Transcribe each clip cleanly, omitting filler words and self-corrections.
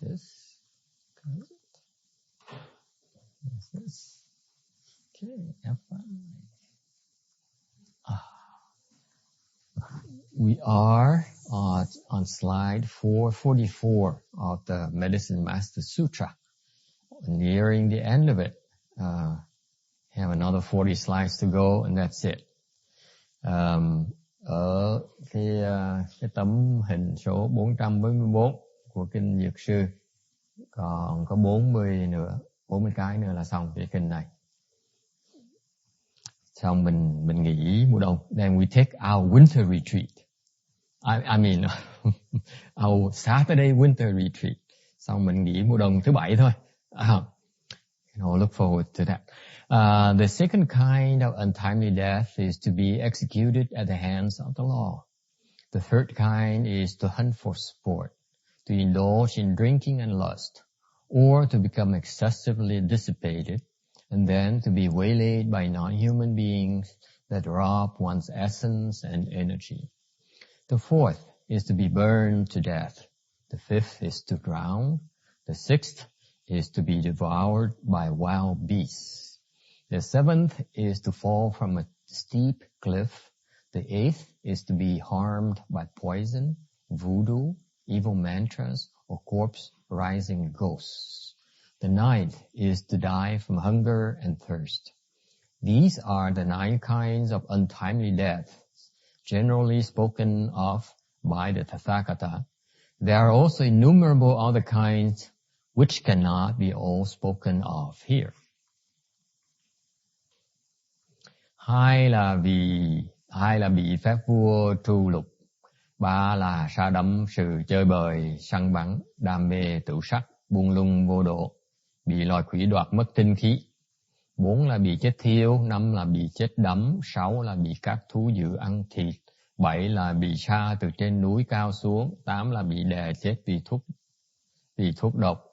this. Okay, F5. We are on slide 444 of the Medicine Master Sutra. Nearing the end of it. Have another 40 slides to go and that's it. Ở cái tấm hình số 444 của Kinh Duoc Si còn có 40 cái nữa là xong cái kinh này. Xong mình nghỉ mùa đông. Then we take our winter retreat. I mean our Saturday winter retreat. Xong mình nghỉ mùa đông thứ Bảy thôi. I'll look forward to that. The second kind of untimely death is to be executed at the hands of the law. The third kind is to hunt for sport, to indulge in drinking and lust, or to become excessively dissipated, and then to be waylaid by non-human beings that rob one's essence and energy. The fourth is to be burned to death. The fifth is to drown. The sixth is to be devoured by wild beasts. The seventh is to fall from a steep cliff. The eighth is to be harmed by poison, voodoo, evil mantras, or corpse-rising ghosts. The ninth is to die from hunger and thirst. These are the 9 kinds of untimely death, generally spoken of by the Tathagata. There are also innumerable other kinds which cannot be all spoken of here. Hai là bị phép vua tru lục. 3 là sa đắm sự chơi bời, săn bắn, đam mê tửu sắc, buông lung vô độ, bị loài quỷ đoạt mất tinh khí. 4 là bị chết thiêu, 5 là bị chết đắm, 6 là bị các thú dữ ăn thịt, 7 là bị sa từ trên núi cao xuống, 8 là bị đè chết vì thuốc độc,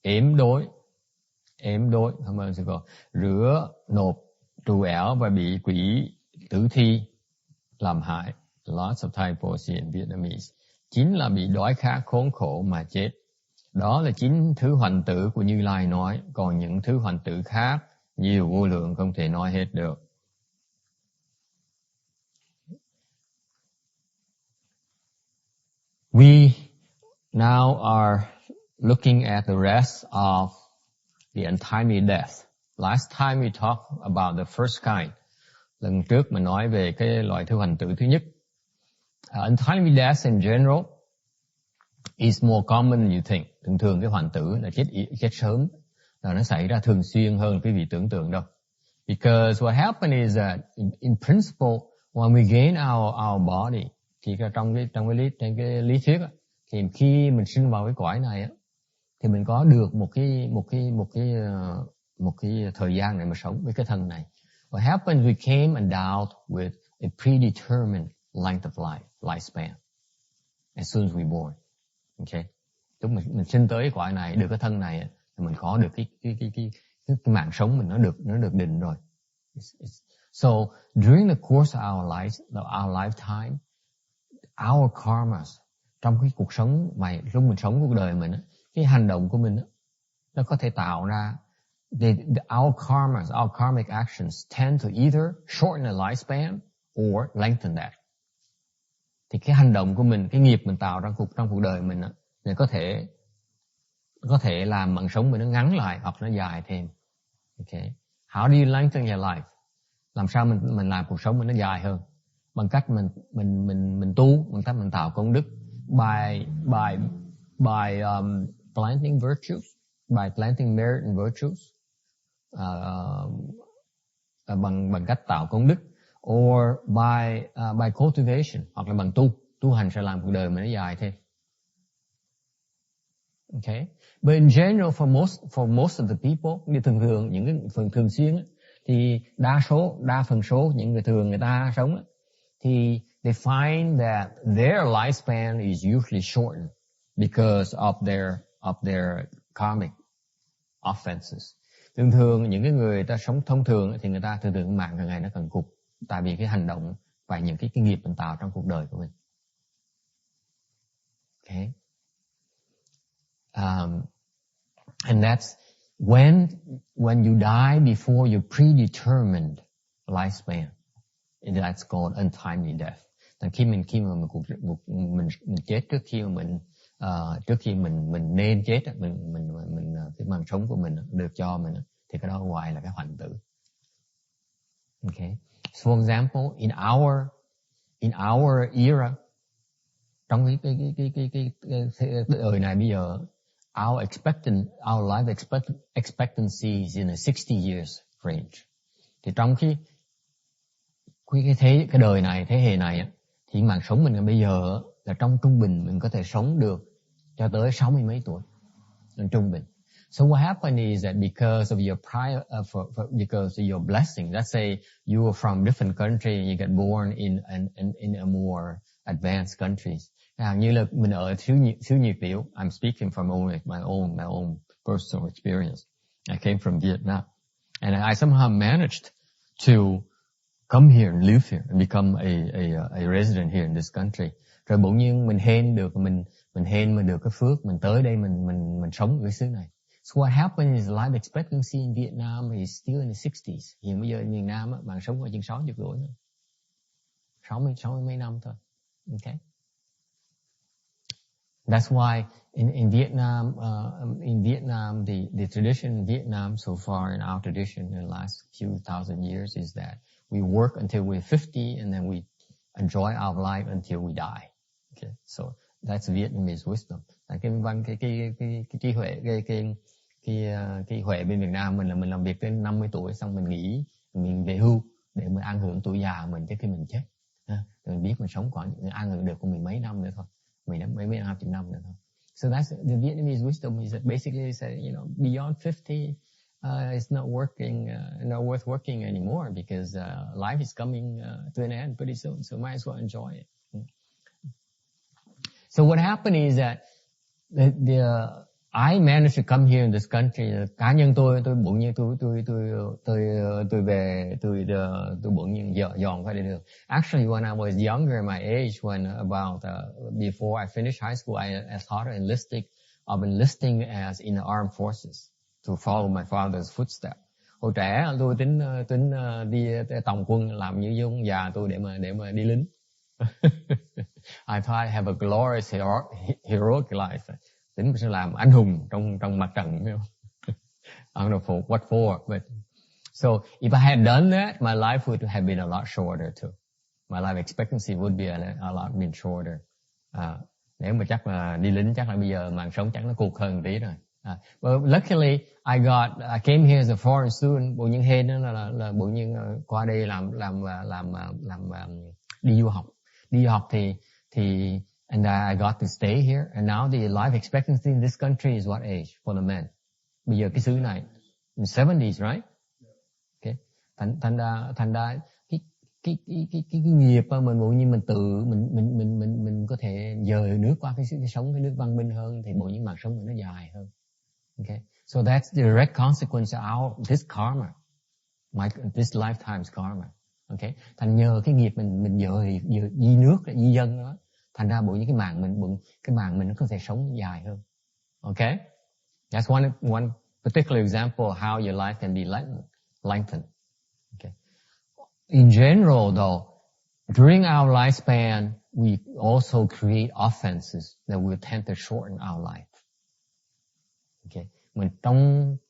ếm đối, không ơn sư cô, rửa, nộp, trù ẻo và bị quỷ tử thi làm hại. Lots of typos in Vietnamese. 9 là bị đói khát khốn khổ mà chết. Đó là 9 thứ hoành tử của Như Lai nói, còn những thứ hoành tử khác nhiều vô lượng không thể nói hết được. We now are looking at the rest of the untimely death. Last time we talked about the first kind. Lần trước mình nói về cái loại thứ hoành tử thứ nhất. Untimely death in general is more common than you think. Thường cái hoành tử là chết sớm là nó xảy ra thường xuyên hơn quý vị tưởng tượng đâu. Because what happened is that in principle when we gain our body, thì trong cái lý thuyết á, thì khi mình sinh vào cái cõi này á, thì mình có được một cái thời gian để mà sống với cái thân này. What happens, we came endowed with a predetermined length of life, lifespan, as soon as we born. Okay, lúc mình sinh tới cõi này, được cái thân này, thì mình có được cái mạng sống mình nó được định rồi. So during the course of our lifetime, our karmas, trong cái cuộc sống mà lúc mình sống cuộc đời mình, cái hành động của mình nó có thể tạo ra our karmas, our karmic actions tend to either shorten the lifespan or lengthen that. Thì cái hành động của mình, cái nghiệp mình tạo ra trong cuộc đời mình thì có thể làm mạng sống mình nó ngắn lại hoặc nó dài thêm. Okay. How do you lengthen your life? Làm sao mình làm cuộc sống mình nó dài hơn? Bằng cách mình tu, bằng cách mình tạo công đức by planting virtues, by planting merit and virtues, bằng cách tạo công đức, or by cultivation, hoặc là bằng tu hành sẽ làm cuộc đời mình nó dài thêm. Okay, but in general for most of the people, như thường những cái phần thường xuyên thì đa phần số những người thường người ta sống thì they find that their lifespan is usually shortened because of their karmic offenses. Thường những cái người ta sống thông thường thì người ta thường mạng càng ngày nó càng cục, tại vì cái hành động và những cái nghiệp mình tạo trong cuộc đời của mình. Okay. And that's when you die before your predetermined lifespan. That's called untimely death. Là khi mà mình chết trước khi mình nên chết, cái mạng sống của mình được cho mình, thì cái đó gọi là cái hoạnh tử. Okay. So for example, in our era, trong cái đời này bây giờ, our life expectancy is in a 60 years range. Thì trong cái đời này, thế hệ này, thì mạng sống mình bây giờ là trong trung bình mình có thể sống được cho tới 60 mấy tuổi, trung bình. So what happened is that because of your because of your blessing, let's say you are from different country, you get born in a more advanced countries. Như là mình ở xứ nhiệt đểu. I'm speaking from my own personal experience. I came from Vietnam, and I somehow managed to come here and live here and become a resident here in this country. Rồi bỗng nhiên mình hên được cái phước, mình tới đây mình sống ở cái xứ này. So what happened is life expectancy in Vietnam is still in the 60s. Hiện bây giờ miền Nam bạn sống ở chừng 60 tuổi nữa. 60 mấy năm thôi. Okay. That's why in Vietnam, the tradition in Vietnam so far, in our tradition in the last few thousand years, is that we work until we're 50 and then we enjoy our life until we die. Okay, so that's Vietnamese wisdom. Cái trí huệ, cái huệ bên Việt Nam mình là mình làm việc đến 50 tuổi xong mình nghỉ, mình về hưu để mình an hưởng tuổi già mình trước khi mình chết. Mình biết mình sống còn an hưởng được của mình mấy năm nữa thôi. Mấy năm nữa thôi. So that's the Vietnamese wisdom is that basically say, beyond 50, it's not worth working anymore because life is coming to an end pretty soon. So might as well enjoy it. So what happened is that I managed to come here in this country. Cá nhân tôi bỗng nhiên tôi về tôi bỗng nhiên dọn qua đây được. Actually, when I was younger, my age, when about before I finished high school, I thought of enlisting as in the armed forces to follow my father's footsteps. Hồi trẻ tôi tính đi tòng quân làm như ông già tôi để mà đi lính. I thought I have a glorious heroic life. Tính mình sẽ làm anh hùng trong mặt trận, phải không? I don't know for what for, but so if I had done that, my life would have been a lot shorter too. My life expectancy would be a lot been shorter. Nếu mà chắc là đi lính chắc là bây giờ mạng sống chắc nó cụt hơn tí rồi. But luckily I came here as a foreign student. Bộ nhiên hên đó là bộ nhiên qua đây làm đi du học. Đi du học thì and I got to stay here, and now the life expectancy in this country is what age for the men? Bây giờ cái xứ này in 70s, right? Okay. Thành ra cái nghiệp mình bộ như mình tự mình có thể dời nước qua cái sống cái nước văn minh hơn, thì bộ những mạng sống mình nó dài hơn. Okay. So that's the direct consequence of this karma, this lifetime's karma. Okay. Thành nhờ cái nghiệp mình dời di nước, di dân đó, thành ra bộ những cái mạng mình nó có thể sống dài hơn. Okay? That's one particular example of how your life can be lengthened. Okay. In general though, during our lifespan, we also create offenses that will tend to shorten our life. Okay. Mình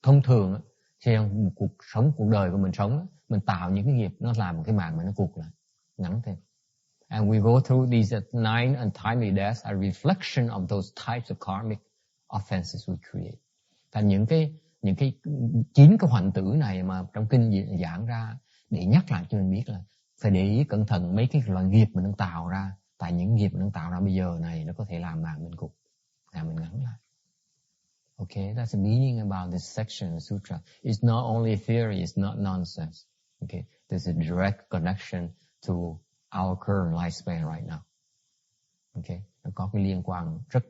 thông thường trong cuộc đời của mình sống, mình tạo những cái nghiệp nó làm cái mạng mình nó cụt lại, ngắn thêm. And we go through these 9 untimely deaths, a reflection of those types of karmic offenses we create. Thành những cái 9 cái hoạnh tử này mà trong kinh giảng ra để nhắc lại cho mình biết là phải để ý cẩn thận mấy cái loại nghiệp mình đang tạo ra. Tại những nghiệp mình đang tạo ra bây giờ này nó có thể làm mạng mình cụt, làm mình ngắn lại. Okay, that's the meaning about this section of Sutra. It's not only a theory, it's not nonsense. Okay, there's a direct connection to our current lifespan right now. Okay, nó có cái liên quan rất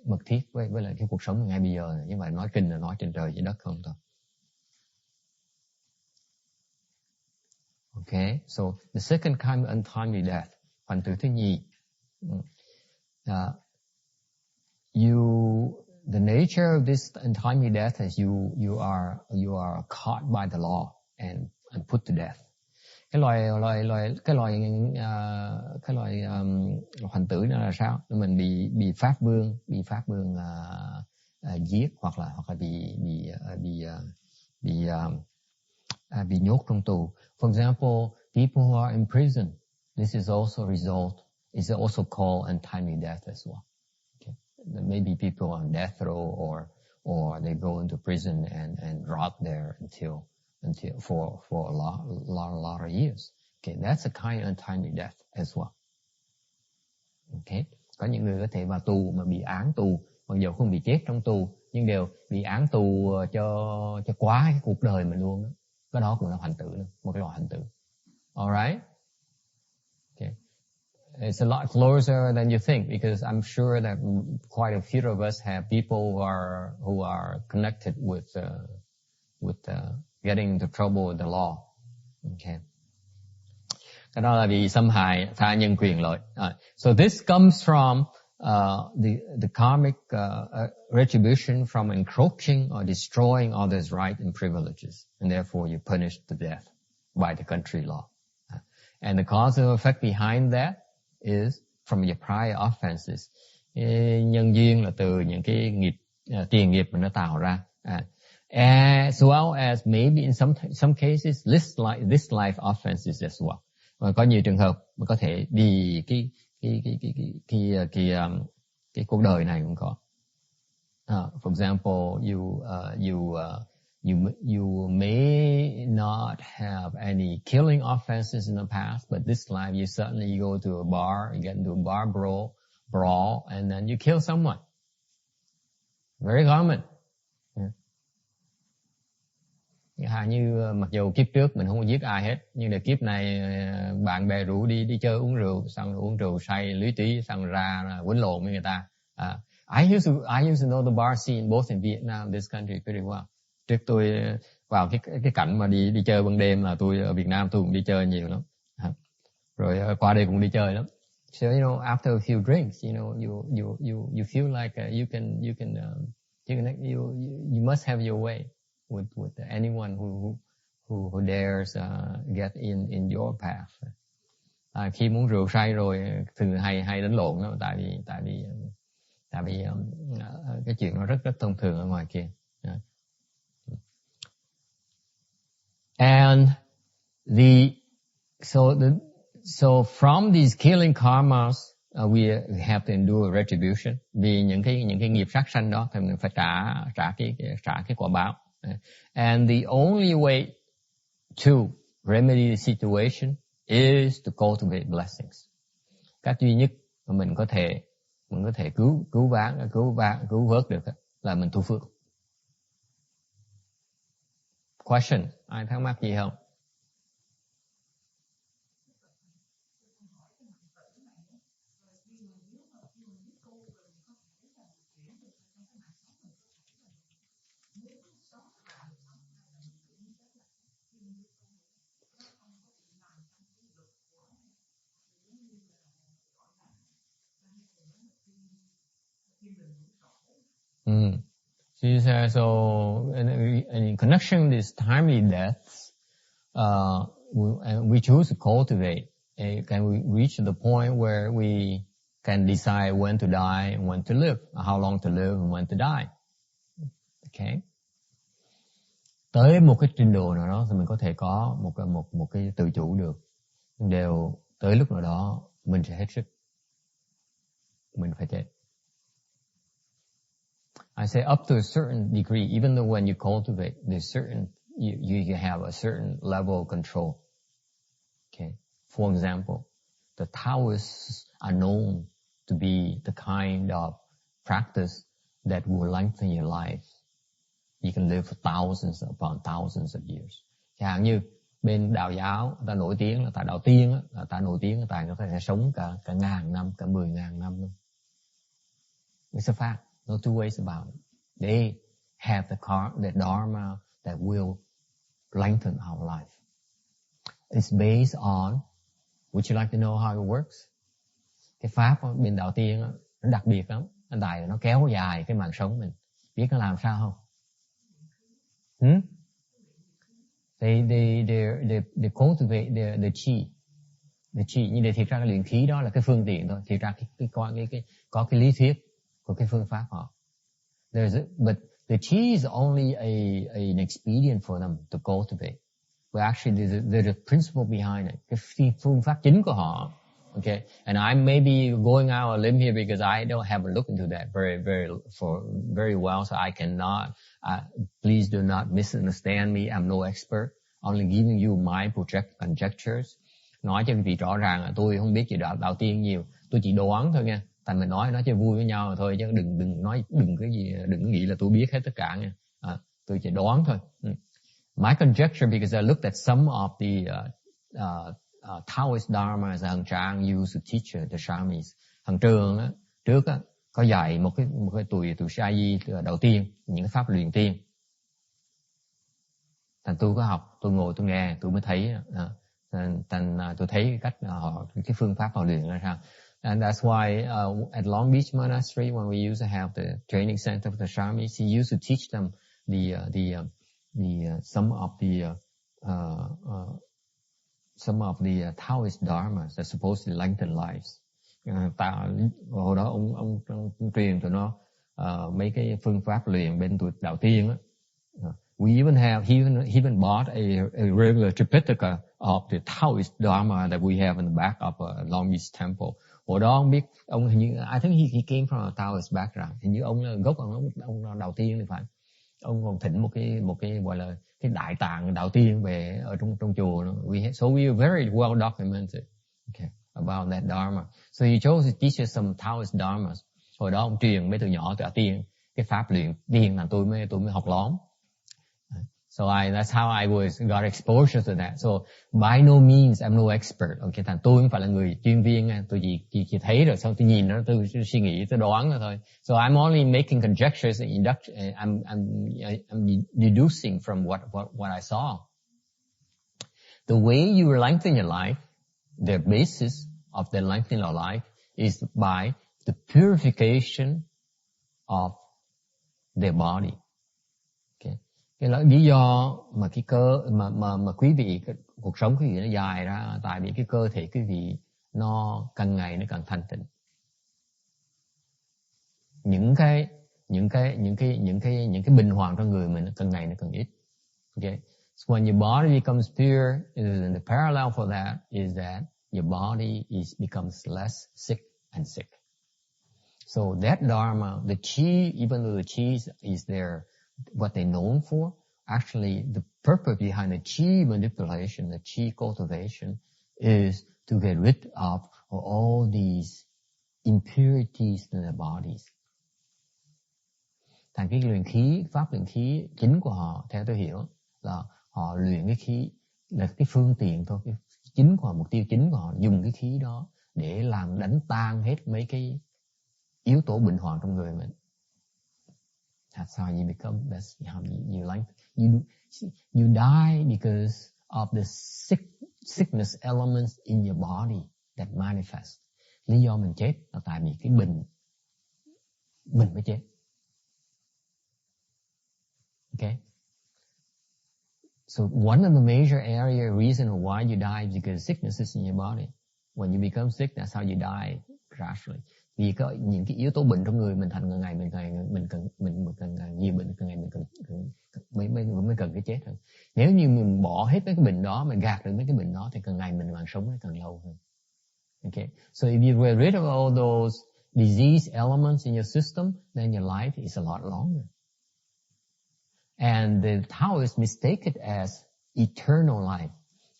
mật thiết với lại cái cuộc sống ngay bây giờ này. Nhưng mà nói kinh là nói trên trời dưới đất không thôi. Okay, so the second kind of untimely death, hoành tử thứ nhì. The nature of this untimely death is you are caught by the law and put to death. Cái loài hoành tử đó là sao? Mình bị pháp vương giết hoặc là bị nhốt trong tù. For example, people who are in prison, this is also called untimely death as well. Okay. Maybe people on death row or they go into prison and rot there until for a lot of years. Okay, that's a kind of untimely death as well. Okay, có những người có thể vào tù mà bị án tù, mặc dù không bị chết trong tù nhưng đều bị án tù cho quá cái cuộc đời mình luôn đó. Cái đó cũng là hoành tử, một cái loại hoành tử. Alright? Okay. It's a lot closer than you think because I'm sure that quite a few of us have people who are connected with getting into trouble with the law. Okay. Cái đó là vì xâm hại tha nhân quyền lợi. So this comes from the karmic retribution from encroaching or destroying others' rights and privileges, and therefore you punish to death by the country law. And the cause and effect behind that is from your prior offenses. Nhân duyên là từ những cái tiền nghiệp mà nó tạo ra. As well as maybe in some cases this life offenses as well. Và có nhiều trường hợp mà có thể vì cái cuộc đời này cũng có. For example, you may not have any killing offenses in the past, but this life you suddenly go to a bar, you get into a bar brawl, and then you kill someone. Very common. Như mặc dù kiếp trước mình không có giết ai hết, nhưng để kiếp này bạn bè rủ đi chơi uống rượu, xong rồi uống rượu say lý trí, xong rồi ra quýnh lộn với người ta. I used to know the bar scene both in Vietnam and this country pretty well. Trước tôi vào cái cảnh mà đi chơi ban đêm là tôi ở Việt Nam tôi cũng đi chơi nhiều lắm. Rồi qua đây cũng đi chơi lắm. So after a few drinks, you feel like you must have your way with anyone who dares get in your path. Khi muốn rượu say rồi thường hay đánh lộn đó, tại vì cái chuyện nó rất thông thường ở ngoài kia. And so from these killing karmas, we have to endure retribution. Vì những cái nghiệp sát sanh đó thì mình phải trả cái quả báo. And the only way to remedy the situation is to cultivate blessings. Cách duy nhất mà mình có thể cứu vớt được là mình tu phước. Question, ai thắc mắc gì không? She says, so in connection with these timely deaths, we choose to cultivate. Can we reach the point where we can decide when to die and when to live, how long to live and when to die? Okay. Tới một cái trình độ nào đó thì mình có thể có một cái tự chủ được. Nhưng đều tới lúc nào đó mình sẽ hết sức. Mình phải chết. I say up to a certain degree, even though when you cultivate, there's certain, you have a certain level of control. Okay. For example, the Taoists are known to be the kind of practice that will lengthen your life. You can live for thousands upon thousands of years. Chẳng hạn như bên đạo giáo, ta nổi tiếng là tại đạo tiên, ta nổi tiếng là tại người ta sẽ sống cả ngàn năm, cả 10.000 năm luôn. It's a fact. No two ways about it. They have the dharma that will lengthen our life. It's based on, would you like to know how it works? Cái pháp bên đạo tiên đó, nó đặc biệt lắm. Tại nó kéo dài cái mạng sống mình. Biết nó làm sao không? They cultivate the chi. The chi, nhưng để thiệt ra cái luyện khí đó là cái phương tiện thôi. Thiệt ra có cái lý thuyết của cái phương pháp họ. But the chi is only an expedient for them to cultivate. But actually there's a principle behind it. Cái phương pháp chính của họ. Okay, and I may be going out a limb here because I don't have a look into that very well, so I cannot. Please do not misunderstand me. I'm no expert. Only giving you my conjectures. Nói cho quý vị rõ ràng là tôi không biết gì đạo tiên nhiều. Tôi chỉ đoán thôi nha. Tại mình nói cho vui với nhau thôi chứ đừng nghĩ là tôi biết hết tất cả nha. Tôi chỉ đoán thôi. My conjecture, because I looked at some of the Taoist Dharma Hằng Trang used to teach the Shamans. Hằng Trường á, trước á, có dạy một cái tuổi sa di đầu tiên, những cái pháp luyện tiên. Thành tôi có học, tôi ngồi tôi nghe, tôi mới thấy, tôi thấy cái phương pháp họ luyện ra sao. And that's why at Long Beach Monastery, when we used to have the training center for the Shamans, he used to teach them some of the Taoist dharmas that supposedly lengthen lives. Hồi đó ông truyền tụi nó mấy cái phương pháp luyện bên tuổi đạo tiên á. We even have he even bought a regular Tripitaka of the Taoist dharma that we have in the back of Long Beach Temple. Hồi đó ông biết ông hình như I think he came from a Taoist background. Hình như ông là gốc ông là đạo tiên thì phải. Ông còn thỉnh một cái gọi là cái đại tạng đạo tiên về ở trong chùa. So we are very well documented, okay, about that dharma. So he chose to teach us some Taoist dharmas. Hồi đó ông truyền mấy từ nhỏ từ đạo tiên cái pháp luyện tiên là tôi mới học lóm. So that's how I got exposure to that. So by no means I'm no expert. Okay, thành tôi không phải là người chuyên viên nha. Tôi chỉ thấy rồi xong tôi nhìn nó, tôi suy nghĩ, tôi đoán rồi thôi. So I'm only making conjectures and I'm deducing from what I saw. The way you lengthen your life, the basis of the lengthening of life is by the purification of their body. Cái lý do mà cái cơ mà quý vị cuộc sống quý vị nó dài ra tại vì cái cơ thể quý vị nó càng ngày nó càng thanh tịnh. Những cái bình hoàng trong người mình càng ngày nó càng ít. Okay. So when your body becomes pure, and the parallel for that is that your body becomes less sick and sick. So that dharma, the chi, even though the chi is there, what they're known for, actually the purpose behind the chi manipulation, the chi cultivation, is to get rid of all these impurities in their bodies. Thành cái luyện khí, pháp luyện khí chính của họ, theo tôi hiểu, là họ luyện cái khí, là cái phương tiện thôi, cái chính của họ, mục tiêu chính của họ, dùng cái khí đó để làm đánh tan hết mấy cái yếu tố bệnh hoạn trong người mình. That's how you become. That's how you die because of the sickness elements in your body that manifest. Lý do mình chết là tại vì cái bệnh mới chết. Okay. So one of the major reason why you die is because sickness is in your body. When you become sick, that's how you die gradually. Vì có những cái yếu tố bệnh trong người mình thành ngày mình cần nhiều bệnh, càng ngày mình mới cần cái chết hơn. Nếu như mình bỏ hết mấy cái bệnh đó, mình gạt được mấy cái bệnh đó thì càng ngày mình mạng sống nó càng lâu hơn. Okay, so if you get rid of all those disease elements in your system, then your life is a lot longer. And the Taoists mistake it as eternal life.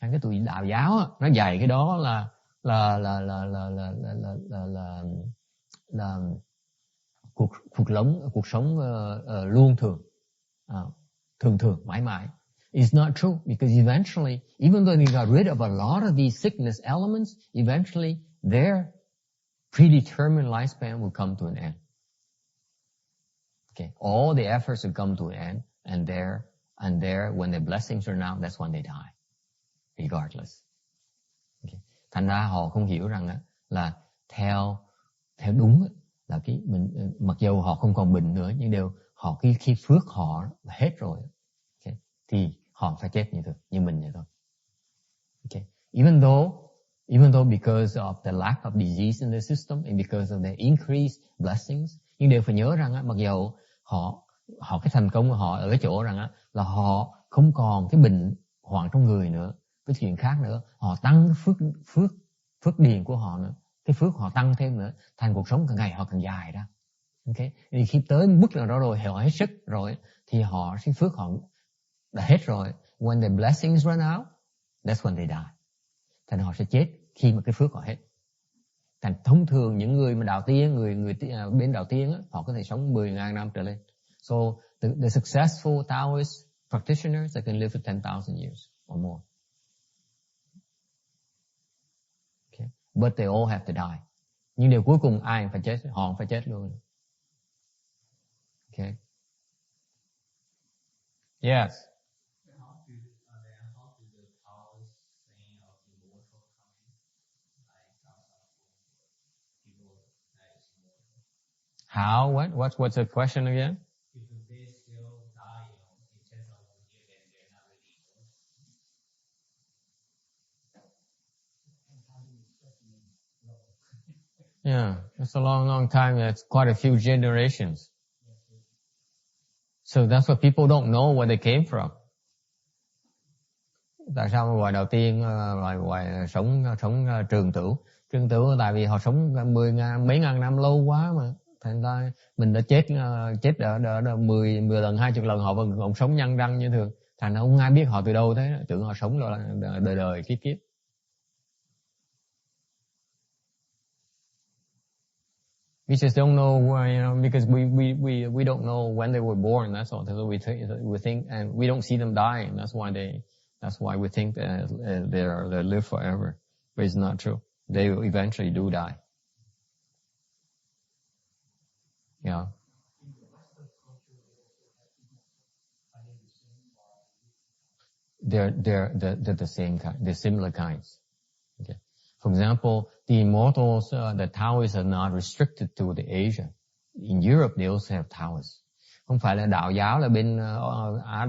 Cái tụi đạo giáo á, nó dạy cái đó là cuộc sống luôn thường mãi mãi. It's not true, because eventually, even though they got rid of a lot of these sickness elements, eventually their predetermined lifespan will come to an end. Okay, all the efforts will come to an end, and there when their blessings are out, that's when they die. regardless. Okay. Thành ra họ không hiểu rằng là theo đúng là cái mình, mặc dù họ không còn bệnh nữa, nhưng đều họ khi phước họ hết rồi, okay, thì họ phải chết như mình vậy thôi. Okay. Even though because of the lack of disease in the system and because of the increased blessings, nhưng đều phải nhớ rằng mặc dù họ cái thành công của họ ở cái chỗ rằng là họ không còn cái bệnh hoạn trong người nữa, cái chuyện khác nữa, họ tăng phước điền của họ nữa, cái phước họ tăng thêm nữa, thành cuộc sống càng ngày họ càng dài ra. Okay. Thì khi tới mức nào đó rồi, họ hết sức rồi, thì cái phước họ đã hết rồi. When the blessings run out, that's when they die. Thành họ sẽ chết khi mà cái phước họ hết. Thành thông thường những người mà đạo tiên, người bên đạo tiên họ có thể sống 10.000 năm trở lên. So the successful Taoist practitioners, they can live for 10,000 years or more. Okay. But they all have to die. Nhưng điều cuối cùng ai phải chết, họ phải chết luôn. Okay. Yes. How? What? What's the question again? If they still die, it takes a long year, then they're not really immortal. Yeah, it's a long time. It's quite a few generations. So that's why people don't know where they came from. Tại sao loài đầu tiên loài sống trường tửu? Trường tửu tại vì họ sống mấy ngàn năm lâu quá mà. Thành ra mình đã chết ở 10 lần 20 lần họ vẫn sống nhăn răng như thường. Thành ra không ai biết họ từ đâu thế, tưởng họ sống rồi đời kiếp. We just don't know, because we don't know when they were born. That's all. So we think, and we don't see them dying. That's why we think they live forever. But it's not true. They eventually do die. Yeah. They're the same kind. They're similar kinds. Okay. For example, the immortals, the Taoists are not restricted to the Asia. In Europe, they also have Taoists. Không phải là đạo giáo là bên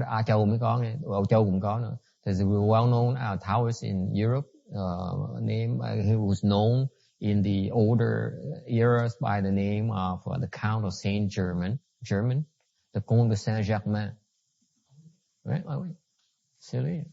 Á Châu mới có nghe, Âu Châu cũng có nữa. There's a well-known Taoist in Europe, who was known in the older eras by the name of the Count of Saint Germain, the Comte de Saint-Germain. Right? Silly.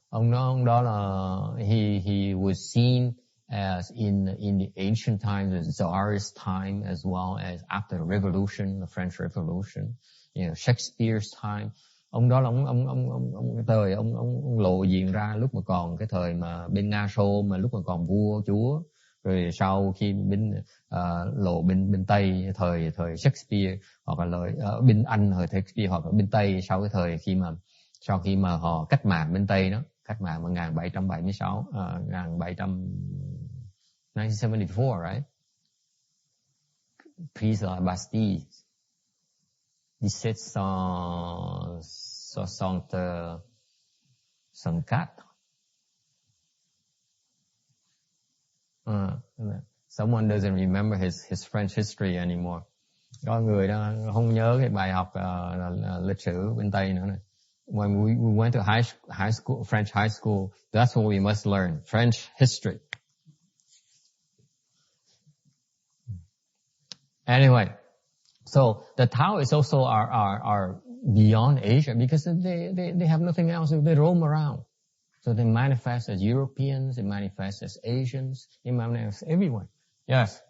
Ông đó là he was seen as in the ancient times, the Tsarist time, as well as after the Revolution, the French Revolution, Shakespeare's time. Ông đó là ông lộ diện ra lúc mà còn cái thời mà bên Nga Xô, mà lúc mà còn vua chúa, rồi sau khi lộ bên Tây thời Shakespeare, hoặc là bên Anh thời Shakespeare, hoặc là bên Tây sau cái thời sau khi mà họ cách mạng bên Tây đó, cách mạng 1776, 1974, right? Prise la Bastille. 1764. Someone doesn't remember his French history anymore. Có người đó không nhớ cái bài học lịch sử bên Tây nữa này. When we went to high school, French high school, that's what we must learn, French history. Anyway, so the Taoists also are beyond Asia because they have nothing else. They roam around. So they manifest as Europeans, they manifest as Asians, they manifest everywhere. Yes.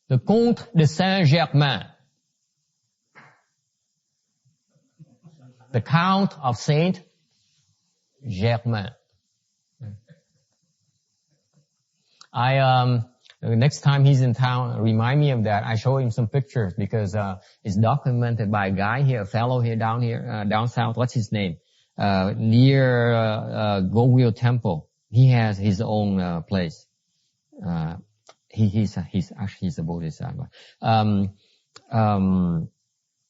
The Comte de Saint-Germain. The Count of Saint-Germain. Next time he's in town, remind me of that. I show him some pictures because it's documented by a guy here, a fellow here down south. What's his name? Near Goguryeo Temple. He has his own place. He's a Bodhisattva.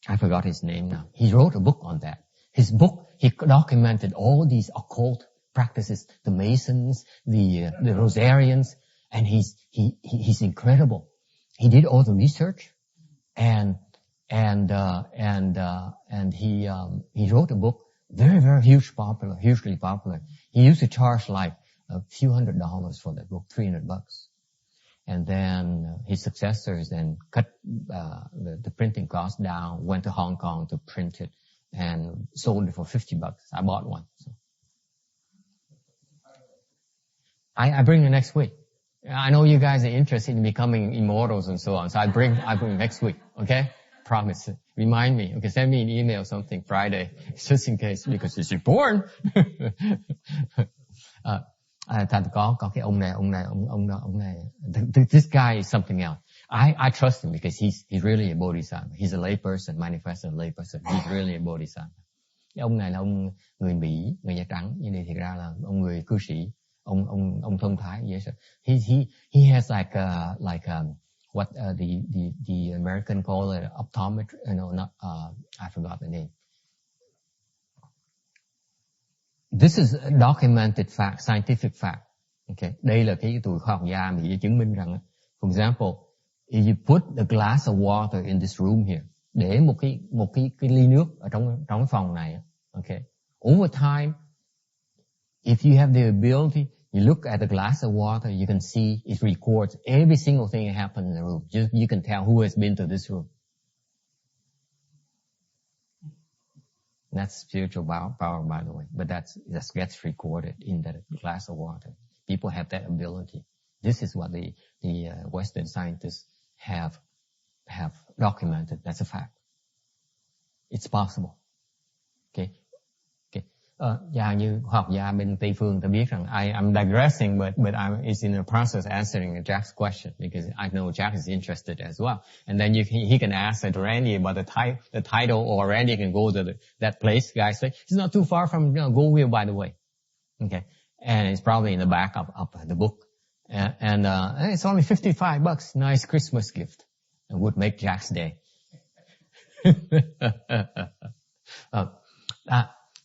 I forgot his name now. He wrote a book on that. His book, he documented all these occult practices, the Masons, the Rosarians, and he's incredible. He did all the research, and he wrote a book, very hugely popular. He used to charge like a few $100 for that book, $300. And then his successors then cut the printing cost down, went to Hong Kong to print it, and sold it for $50. I bought one. So. I bring it next week. I know you guys are interested in becoming immortals and so on, so I bring next week, okay? Promise. Remind me. Okay, send me an email or something Friday, just in case, because it's important. Thành có cái ông này. This guy is something else. I trust him because he's really a bodhisattva. He's a lay person, manifested lay person. He's really a bodhisattva. Cái ông này là ông người Mỹ, người da trắng, nhưng đây thực ra là ông người cư sĩ, ông thông thái vậy. He has like what the American call it optometry, I forgot the name. This is a documented fact, scientific fact. Okay, đây là cái tụi khoa học gia Mỹ chứng minh rằng, for example, if you put a glass of water in this room here, để một cái ly nước ở trong cái phòng này, okay, over time, if you have the ability, you look at the glass of water, you can see it records every single thing that happened in the room. You can tell who has been to this room. That's spiritual power, by the way, but that gets recorded in that glass of water. People have that ability. This is what the Western scientists have documented. That's a fact. It's possible. Okay. Và như khoa học gia bên Tây phương ta biết rằng I'm digressing, but it's in the process answering Jack's question because I know Jack is interested as well. And then he can ask Randy about the title, or Randy can go to that place. Guys, it's not too far from Goldville, by the way. Okay, and it's probably in the back of the book. And it's only $55. Nice Christmas gift. It would make Jack's day.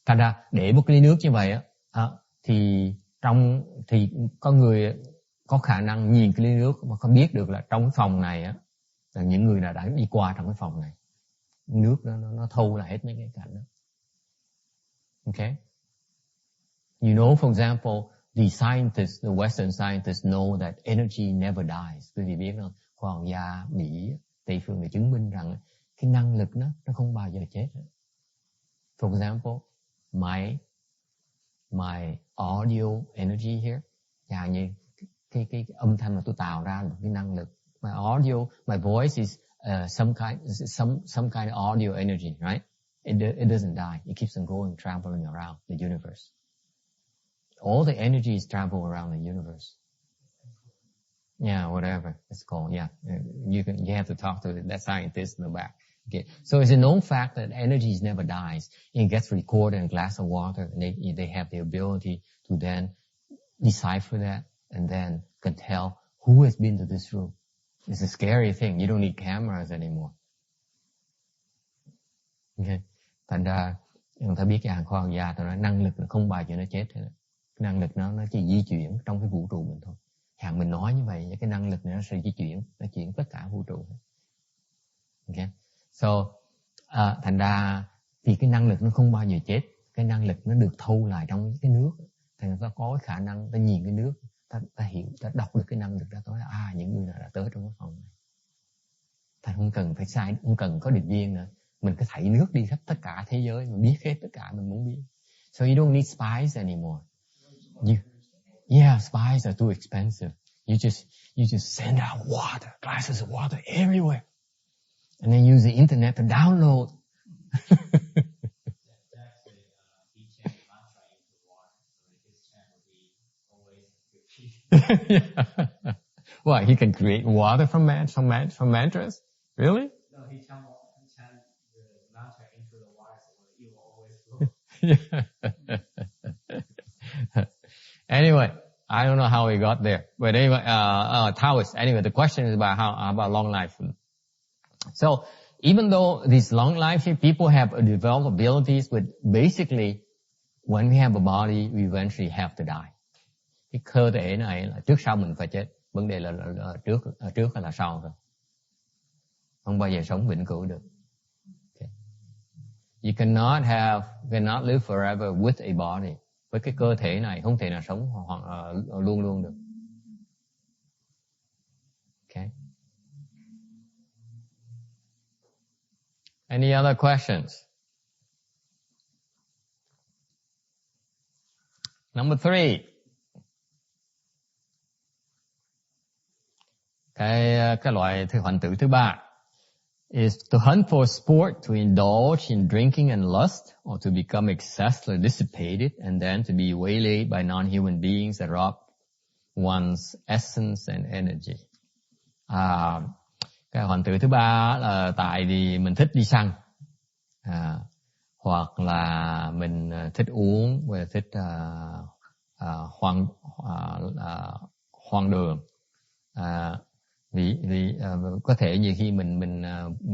Thành ra để một ly nước như vậy thì có người có khả năng nhìn cái ly nước mà có biết được là trong cái phòng này là những người nào đã đi qua trong cái phòng này, nước nó thâu là hết mấy cái cảnh đó. Okay, you know, for example, the scientists, the Western scientists know that energy never dies. Quý vị biết không? Khoa học gia Mỹ, Tây phương để chứng minh rằng cái năng lực nó không bao giờ chết. For example, my audio energy here, chẳng như cái âm thanh mà tôi tạo ra là cái năng lực. My audio, my voice is some kind of audio energy, right? It doesn't die. It keeps on going, traveling around the universe. All the energies travel around the universe. Yeah, whatever it's called. Yeah, you have to talk to that scientist in the back. Okay, so it's a known fact that energy never dies. It gets recorded in a glass of water, and they have the ability to then decipher that, and then can tell who has been to this room. It's a scary thing. You don't need cameras anymore. Okay, thành ra người ta biết cái hàng khoa học gia, tao nói năng lực nó không bao giờ nó chết hết. Năng lực nó chỉ di chuyển trong cái vũ trụ mình thôi. Hàng mình nói như vậy, cái năng lực này nó sẽ di chuyển, nó chuyển tất cả vũ trụ. Okay. So, thành ra thì cái năng lực nó không bao giờ chết. Cái năng lực nó được thâu lại trong cái nước. Thì người ta có cái khả năng, ta nhìn cái nước, ta hiểu, ta đọc được cái năng lực đó, ta nói những người nào đã tới trong cái phòng này. Ta không cần phải sai, không cần có định viên nữa. Mình cứ thảy nước đi khắp tất cả thế giới, mình biết hết tất cả mình muốn biết. So you don't need spies anymore. Spies are too expensive. You just send out water, glasses of water everywhere. And then use the internet to download. What, he can create water from mantras? Really? No, he channeled the mantra into the water so it will always flow. Anyway, I don't know how we got there. But anyway, Taoist. Anyway, the question is about long life. So, even though these long life people have developed abilities, but basically when we have a body, we eventually have to die. Cái cơ thể này là trước sau mình phải chết. Vấn đề là trước hay là sau thôi. Không bao giờ sống vĩnh cửu được. Okay. You cannot live forever with a body. Với cái cơ thể này không thể nào sống luôn luôn được. Okay. Any other questions? Number 3. Cái loại hoại tử thứ 3 is to hunt for sport, to indulge in drinking and lust, or to become excessively dissipated and then to be waylaid by non-human beings that rob one's essence and energy. Cái hoại tử thứ 3 là tại vì mình thích đi săn, hoặc là mình thích uống, và thích hoang đường. Vì có thể nhiều khi mình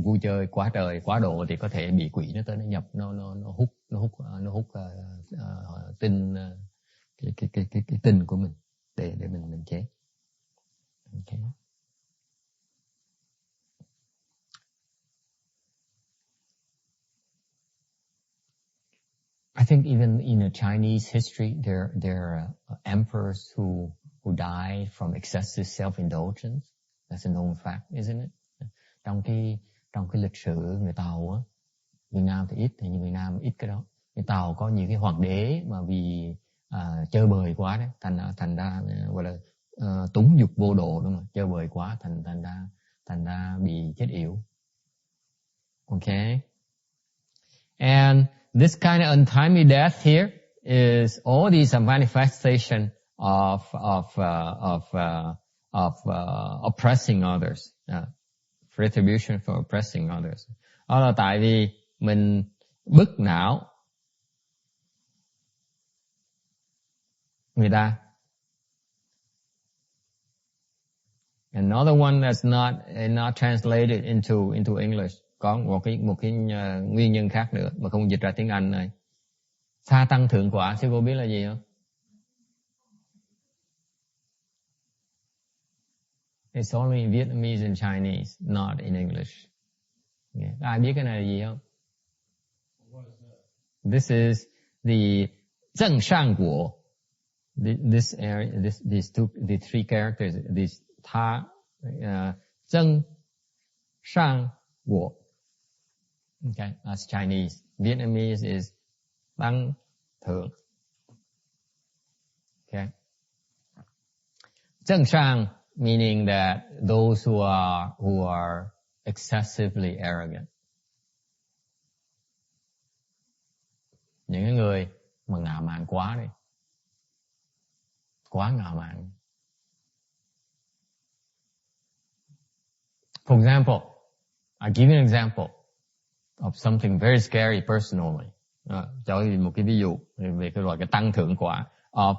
vui chơi quá trời quá độ thì có thể bị quỷ nó tới nó nhập nó hút tinh cái tinh của mình để mình chết. Okay. I think even in the Chinese history there are emperors who died from excessive self-indulgence. That's a known fact, isn't it? Trong cái lịch sử người Tàu á, Việt Nam thì ít, thì như Việt Nam ít cái đó. Người Tàu có nhiều cái hoàng đế mà vì chơi bời quá đấy, thành ra gọi là túng dục vô độ, đúng không? Chơi bời quá thành ra bị chết yểu. Okay. And this kind of untimely death here is all these are manifestation of oppressing others, retribution for oppressing others. Đó là tại vì mình bức não người ta. Another one that's not translated into English. Có một cái nguyên nhân khác nữa mà không dịch ra tiếng Anh này. Sa tăng thượng quả, sư cô biết là gì không? It's only in Vietnamese and Chinese, not in English. Yeah. Ai biết cái này là gì không? This is the zheng shang guo. This area, the three characters, this ta, zheng shang guo. Okay, that's Chinese. Vietnamese is tăng thượng. Okay. Zheng shang meaning that those who are excessively arrogant. Những người mà ngạo mạn quá đi. Quá ngạo mạn. For example, I'll give you an example of something very scary personally. Cho một cái ví dụ về cái loại cái tăng thượng quả of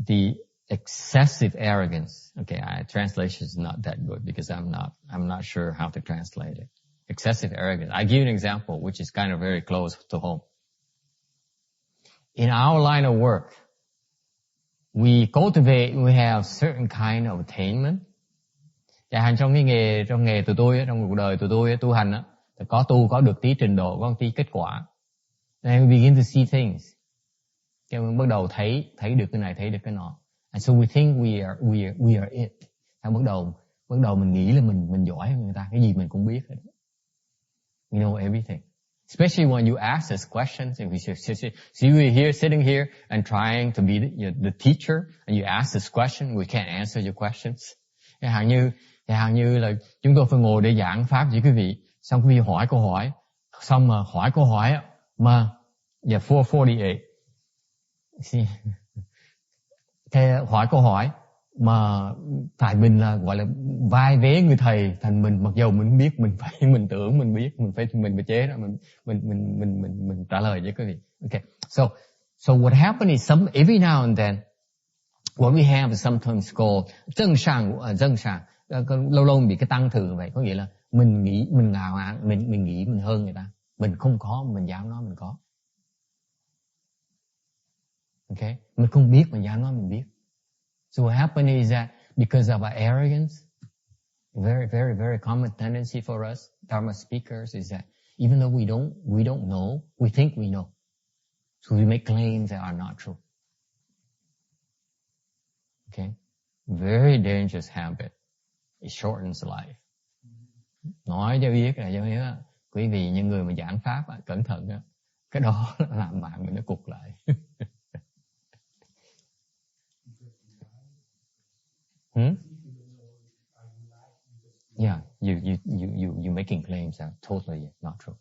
the excessive arrogance. Okay, translation is not that good because I'm not sure how to translate it. Excessive arrogance. I give you an example which is kind of very close to home. In our line of work, we have certain kind of attainment. Chẳng hạn trong nghề tụi tôi, trong cuộc đời tụi tôi tu hành á, có được tí trình độ, có tí kết quả. Then we begin to see things. Cái mình bắt đầu thấy được cái này, thấy được cái nọ. And so we think we are it. Bắt đầu mình nghĩ là mình giỏi hơn người ta, cái gì mình cũng biết hết. We know everything. Especially when you ask us questions, and we're here sitting here and trying to be the teacher, and you ask us questions, we can't answer your questions. Chẳng hạn như là chúng tôi phải ngồi để giảng pháp với quý vị, xong quý vị hỏi câu hỏi, xong mà hỏi câu hỏi mà 448. Thế hỏi câu hỏi mà tại mình là gọi là vai vế người thầy, thành mình mặc dầu mình biết, mình tưởng mình biết, mình phải chế ra, mình trả lời với quý vị. Okay, so what happened is every now and then what we have is sometimes called zheng shang, lâu lâu bị cái tăng thượng vậy, có nghĩa là mình nghĩ mình ngạo mạn, mình nghĩ mình hơn người ta, mình không có mình dám nói mình có. Okay, mình không biết mình dám nói mình biết. So what happened is that because of our arrogance, very, very, very common tendency for us Dharma speakers is that even though we don't know, we think we know. So we make claims that are not true. Okay, very dangerous habit. It shortens life. Nói cho biết là cho biết á, quý vị những người mà giảng pháp á, cẩn thận á, cái đó làm mạng mình nó cục lại. Yeah, you making claims that totally not true.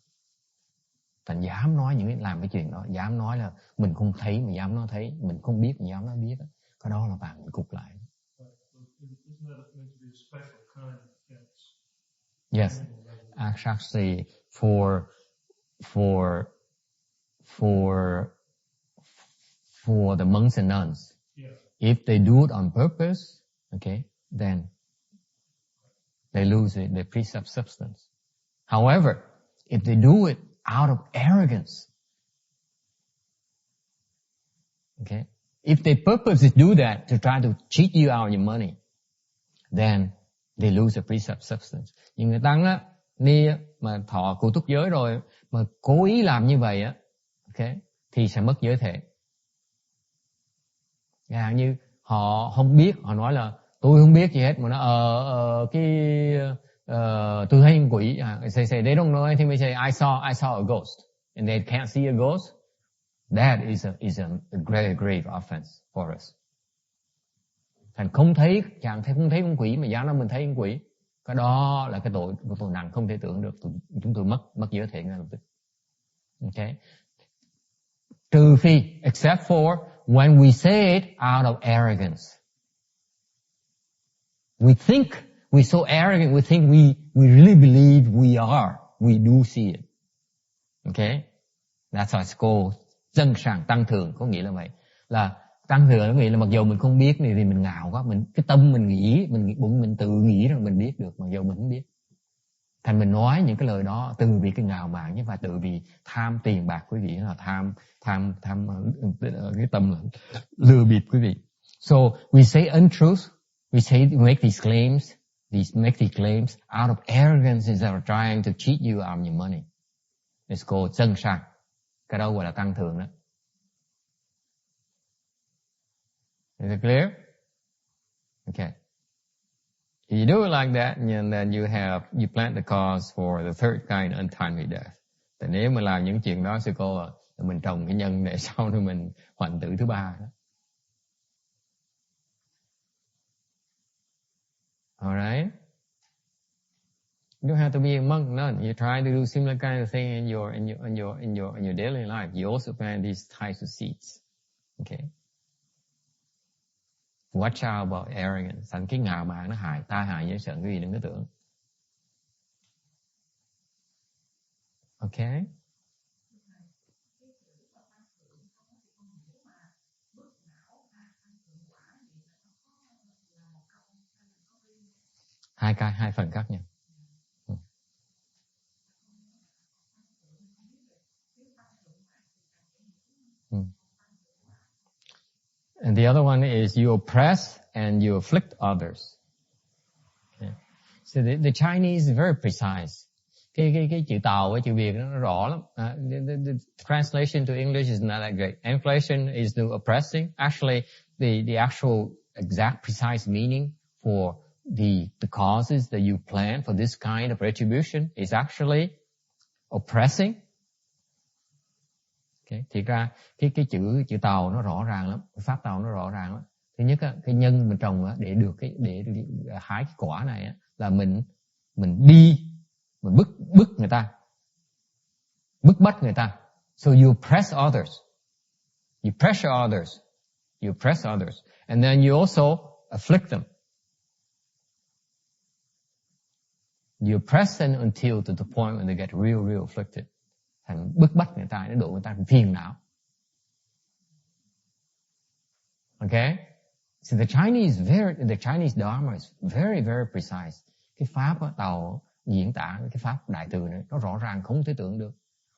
Thành dám nói làm cái chuyện đó, dám nói là mình không thấy mà dám nói thấy, mình không biết mà dám nói biết đó, cái đó là bạn mình cục lại. Yes, actually for the monks and nuns, if they do it on purpose, okay, then they lose the precept substance. However, if they do it out of arrogance, okay, if they purposely do that to try to cheat you out of your money, then they lose the precept substance. Nhưng người tăng á, ni mà thọ cụ túc giới rồi mà cố ý làm như vậy á, okay, thì sẽ mất giới thể. Chẳng hạn như họ không biết, họ nói là tôi không biết gì hết, mà nó tôi thấy con quỷ. They say they don't know anything. They say I saw a ghost, and they can't see a ghost. That is a very grave offense for us. Thành không thấy con quỷ mà dám nói mình thấy con quỷ, cái đó là cái tội nặng không thể tưởng được. Chúng tôi mất giới thể ngay lập tức. Okay. Trừ phi, except for when we say it out of arrogance. We think we're so arrogant, we think we really believe we do see it. Okay? That's how it's called. Chân sàng tăng thường có nghĩa là vậy. Là tăng thường có nghĩa là mặc dù mình không biết thì mình ngạo quá, cái tâm mình nghĩ, mình tự nghĩ rằng mình biết được mặc dù mình không biết. Thành mình nói những cái lời đó từ vì cái ngạo mạn chứ, và từ vì tham tiền bạc quý vị, là tham cái tâm là lừa bịp quý vị. So we say untruth, we make these claims out of arrogance instead of trying to cheat you out of your money. It's called chân sang. Cái đó gọi là tăng thường đó. Is it clear? Okay. If you do it like that, and then you plant the cause for the third kind, untimely death. Thì nếu mà làm những chuyện đó, sư cô mình trồng cái nhân để sau đó mình hoành tử thứ ba đó. Alright? You don't have to be a monk, none. You try to do similar kind of thing in your daily life. You also plant these types of seeds. Okay? Watch out about arrogance. Thành cái ngạo mạn nó tai hại dễ sợ, quý vị đừng có tưởng. Okay? Hai phần khác nhau. And the other one is you oppress and you afflict others. Okay. So the Chinese is very precise. Cái chữ Tàu với chữ Việt nó rõ lắm. The translation to English is not that great. Inflation is the oppressing. Actually, the actual exact precise meaning for the causes that you plan for this kind of retribution is actually oppressing. Okay. Thì ra cái chữ Tàu nó rõ ràng lắm, pháp Tàu nó rõ ràng lắm. Thứ nhất á, cái nhân mình trồng á, để hái cái quả này á, là mình bức người ta, bức bách người ta. So you press others, you pressure others, you press others, and then you also afflict them. You press them until to the point when they get real afflicted. Thành bức bách người ta, để độ người ta phiền não. Okay? So the Chinese Dharma is very, very precise. Cái pháp Tàu diễn tả cái pháp đại từ này, nó rõ ràng không thể tưởng được.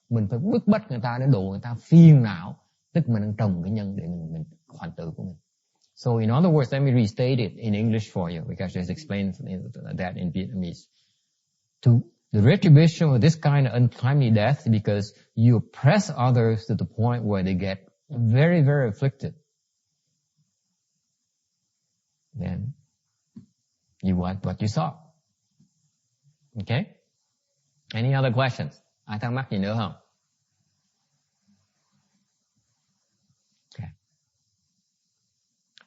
Mình phải bức bách người ta để độ người ta phiền não, tức mình đang trồng cái nhân để mình hoàn tự của mình. So in other words, let me restate it in English for you, because it's explained that in Vietnamese. The retribution of this kind of untimely death is because you oppress others to the point where they get very, very afflicted. Then you want what you saw. Okay? Any other questions? Ai thắc mắc gì nữa không? Okay.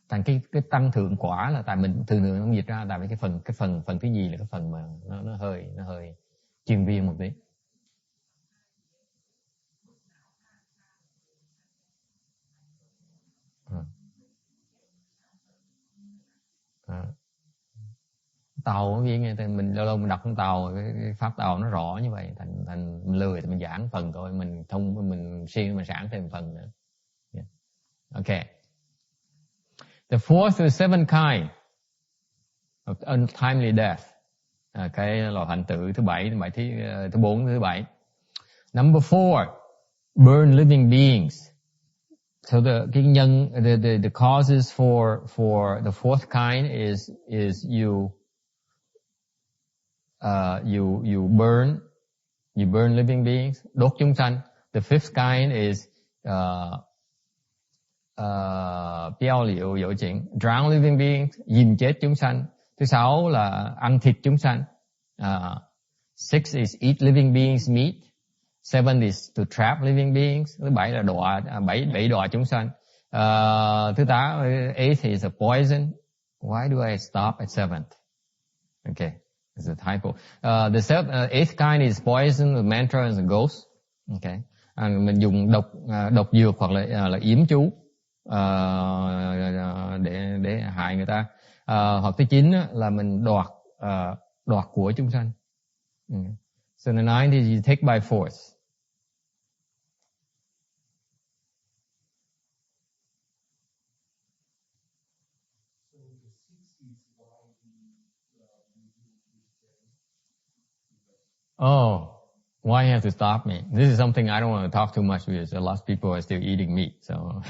Thành cái tăng thượng quả là tại mình thường không dịch ra, tại vì cái phần thứ gì là cái phần mà nó hơi chuyên viên một tí. Tàu cái gì mình lâu mình đọc trong tàu cái pháp tàu nó rõ như vậy, thành mình lười thì mình giảng phần thôi, mình siêng mình giảng thêm phần nữa. Yeah. Okay. The fourth is seven kind of untimely death. Cái loại hoạn tử thứ bốn thứ bảy. Number 4, burn living beings. So the causes for the fourth kind is you burn living beings, đốt chúng sanh. The fifth kind is tiêu liệu dỗ chuyện, drown living beings, dìm chết chúng sanh. Thứ 6 là ăn thịt chúng sanh. 6 is eat living beings meat. 7 is to trap living beings. Thứ 7 là đọa chúng sanh. Thứ 8, 8 is a poison. Why do I stop at 7th? Okay, it's a typo. The 8th kind is poison, the mantra is a ghost. Okay, mình dùng độc dược hoặc là yểm chú để hại người ta. Hoặc thứ 9 là mình đoạt của chúng sanh. So the 9 is you take by force. Oh, why you have to stop me? This is something I don't want to talk too much because a lot of people are still eating meat. So,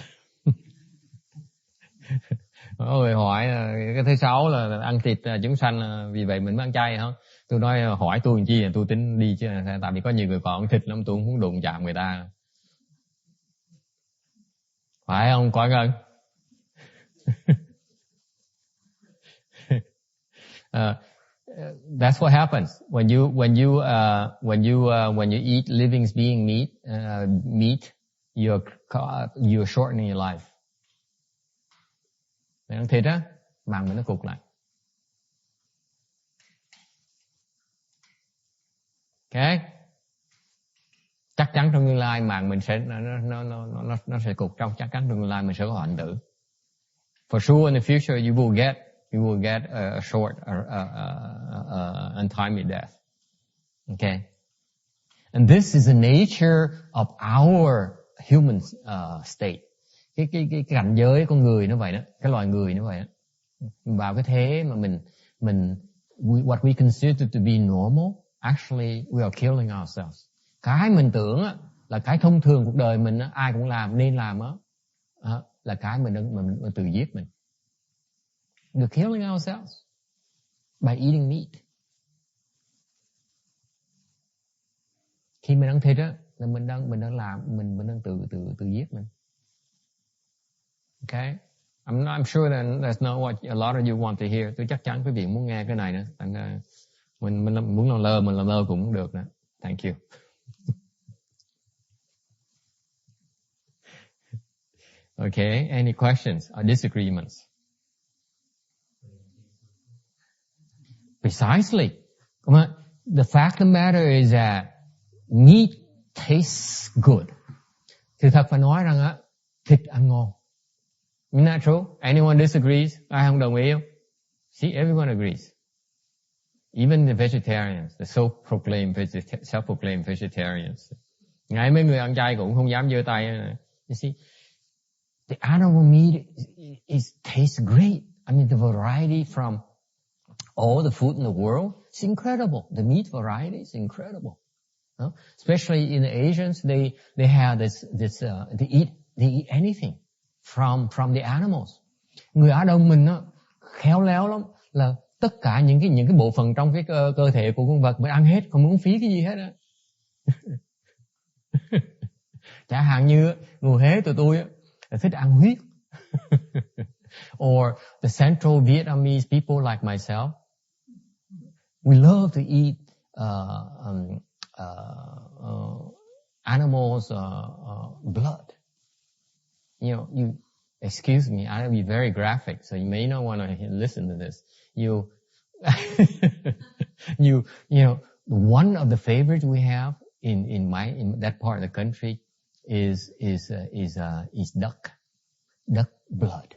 người hỏi cái thứ 6 là ăn thịt chúng sanh, vì vậy mình mới ăn chay không? Tôi nói hỏi tôi làm chi, tôi tính đi chứ, tại vì có nhiều người còn ăn thịt lắm, tôi không muốn đụng chạm người ta. Phải không, Quảng Ngân? That's what happens when you eat living being meat, you're shortening your life. Mình ăn thịt á, mạng mình nó cụt lại. Okay? Chắc chắn trong tương lai mạng mình sẽ nó sẽ cụt, chắc chắn trong tương lai mình sẽ có hoạn tử. For sure in the future you will get a short untimely death. Okay? And this is the nature of our human state. Cái cảnh giới con người nó vậy đó, cái loài người nó vậy đó. Vào cái thế mà what we consider to be normal, actually we are killing ourselves. Cái mình tưởng là cái thông thường cuộc đời mình ai cũng làm, nên làm là cái mình tự giết mình. We're killing ourselves by eating meat. Khi mình ăn thịt á, là mình đang tự giết mình. Okay? I'm sure that's not what a lot of you want to hear. Tôi chắc chắn quý vị muốn nghe cái này nữa. Mình muốn làm lơ cũng được nữa. Thank you. Okay, any questions or disagreements? Precisely. The fact of the matter is that meat tastes good. Sự thật phải nói rằng thịt ăn ngon. Isn't that true? Anyone disagrees? Ai không đồng ý không? See, everyone agrees. Even the vegetarians, the self-proclaimed vegetarians. Ngay mấy người ăn chay cũng không dám giơ tay. You see, the animal meat tastes great. I mean, the variety from all the food in the world. It's incredible. The meat variety is incredible. Especially in the Asians, they have they eat anything from the animals. Người Á Đông mình nó khéo léo lắm, là tất cả những cái bộ phận trong cái cơ thể của con vật mình ăn hết, không muốn phí cái gì hết á. Chẳng hạn như người Huế tụi tôi là thích ăn huyết. Or the Central Vietnamese people like myself, we love to eat animals' blood. You know, excuse me, I'll be very graphic, so you may not want to listen to this. You know, one of the favorites we have in that part of the country is duck blood.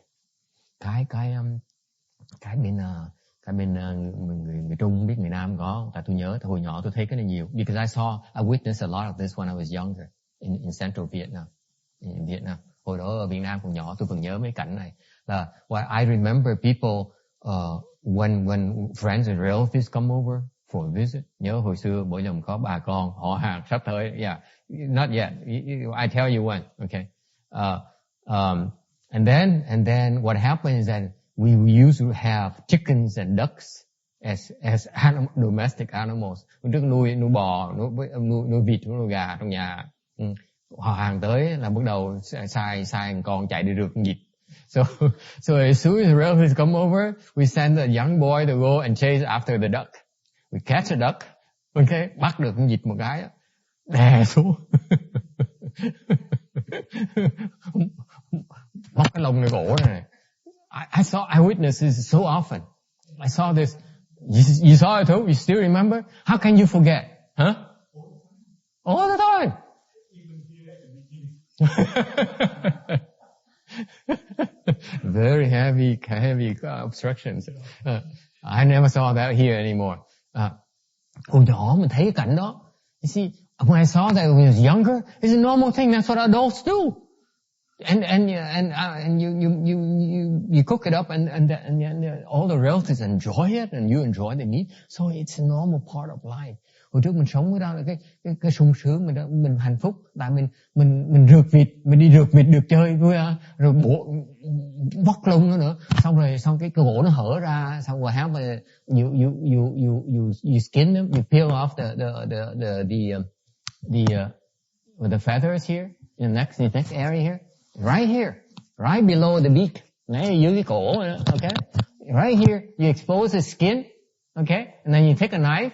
Cái bên người Trung biết người Nam có, tại tôi nhớ hồi nhỏ tôi thấy cái này nhiều, because I witnessed a lot of this when I was younger in Central Vietnam, in Vietnam. Hồi đó ở Việt Nam còn nhỏ tôi còn nhớ mấy cảnh này, là I remember people when friends and relatives come over for a visit. Nhớ hồi xưa mỗi lần có bà con họ hàng sắp tới, yeah, not yet, I tell you when, okay. And then what happened is that we used to have chickens and ducks as domestic animals. Trước nuôi bò, nuôi vịt, nuôi gà trong nhà. Họ hàng tới là bắt đầu sai con chạy đi rượt con vịt. So as soon as the relatives come over, we send a young boy to go and chase after the duck. We catch a duck, okay, bắt được con vịt một cái, đè xuống. Móc cái lôngในcổ này. I witnessed this so often. I saw this. You saw it too? You still remember? How can you forget? Huh? All the time. Very heavy obstructions. I never saw that here anymore. Hồi nhỏ mình thấy cái cảnh đó. You see, when I saw that when I was younger, it's a normal thing. That's what adults do. And you cook it up and all the relatives enjoy it and you enjoy the meat. So it's a normal part of life. Hồi trước mình sống ở đó là cái sung sướng, mình hạnh phúc, tại mình rượt vịt, mình đi rượt vịt được chơi vui à, rồi bóc lông nữa, xong cái cổ nó hở ra, xong rồi you skin them, you peel off the feathers here in the next area here. Right below the beak. Này dưới cái cổ, okay? Right here, you expose the skin, okay? And then you take a knife.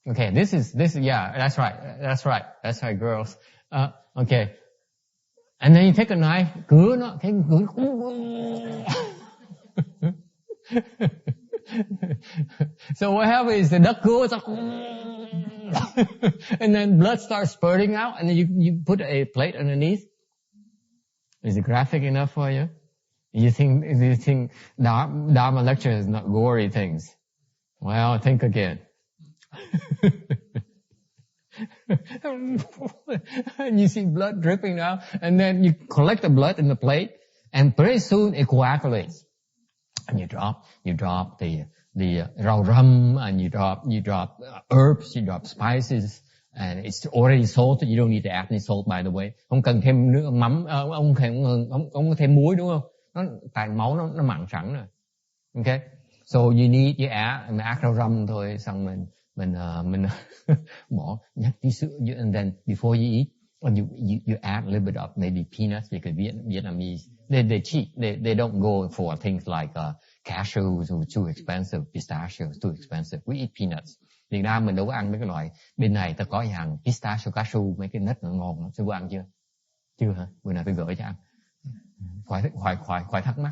Okay, this is, yeah, that's right, girls. Okay. And then you take a knife, cứa nó, thấy cứa. So what happens is the duck goes up, and then blood starts spurting out, and then you put a plate underneath. Is it graphic enough for you? You think Dharma lecture is not gory things? Well, think again. And you see blood dripping now, and then you collect the blood in the plate, and pretty soon it coagulates. And you drop the rau rum, and you drop herbs, you drop spices, and it's already salted. You don't need to add any salt, by the way. Không cần thêm nước mắm, ông có thêm muối đúng không? Tại máu nó mặn sẵn rồi. Okay, so you add rau rum thôi, xong mình bỏ nhắc tí sữa, and then before you eat, you add a little bit of maybe peanuts, because Vietnamese they cheat, they don't go for things like cashews or too expensive, pistachios too expensive. We eat peanuts. Việt Nam mình đâu có ăn mấy cái loại, bên này ta có hàng pistachio, cashew, mấy cái nấc nó ngon lắm. Sư phụ ăn chưa? Chưa hả? Bữa nào tôi gửi cho ăn. Khỏi thắc mắc.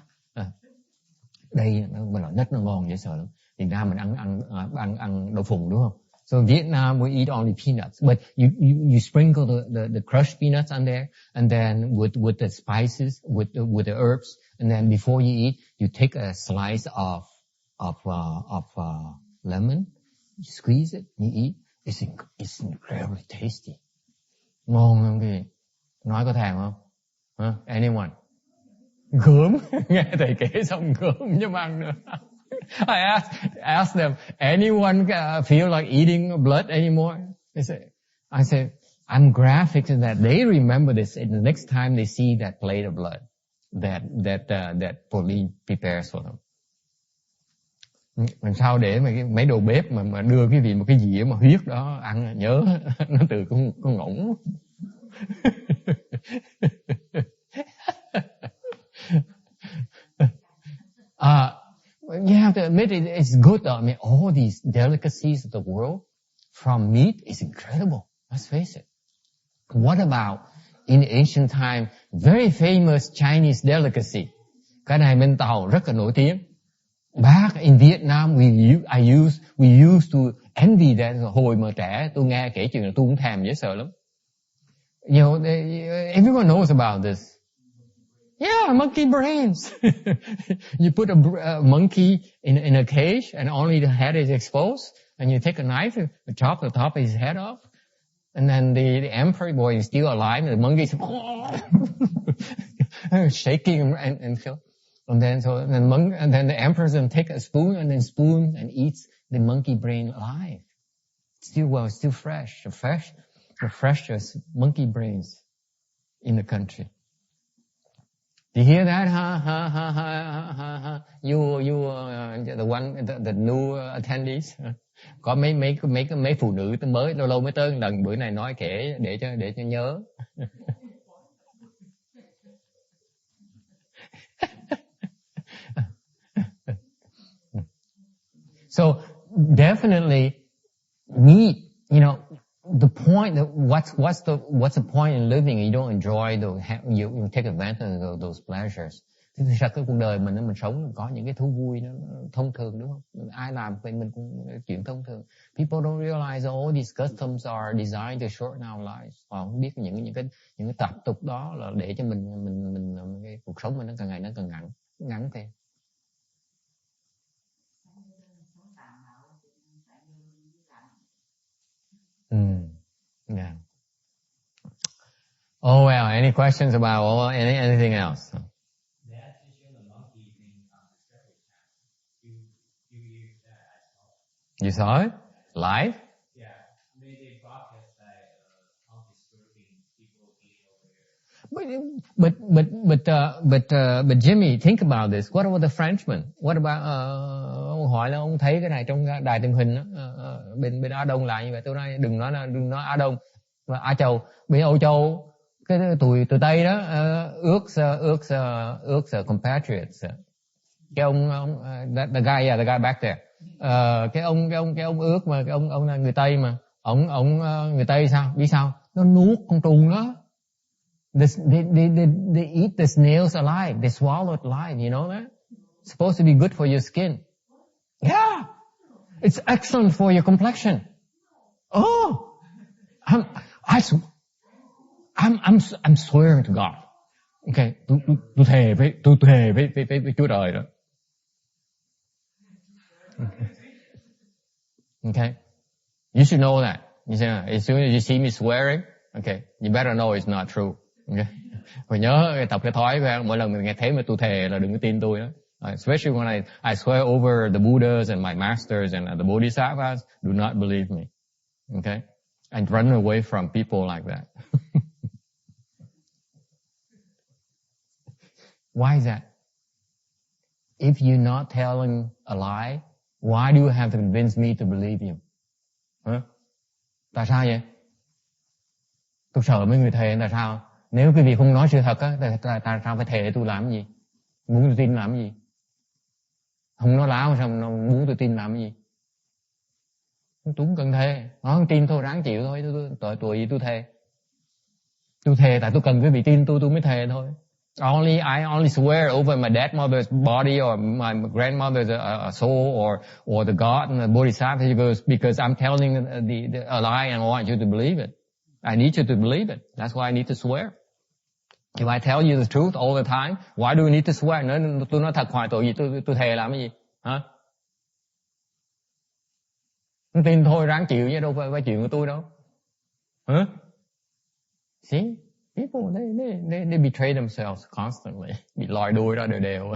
Đây mấy loại nấc nó ngon dễ sợ lắm. Việt Nam mình ăn đậu phùng đúng không? So Vietnam we eat only peanuts, but you sprinkle the crushed peanuts on there, and then with the spices, with the herbs, and then before you eat, you take a slice of lemon, you squeeze it, you eat. It's incredibly tasty. Ngon lắm kìa. Nói có thèm không? Huh? Anyone? Gớm. Nghe thầy kể xong gớm chứ ăn nữa. I asked them, anyone feel like eating blood anymore? I said, I'm graphic to that. They remember this, and the next time they see that plate of blood that Pauline prepares for them. Làm sao để mà mấy đầu bếp mà đưa cái gì một cái dĩa mà huyết đó ăn, nhớ nó từ con ngỗng. You have to admit it's good though. I mean, all these delicacies of the world from meat is incredible. Let's face it. What about in ancient time, very famous Chinese delicacy? Cái này bên Tàu rất là nổi tiếng. Back in Vietnam, we used to envy that. Hồi mà trẻ, tôi nghe kể chuyện là tôi cũng thèm dễ sợ lắm. You know, everyone knows about this. Yeah, monkey brains. You put a monkey in a cage and only the head is exposed, and you take a knife and chop the top of his head off, and then the emperor boy is still alive, and the monkey is shaking and kill. And then the emperor then take a spoon and eats the monkey brain alive. Still fresh, the freshest monkey brains in the country. Do you hear that? Ha. You the one, the new attendees. Có mấy phụ nữ mới lâu lâu mới tới một lần, bữa này nói kể để cho nhớ. So definitely meat, you know, the point that what's the point in living? You don't enjoy you take advantage of those pleasures. Thì thật cái cuộc đời mình sống có những cái thú vui nó thông thường, đúng không? Ai làm mình cũng chuyện thông thường. People don't realize all these customs are designed to shorten our lives. Họ không biết những cái tập tục đó là để cho mình cái cuộc sống mình nó càng ngày nó càng ngắn thêm. Yeah. Oh well, any questions about anything else? They actually show the monkey thing on Discovery Channel. You use that as well. You saw it? Live? Yeah. They broadcast that monkey scraping people eating over here. But Jimmy, think about this. What about the Frenchman? What about ông hỏi là ông thấy cái này trong đài truyền hình đó, bên Á Đông lại như vậy. Tôi nói đừng nói Á Đông mà Á Châu, bên Âu Châu, cái tụi Tây đó ước compatriots. Cái ông the guy back there. Cái ông ước mà cái ông là người Tây mà ông người Tây sao? Biết sao? Nó nuốt con trùng đó. They eat the snails alive. They swallow it alive. You know that? It's supposed to be good for your skin. Yeah, it's excellent for your complexion. Oh, I'm swearing to God. Okay, tôi thề với Chúa Trời đó. Okay, you should know that. You say, as soon as you see me swearing, okay, you better know it's not true. Okay, phải nhớ tập cái thói của em, mỗi lần mình nghe thấy mà tôi thề là đừng có tin tôi đó. Especially when I swear over the Buddhas and my masters and the Bodhisattvas, do not believe me. Okay? And run away from people like that. Why is that? If you're not telling a lie, why do you have to convince me to believe you? Huh? Tại sao vậy? Tôi sợ mấy người thề, tại sao? Nếu quý vị không nói sự thật á, tại sao phải thề tôi làm cái gì? Muốn tôi tin làm cái gì? Không nói láo sao nó muốn tôi tin làm cái gì? Tôi không cần thề. Nó không tin thôi, ráng chịu thôi. Tội gì tôi thề. Tôi thề tại tôi cần quý vị tin tôi mới thề thôi. I only swear over my dead mother's body or my grandmother's soul or the God and the Bodhisattva because I'm telling a lie and I want you to believe it. I need you to believe it. That's why I need to swear. If I tell you the truth all the time, why do you need to swear? Tôi nói thật hoài, tội gì tôi thề làm cái gì? Hả? Không tin thôi, ráng chịu chứ đâu phải chuyện của tôi đâu. Hả? See? People, they betray themselves constantly. Bị lòi đuôi ra đều.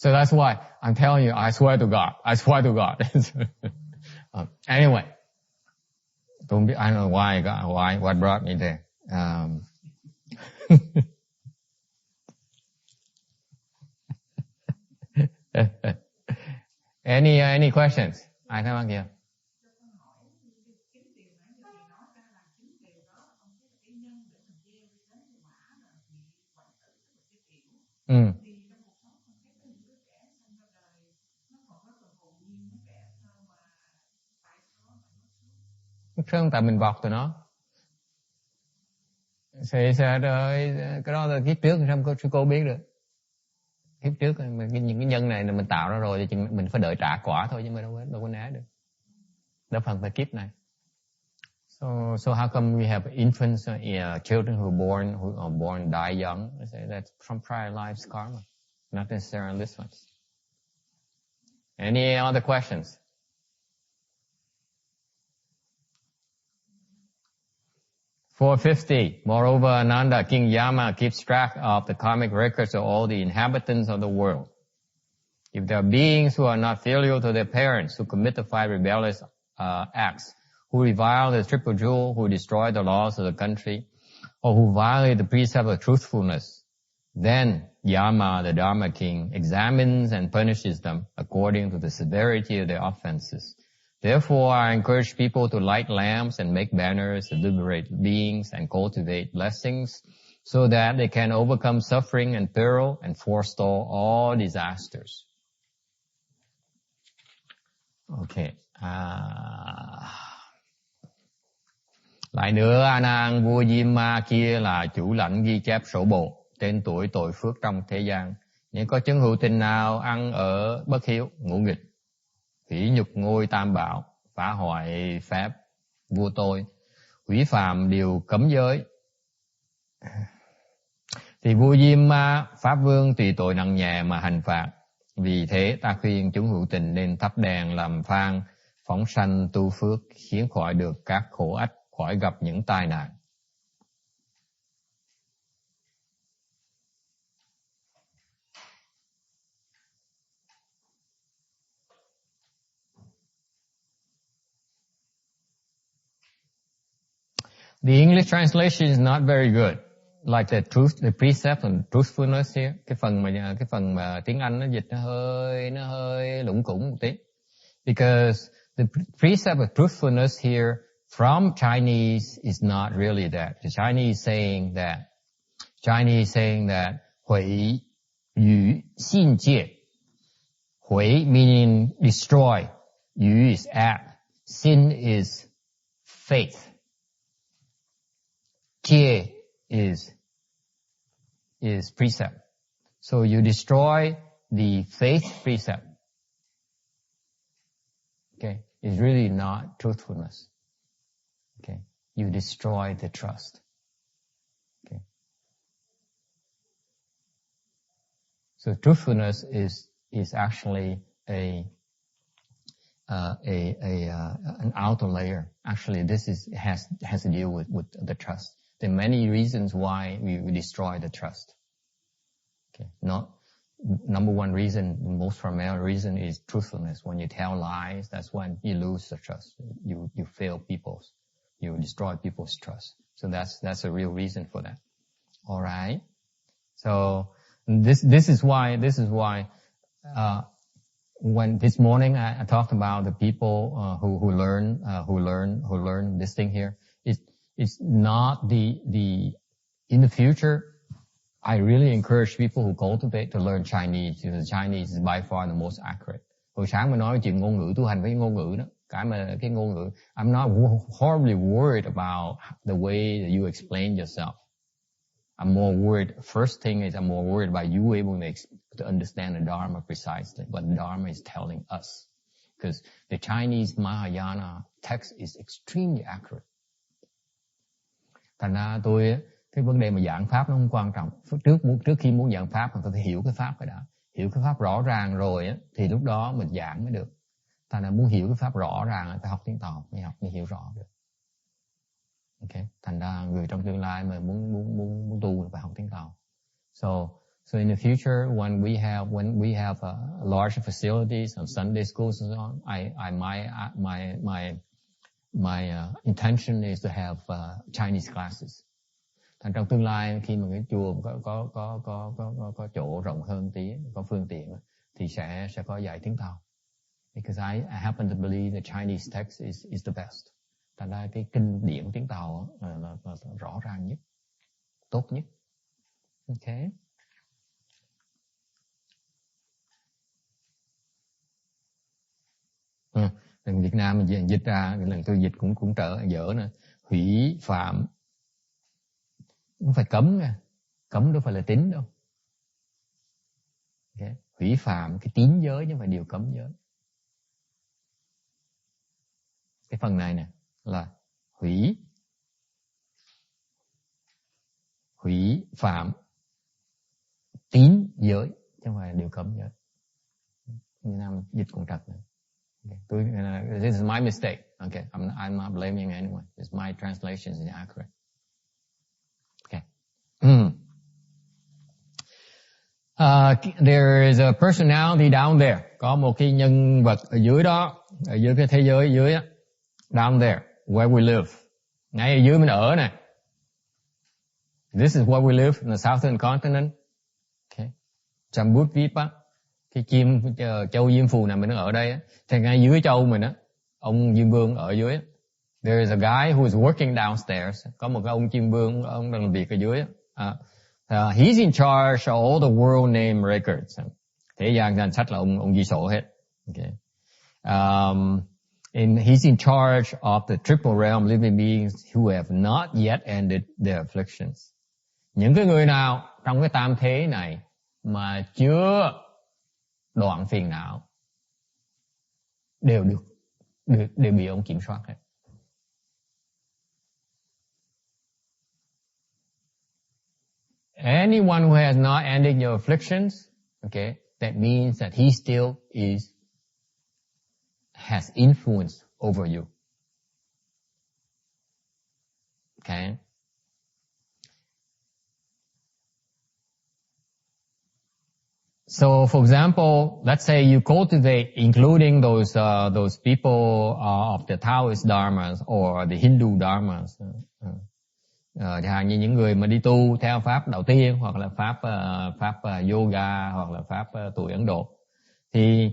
So that's why I'm telling you, I swear to God. I swear to God. Anyway, don't be, I don't know what brought me there. Any questions? Ai thắc mắc gì không? Không, tại mình vọt tụi nó. Cái đó là kiếp trước sao cô biết được? Kiếp trước những cái nhân này là mình tạo ra rồi thì mình phải đợi trả quả thôi chứ mình đâu có né được. Đó phần phải kiếp này. So how come we have infants, children who are born die young? I say that's from prior lives karma, not necessarily this one. Any other questions? (450) Moreover, Ananda, King Yama keeps track of the karmic records of all the inhabitants of the world. If there are beings who are not filial to their parents, who commit the 5 rebellious acts, who revile the triple jewel, who destroy the laws of the country, or who violate the precept of truthfulness, then Yama, the Dharma king, examines and punishes them according to the severity of their offenses. Therefore, I encourage people to light lamps and make banners to liberate beings and cultivate blessings so that they can overcome suffering and peril and forestall all disasters. Okay. Lại nữa, A Nan, vua Diêm Ma kia là chủ lãnh ghi chép sổ bộ, tên tuổi tội phước trong thế gian. Nếu có chứng hữu tình nào ăn ở bất hiếu, ngũ nghịch, hủy nhục ngôi tam bảo, phá hoại phép vua tôi, hủy phạm điều cấm giới, thì vua Diêm Ma pháp vương tùy tội nặng nhẹ mà hành phạt. Vì thế ta khuyên chúng hữu tình nên thắp đèn làm phan, phóng sanh tu phước, khiến khỏi được các khổ ách, khỏi gặp những tai nạn. The English translation is not very good. Like the precept and truthfulness here. Cái phần mà tiếng Anh nó dịch nó hơi lủng củng một tí. Because the precept of truthfulness here from Chinese is not really that. The Chinese saying that 毁于信戒. 毁 meaning destroy. 于 is act. Sin is faith. 戒 is precept. So you destroy the faith precept. Okay. It's really not truthfulness. Okay. You destroy the trust. Okay. So truthfulness is actually an outer layer. Actually, this has to deal with the trust. There are many reasons why we destroy the trust. Okay. Not number one reason, the most primary reason is truthfulness. When you tell lies, that's when you lose the trust. You fail you destroy people's trust. So that's a real reason for that. All right. So this is why when this morning I talked about the people who learn this thing here. It's not in the future. I really encourage people who cultivate to learn Chinese, because Chinese is by far the most accurate. Hồi sáng mình nói chuyện ngôn ngữ, tu hành với ngôn ngữ đó. Cái ngôn ngữ, I'm not horribly worried about the way that you explain yourself. I'm more worried, first thing is I'm more worried about you able to understand the Dharma precisely, what the Dharma is telling us. Because the Chinese Mahayana text is extremely accurate. Thành ra cái vấn đề mà giảng pháp nó không quan trọng. Trước khi muốn giảng pháp, mình phải hiểu cái pháp cái đã. Hiểu cái pháp rõ ràng rồi á, thì lúc đó mình giảng mới được. Thành ra muốn hiểu cái pháp rõ ràng phải học tiếng Tàu mới hiểu rõ được. Okay. Thành ra người trong tương lai mà muốn tu phải học tiếng Tàu. So So in the future, when we have large facilities and Sunday schools and so on, my intention is to have Chinese classes. Thành trong tương lai khi mà cái chùa có chỗ rộng hơn tí, có phương tiện thì sẽ có dạy tiếng Tàu. Because I happen to believe the Chinese text is the best. Thành ra cái kinh điển tiếng Tàu là rõ ràng nhất, tốt nhất. Okay. Lần Việt Nam mình dịch ra, lần tôi dịch cũng dở nè. Hủy phạm, không phải cấm nha, cấm đâu phải là tín đâu. Okay. Hủy phạm cái tín giới chứ không phải điều cấm giới. Cái phần này nè là hủy phạm tín giới chứ không phải là điều cấm giới. Việt Nam dịch cũng trật nữa. Okay. This is my mistake. Okay, I'm not blaming anyone. It's my translation is inaccurate. Okay. There is a personality down there. Có một cái nhân vật ở dưới đó, ở dưới cái thế giới dưới á, down there, where we live. Ngay ở dưới mình ở nè. This is where we live in the southern continent. Okay. Jambudvipa. Cái chim châu Diêm Phù này mình ở đây á, thì ngay dưới châu mình á, ông Diêm Vương ở dưới á. There is a guy who is working downstairs. Có một cái ông chim vương, ông đang làm việc ở dưới á. He's in charge of all the world name records. Thế gian danh sách là ông ghi sổ hết. Okay. And he's in charge of the triple realm living beings who have not yet ended their afflictions. Những cái người nào trong cái tam thế này mà chưa đoạn phiền não đều bị ông kiểm soát hết. Anyone who has not ended your afflictions, okay, that means that he still has influence over you. Okay. So, for example, let's say you cultivate, including those people of the Taoist dharmas or the Hindu dharmas. Chẳng hạn như những người mà đi tu theo pháp Đạo Tiên hoặc là pháp yoga hoặc là pháp tuổi Ấn Độ thì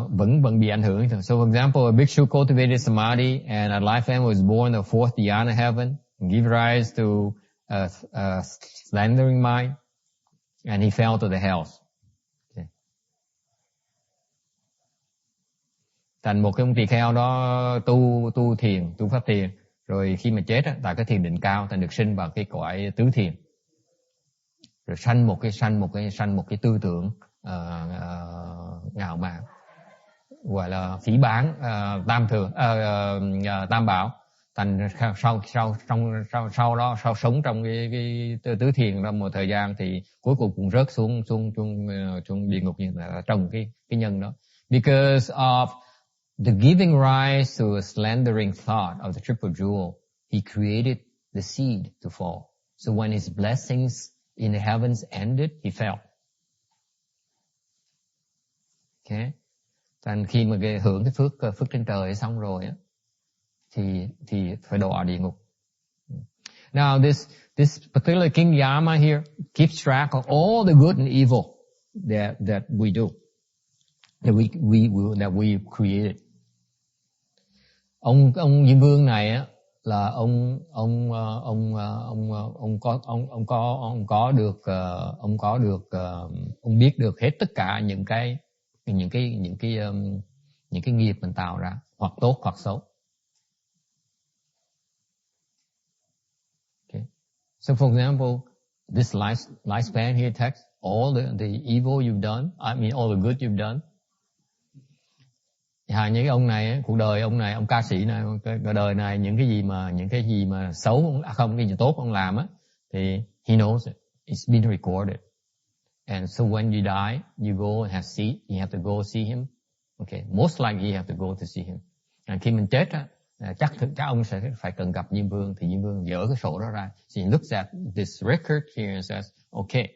vẫn bị ảnh hưởng. So, for example, a bhikshu cultivated samadhi and at life end was born the fourth dhyana heaven and give rise to a slandering mind. And he fell to the hells. Okay. Thành một cái ông tỳ kheo đó tu thiền, tu pháp thiền, rồi khi mà chết tại cái thiền định cao, thành được sinh vào cái cõi tứ thiền, rồi sanh một cái tư tưởng ngạo mạn, gọi là phỉ báng tam bảo. Thành sau đó sống trong cái tứ thiền trong một thời gian thì cuối cùng cũng rớt xuống địa ngục, như là trong cái nhân đó. Because of the giving rise to a slandering thought of the triple jewel, he created the seed to fall. So when his blessings in the heavens ended, he fell. Okay. Thành khi mà hưởng cái phước trên trời xong rồi á, thì phải đọa địa ngục. Now this particular King Yama here keeps track of all the good and evil that we do, that we created. Ông Diêm Vương này á là ông biết được hết tất cả những cái nghiệp mình tạo ra, hoặc tốt hoặc xấu. So, for example, this lifespan here text, all the evil you've done, I mean all the good you've done. Những cái ông này, cuộc đời ông này, ông ca sĩ này, cuộc đời này những cái gì mà xấu, không cái gì tốt ông làm á, thì he knows it. It's been recorded. And so when you die, you go and you have to go see him. Okay, most likely you have to go to see him. Khi mình chết á, chắc ông sẽ phải cần gặp Diêm Vương, thì Diêm Vương dỡ cái sổ đó ra. So he looks at this record here and says, okay,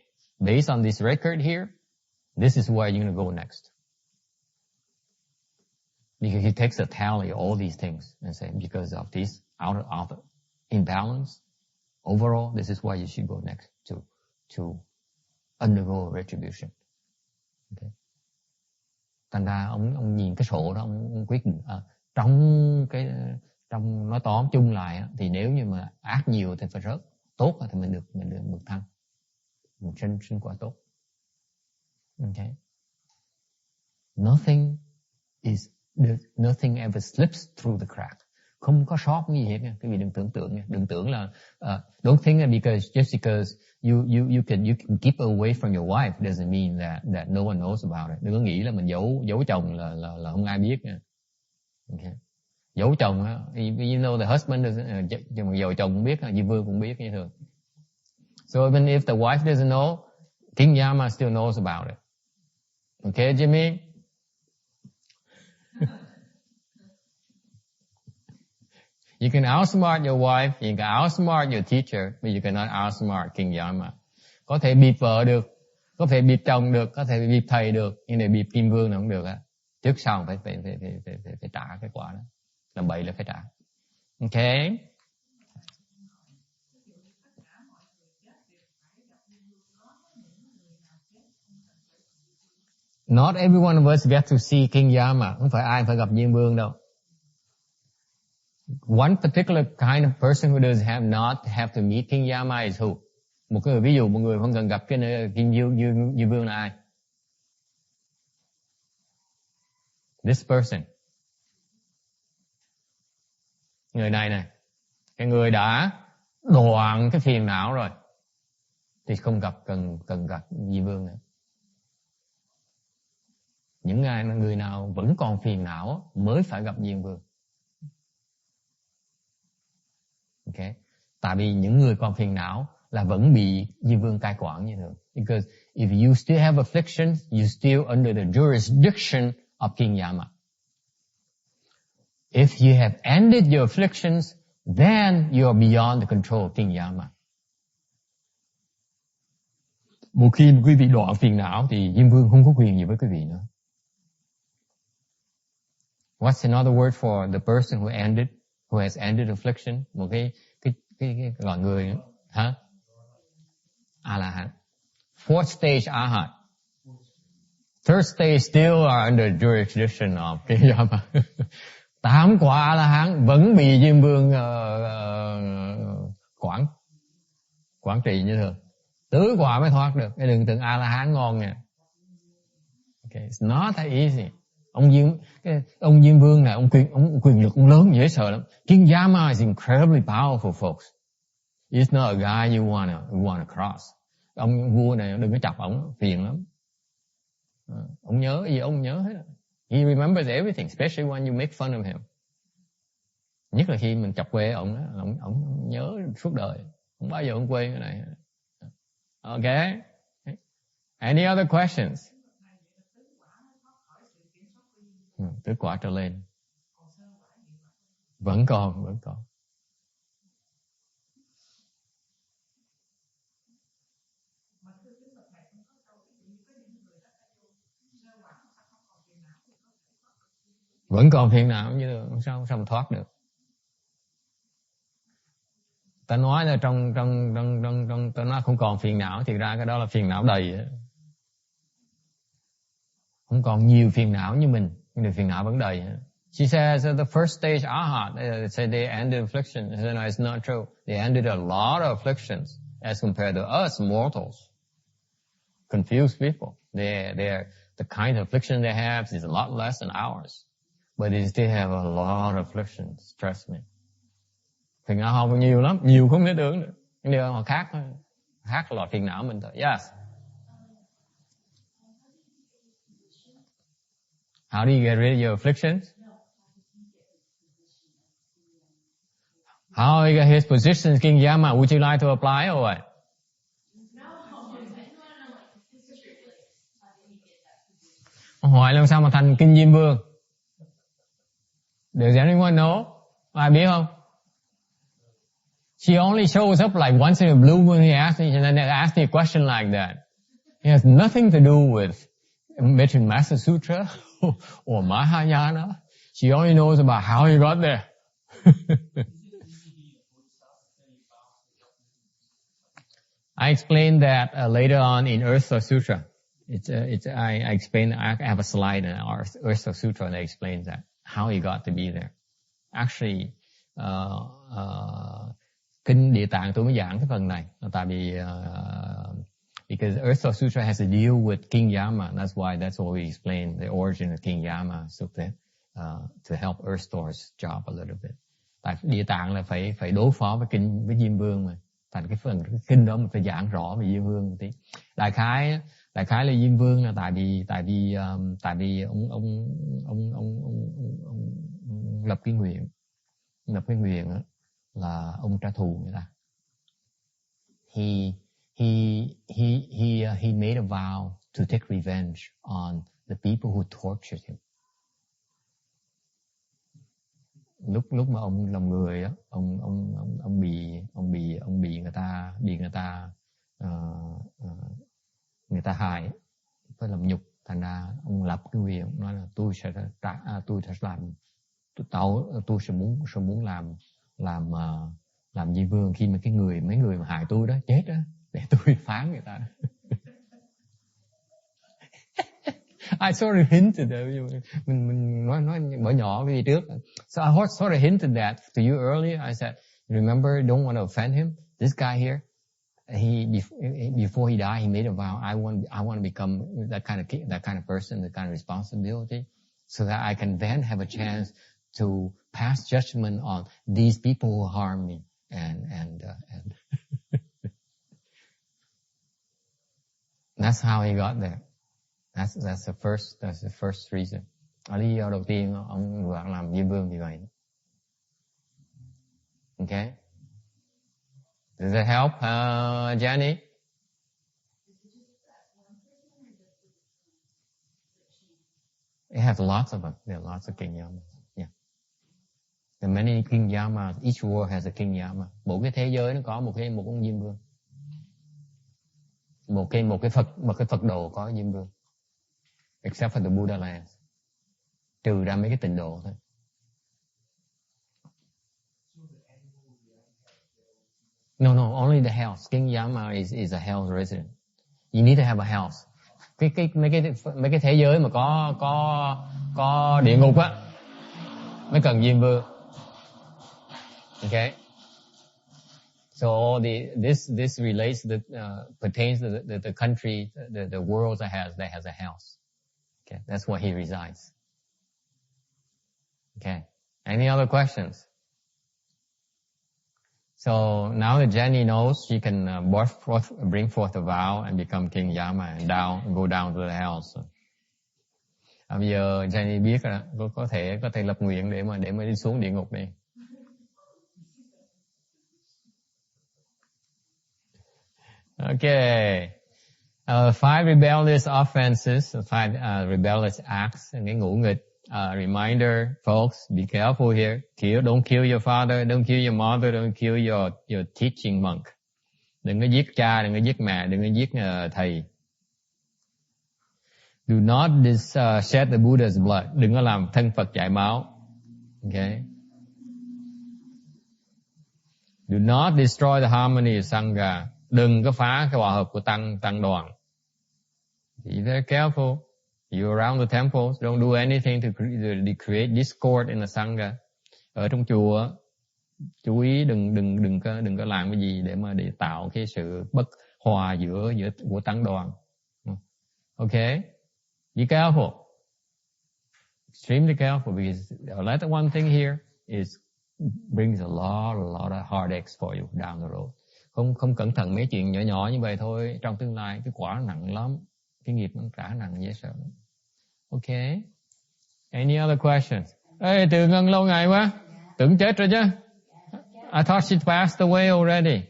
based on this record here, this is where you're going to go next. Because he takes a tally of all these things and say, because of this outer imbalance, overall, this is where you should go next to undergo retribution. Okay. Thành ra ông nhìn cái sổ đó, ông quyết định trong nói tóm chung lại thì nếu như mà ác nhiều thì phải rớt, tốt thì mình được bậc thăng, mình sinh quả tốt. Okay. Nothing ever slips through the crack. Không có sót gì hết nha. Quý vị đừng tưởng tượng nha. Đừng tưởng là don't think that because you can keep away from your wife doesn't mean that no one knows about it. Đừng có nghĩ là mình giấu chồng là không ai biết nha. Okay. Giấu chồng á, you know the husband giấu chồng cũng biết, Diêm Vương cũng biết như thường. So even if the wife doesn't know, King Yama still knows about it. Okay, Jimmy? You can outsmart your wife, you can outsmart your teacher, but you cannot outsmart King Yama. Có thể bịp vợ được, có thể bịp chồng được, có thể bịp thầy được, nhưng để bịp Kim Vương là không được á. Trước sau phải trả cái quả đó. Làm bậy là phải trả. Okay? Not every one of us get to see King Yama. Không phải ai phải gặp Diêm Vương đâu. One particular kind of person who does not have to meet King Yama is who? Một cái ví dụ, một người không cần gặp cái King Diêm Vương là ai? This person. Người này nè, cái người đã đoạn cái phiền não rồi thì không cần gặp Diêm Vương nữa. Những người nào vẫn còn phiền não mới phải gặp Diêm Vương. Okay. Tại vì những người còn phiền não là vẫn bị Diêm Vương cai quản như thường. Because if you still have afflictions, you still under the jurisdiction of King Yama. If you have ended your afflictions, then you are beyond the control of King Yama. Một khi quý vị đoạn phiền não thì Diêm Vương không có quyền gì với quý vị nữa. What's another word for the person who has ended affliction? Một cái gọi người nữa. Hả? A-la-hán. Fourth stage A-hán. Third stage still are under jurisdiction of King Yama. 8 quả A-la-hán vẫn bị Diêm Vương quản trị như thường. Tứ quả mới thoát được. Cái đừng tưởng A-la-hán ngon nha. Okay, it's not that easy. Ông Diêm Vương này, ông quyền lực ông lớn dễ sợ lắm. King Yama is incredibly powerful, folks. He's not a guy you wanna cross. Ông vua này đừng có chọc ổng, phiền lắm. Ông nhớ gì ông nhớ hết. He remembers everything, especially when you make fun of him. Nhất là khi mình chọc quê ông nhớ suốt đời. Không bao giờ ông quên cái này. Okay? Any other questions? Tứ quả trở lên. Vẫn còn. Vẫn còn phiền não chứ sao mà thoát được. Ta nói là trong ta nói không còn phiền não thì ra cái đó là phiền não đầy. Không còn nhiều phiền não như mình, nhưng phiền não vẫn đầy. She says the first stage Arhat, they say they ended affliction. I said, no, it's not true. They ended a lot of afflictions as compared to us mortals. Confused people. The kind of affliction they have is a lot less than ours. But they still have a lot of afflictions. Trust me. Phiền não họ nhiều lắm, nhiều không thể tưởng được. Nhưng điều họ khác thôi. Khác là phiền não mình thôi. Yes. How do you get rid of your afflictions? How you get his position, King Yama? Would you like to apply or what? Hỏi làm sao mà thành Kinh Diêm Vương? Does anyone know? Ai biết không? She only shows up like once in a blue moon. He asked me, and then they asked me a question like that. It has nothing to do with Vietnamese Sutra or Mahayana. She only knows about how he got there. I explained that later on in Earth Sutra. I explained. I have a slide in Earth Sutra that explains that how he got to be there. Actually, Kinh Địa Tạng tôi mới giảng cái phần này, tại vì because Earth Sutra has to deal with King Yama. That's why we explain the origin of King Yama Sutra to help Earth Store's job a little bit. Tại Địa Tạng là phải đối phó với Diêm Vương mà. Thành cái kinh đó mình phải giảng rõ về Diêm Vương một tí. Đại khái là Diêm Vương là tại vì ông lập cái nguyện đó, là ông trả thù người ta. He made a vow to take revenge on the people who tortured him. Lúc mà ông làm người á, ông bị người ta hại, phải làm nhục, thành ra ông lập cái nguyện nói là tôi sẽ muốn làm Diêm Vương khi mà mấy người mà hại tôi đó chết đó, để tôi phán người ta. I sort of hinted that mình nói mở nhỏ cái gì trước. So I sort of hinted that to you earlier. I said, remember, don't want to offend him. This guy here, before he died, he made a vow. I want to become that kind of person, that kind of responsibility, so that I can then have a chance to pass judgment on these people who harm me. And that's how he got there. That's the first reason. Lý do đầu tiên ông vợ làm Diêm Vương vì vậy. Okay. Does that help, Jenny? It has lots of them. There are lots of King Yamas. Yeah. There are many King Yamas. Each world has a King Yama. Mỗi cái thế giới nó có một ông Diêm Vương. Một cái Phật đồ có Diêm Vương. Except for the Buddha lands. Trừ ra mấy cái tịnh độ thôi. No, only the house. King Yama is a hell resident. You need to have a house. Mấy cái thế giới mà có địa ngục á mới cần Diêm Vương. Okay. So this relates pertains to the country, the world that has a house. Okay, that's where he resides. Okay. Any other questions? So now that Jenny knows, she can bring forth a vow and become King Yama and go down to the house. Bây giờ Jenny biết rồi, có thể lập nguyện để mà đi xuống địa ngục đi. Okay. 5 rebellious offenses, 5 rebellious acts, cái ngũ nghịch. Reminder, folks, be careful here. Don't kill your father, don't kill your mother, don't kill your teaching monk. Đừng có giết cha, đừng có giết mẹ, đừng có giết thầy. Do not shed the Buddha's blood. Đừng có làm thân Phật chảy máu. Okay. Do not destroy the harmony of Sangha. Đừng có phá cái hòa hợp của tăng đoàn. Be very careful. You're around the temples, don't do anything to create discord in the Sangha. Ở trong chùa, chú ý đừng có làm cái gì để tạo cái sự bất hòa giữa của tăng đoàn. Okay? Be careful. Extremely careful, because that one thing here brings a lot of heartaches for you down the road. Không cẩn thận mấy chuyện nhỏ như vậy thôi, trong tương lai cái quả nặng lắm. Cái nghiệp nó trả nặng dễ sợ. Okay. Any other questions? Ê, Từ Ngân lâu ngày quá. Tưởng chết rồi chứ. I thought she passed away already.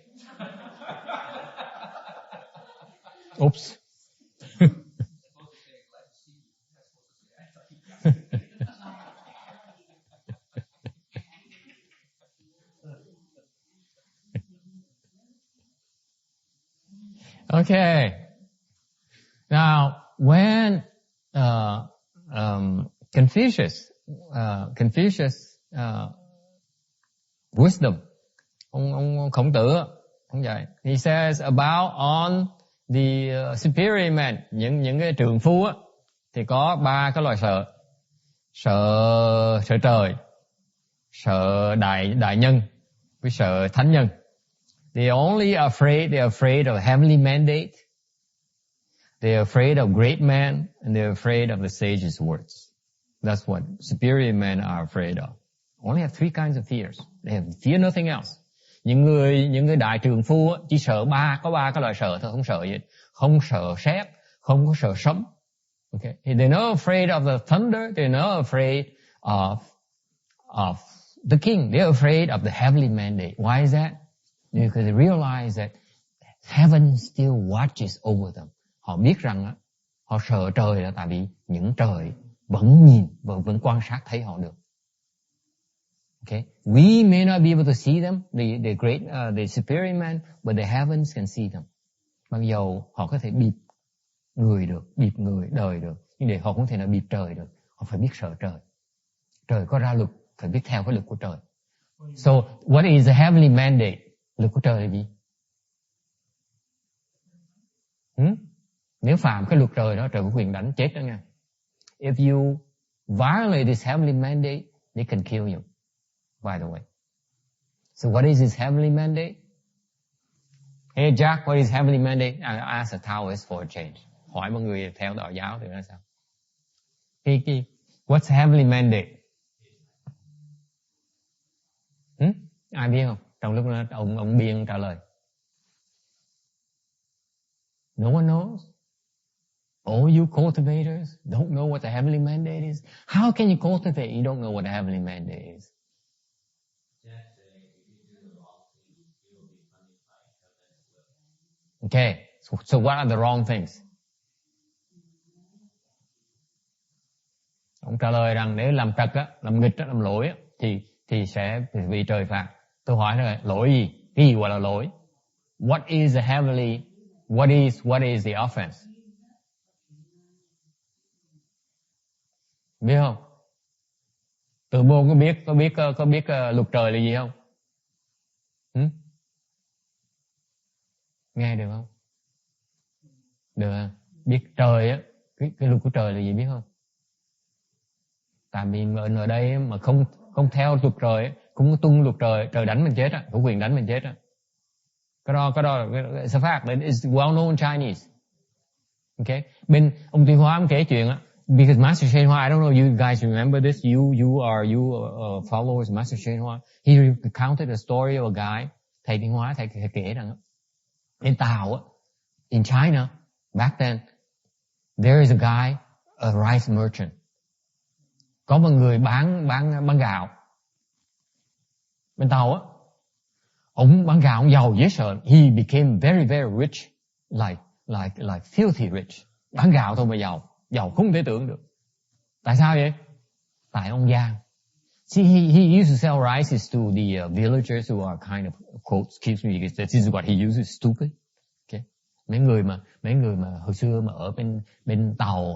Oops. Okay. Now, when Confucius wisdom, ông Khổng Tử, ông dạy, he says about on the superior man, những cái trượng phu á, thì có 3 cái loại sợ. Sợ trời, sợ đại nhân, với sợ thánh nhân. They're afraid of heavenly mandate. They're afraid of great men, and they're afraid of the sage's words. That's what superior men are afraid of. Only have 3 kinds of fears. They have fear nothing else. Những người đại trượng phu á, chỉ sợ có 3 cái loại sợ thôi, không sợ gì. Không sợ sét, không có sợ sấm. Okay. They're not afraid of the thunder. They're not afraid of the king. They're afraid of the heavenly mandate. Why is that? Because they realize that heaven still watches over them. Họ biết rằng họ sợ trời là tại vì những trời vẫn nhìn và vẫn quan sát thấy họ được. Okay, we may not be able to see them, the great, the superior man, but the heavens can see them. Mặc dầu họ có thể bịp người được, bịp người đời được, nhưng để họ không thể nào bịp trời được. Họ phải biết sợ trời. Trời có ra luật, phải biết theo cái luật của trời. So, what is the heavenly mandate? Luật của trời là gì? Nếu phạm cái luật trời đó, trời có quyền đánh chết đó nha. If you violate this heavenly mandate, they can kill you. By the way. So what is his heavenly mandate? Hey Jack, what is heavenly mandate? I ask a Taoist for a change. Hỏi mọi người theo đạo giáo thì nói sao? What's heavenly mandate? Ai biết không? Trong lúc đó ông Biên trả lời. No one knows. All you cultivators don't know what the heavenly mandate is. How can you cultivate? You don't know what the heavenly mandate is. Okay, so what are the wrong things? Ông trả lời rằng nếu làm trật á, làm nghịch á, làm lỗi á, thì sẽ bị trời phạt. Tôi hỏi là lỗi gì? Cái gì gọi là lỗi? What is the heavenly? What is the offense? Biết không? Từ môn có biết luật trời là gì không? Nghe được không? Được. Biết trời á, cái luật của trời là gì biết không? Tại vì ở đây mà không theo luật trời, không tuân luật trời, trời đánh mình chết á, có quyền đánh mình chết á. Cái đó là sự phát, it's well known in Chinese. Okay, bên ông Tuyên Hóa ông kể chuyện á, because Master Shen Hoa, I don't know you guys remember this, you are followers of Master Shen Hoa. He recounted a story of a guy, thầy Tuyên Hóa thầy kể rằng in Tao á, in China back then, there is a guy, a rice merchant. Có một người bán gạo. Bên Tàu á, ông bán gạo ông giàu dễ sợ. He became very very rich, like filthy rich. Bán gạo thôi mà giàu không thể tưởng được. Tại sao vậy? Tại ông gian. See, he used to sell rices to the villagers who are kind of, quote, excuse me, because this is what he uses, stupid. Okay. Mấy người mà hồi xưa mà ở bên Tàu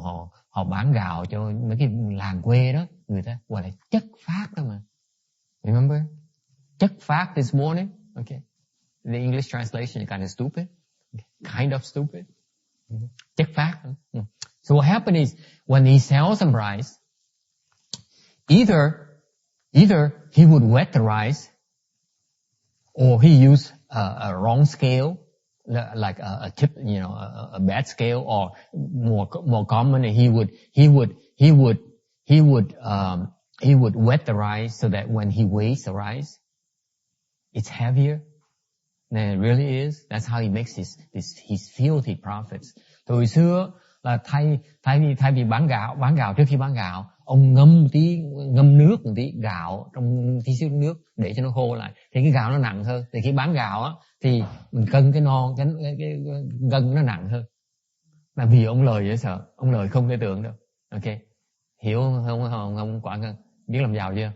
họ bán gạo cho mấy cái làng quê đó, người ta gọi là chất phác đó mà. Remember? Chất phác this morning. Okay. The English translation is kind of stupid. Kind of stupid. Chất phác. So what happened is when he sells some rice, either he would wet the rice, or he used a wrong scale, like a tip, a bad scale, or more commonly he would wet the rice so that when he weighs the rice, it's heavier than it really is. That's how he makes his filthy profits. Hồi xưa là thay vì bán gạo trước khi bán gạo, ông ngâm nước một tí gạo trong tí xíu nước để cho nó khô lại, thì cái gạo nó nặng hơn. Thì khi bán gạo á thì mình cân cái gân nó nặng hơn. Là vì ông lời dễ sợ, ông lời không thể tưởng đâu. Ok, hiểu không Quảng Ngân? Biết làm giàu chưa?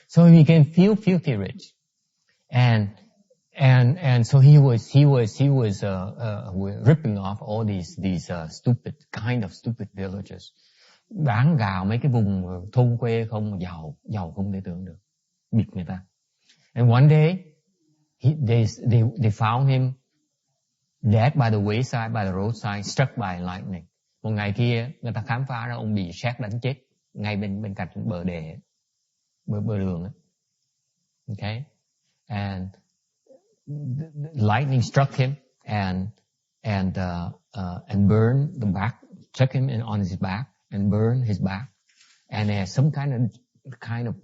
So he became filthy rich, and And so he was ripping off all these stupid villages. Bán gạo mấy cái vùng thôn quê không, giàu không thể tưởng được, bịt người ta. And one day they found him dead by the wayside, by the roadside, struck by lightning. Một ngày kia người ta khám phá ra ông bị sét đánh chết ngay bên cạnh bờ đường ấy. Okay, and lightning struck him and burned the back, struck him on his back and burned his back. And there's some kind of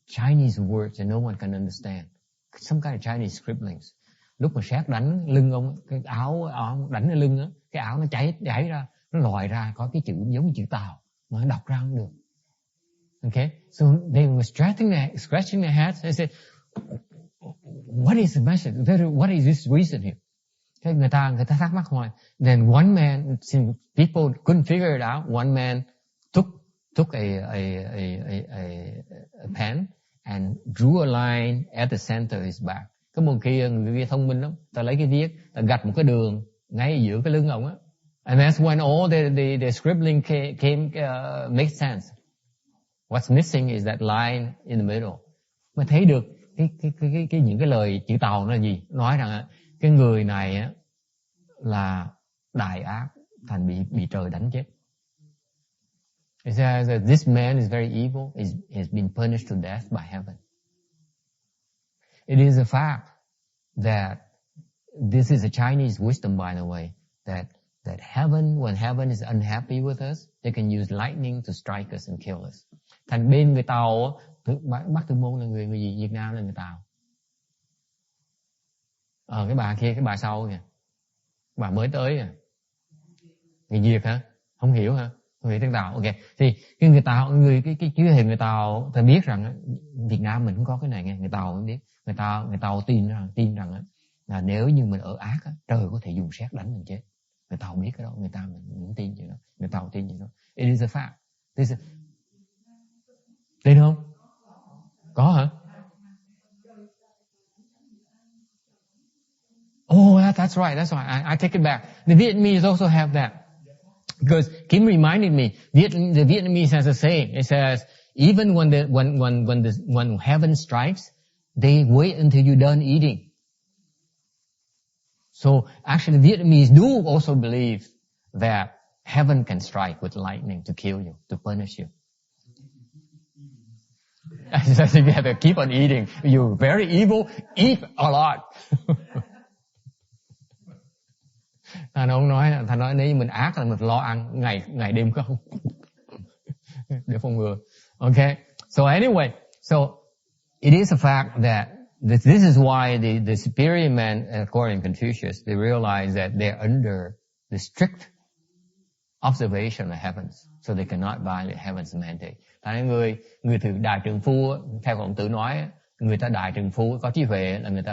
Chinese words that no one can understand. Some kind of Chinese scribblings. Lúc mà sét đánh lưng ông, cái áo đánh lên lưng á, cái áo nó chảy ra, nó lòi ra có cái chữ giống như chữ Tàu mà nó đọc ra không được. Okay, so they were scratching their heads. They said, "What is the message? What is this reason here?" Cái người ta thắc mắc hoài. Then one man, since people couldn't figure it out, one man took a pen and drew a line at the center of his back. Cái một kia người kia thông minh lắm, ta lấy cái viết, ta gạch một cái đường ngay giữa cái lưng ông á. And that's when all the scribbling came make sense. What's missing is that line in the middle. Mà thấy được cái những cái lời chữ Tàu nó là gì? Nói rằng cái người này á là đại ác, thành bị trời đánh chết. It says that this man is very evil, has been punished to death by heaven. It is a fact that this is a Chinese wisdom, by the way, that heaven, when heaven is unhappy with us, they can use lightning to strike us and kill us. Thành bên người Tàu, Bắc Tư Môn là người gì? Việt Nam là người Tàu. Cái bà kia, cái bà sau kìa, bà mới tới kìa. Người Việt hả? Không hiểu hả? Người tiếng Tàu, ok. Thì cái người Tàu, cái chữ hình người Tàu, ta biết rằng Việt Nam mình cũng có cái này nghe, người Tàu cũng biết. Người Tàu tin rằng là nếu như mình ở ác á, trời có thể dùng sét đánh mình chết. Người Tàu biết cái đó, người ta mình không tin chuyện đó. Người Tàu tin chuyện đó. It is a fact. Tin không? Có hả? Oh, that's right. I take it back. The Vietnamese also have that. Because Kim reminded me, the Vietnamese has a saying. It says, even when heaven strikes, they wait until you're done eating. So actually, Vietnamese do also believe that heaven can strike with lightning to kill you, to punish you. So you have to keep on eating. You're very evil, eat a lot. Thằng nói nếu mình ác là mình lo ăn ngày đêm không để phòng ngừa. Okay. So anyway, so it is a fact that this is why the superior men, according to Confucius, they realize that they're under the strict observation of heavens, so they cannot violate heaven's mandate. Tại người từ đại trượng phu, theo khổng tử nói, người ta đại trượng phu có trí huệ là người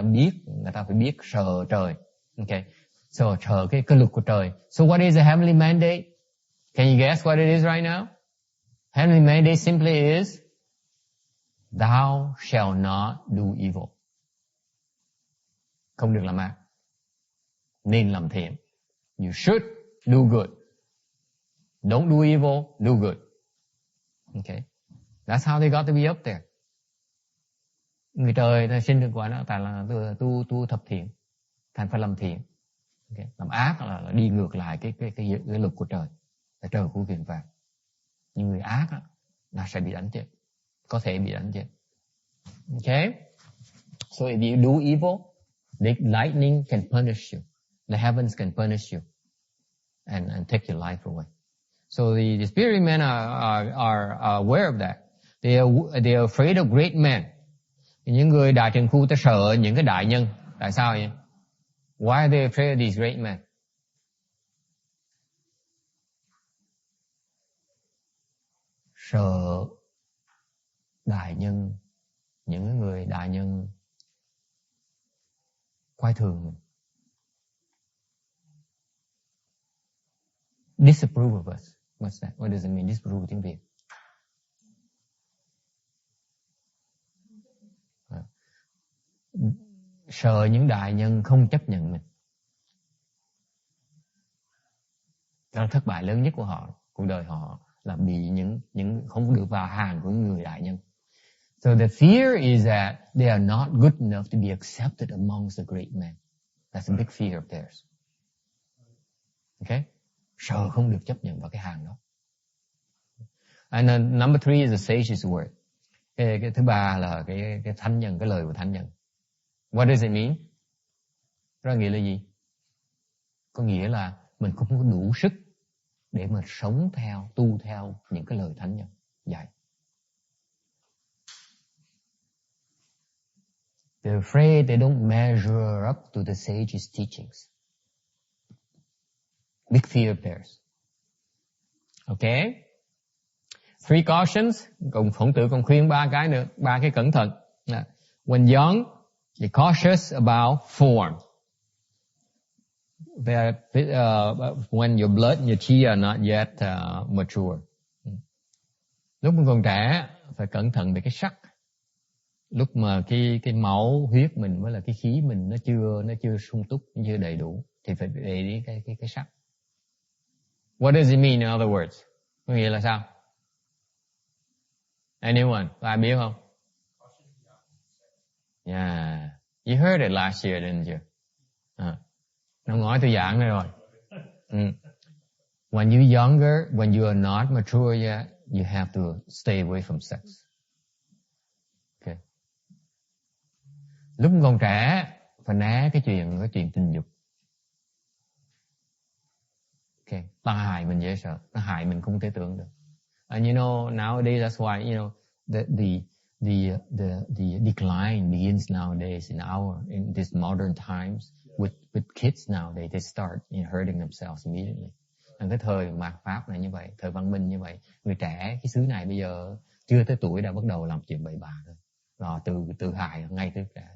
ta phải biết sợ trời. Okay. So chờ cái luật của trời. So what is the heavenly mandate? Can you guess what it is right now? Heavenly mandate simply is, thou shall not do evil. Không được làm ác, nên làm thiện. You should do good. Don't do evil, do good. Okay. That's how they got to be up there. Người trời ta sinh được quả đó tại là tu thập thiện, thành phải làm thiện. Okay. Làm ác là đi ngược lại cái luật của trời, là trời của quyền phạt. Nhưng người ác là sẽ bị đánh chết, có thể bị đánh chết. Okay. So if you do evil, the lightning can punish you, the heavens can punish you, and take your life away. So the spirit men are aware of that. They are afraid of great men. Những người đại trượng phu ta sợ những cái đại nhân. Tại sao vậy? Why are they afraid of these great men? Sợ đại nhân, những người đại nhân coi thường mình. Disapprove of us. What's that? What does it mean? Disapprove tiếng Việt. sợ những đại nhân không chấp nhận mình. Đó là thất bại lớn nhất của họ, cuộc đời họ là bị những không được vào hàng của người đại nhân. So the fear is that they are not good enough to be accepted amongst the great men. That's a big fear of theirs. Okay? Sợ không được chấp nhận vào cái hàng đó. And then number 3 is the sage's word. Cái thứ ba là cái thánh nhân, cái lời của thánh nhân. What does it mean? Đó nghĩa là gì? Có nghĩa là mình không có đủ sức để mà sống theo, tu theo những cái lời thánh nhân dạy. They're afraid they don't measure up to the sage's teachings. Big fear of theirs. Okay? 3 cautions. Khổng Tử còn khuyên 3 cái nữa, 3 cái cẩn thận. When young, be cautious about form. When your blood and your chi are not yet mature. Lúc mình còn trẻ phải cẩn thận về cái sắc. Lúc mà cái máu huyết mình với là cái khí mình nó chưa sung túc, nó chưa đầy đủ thì phải để ý cái sắc. What does it mean in other words? Có nghĩa là sao? Anyone? Có ai biết không? Yeah. You heard it last year, didn't you? Năm ngoái tôi giảng này rồi. When you're younger, when you are not mature yet, you have to stay away from sex. Okay. Lúc còn trẻ phải né cái chuyện tình dục. Okay. Ta hại mình dễ sợ, ta hại mình không thể tưởng được. And you know, nowadays that's why, you know, the decline begins nowadays in these modern times with kids nowadays. They start hurting themselves immediately. Cái thời mạt Pháp này như vậy, thời văn minh như vậy, người trẻ cái xứ này bây giờ chưa tới tuổi đã bắt đầu làm chuyện bậy bạ rồi. Rồi tự hại ngay từ trẻ.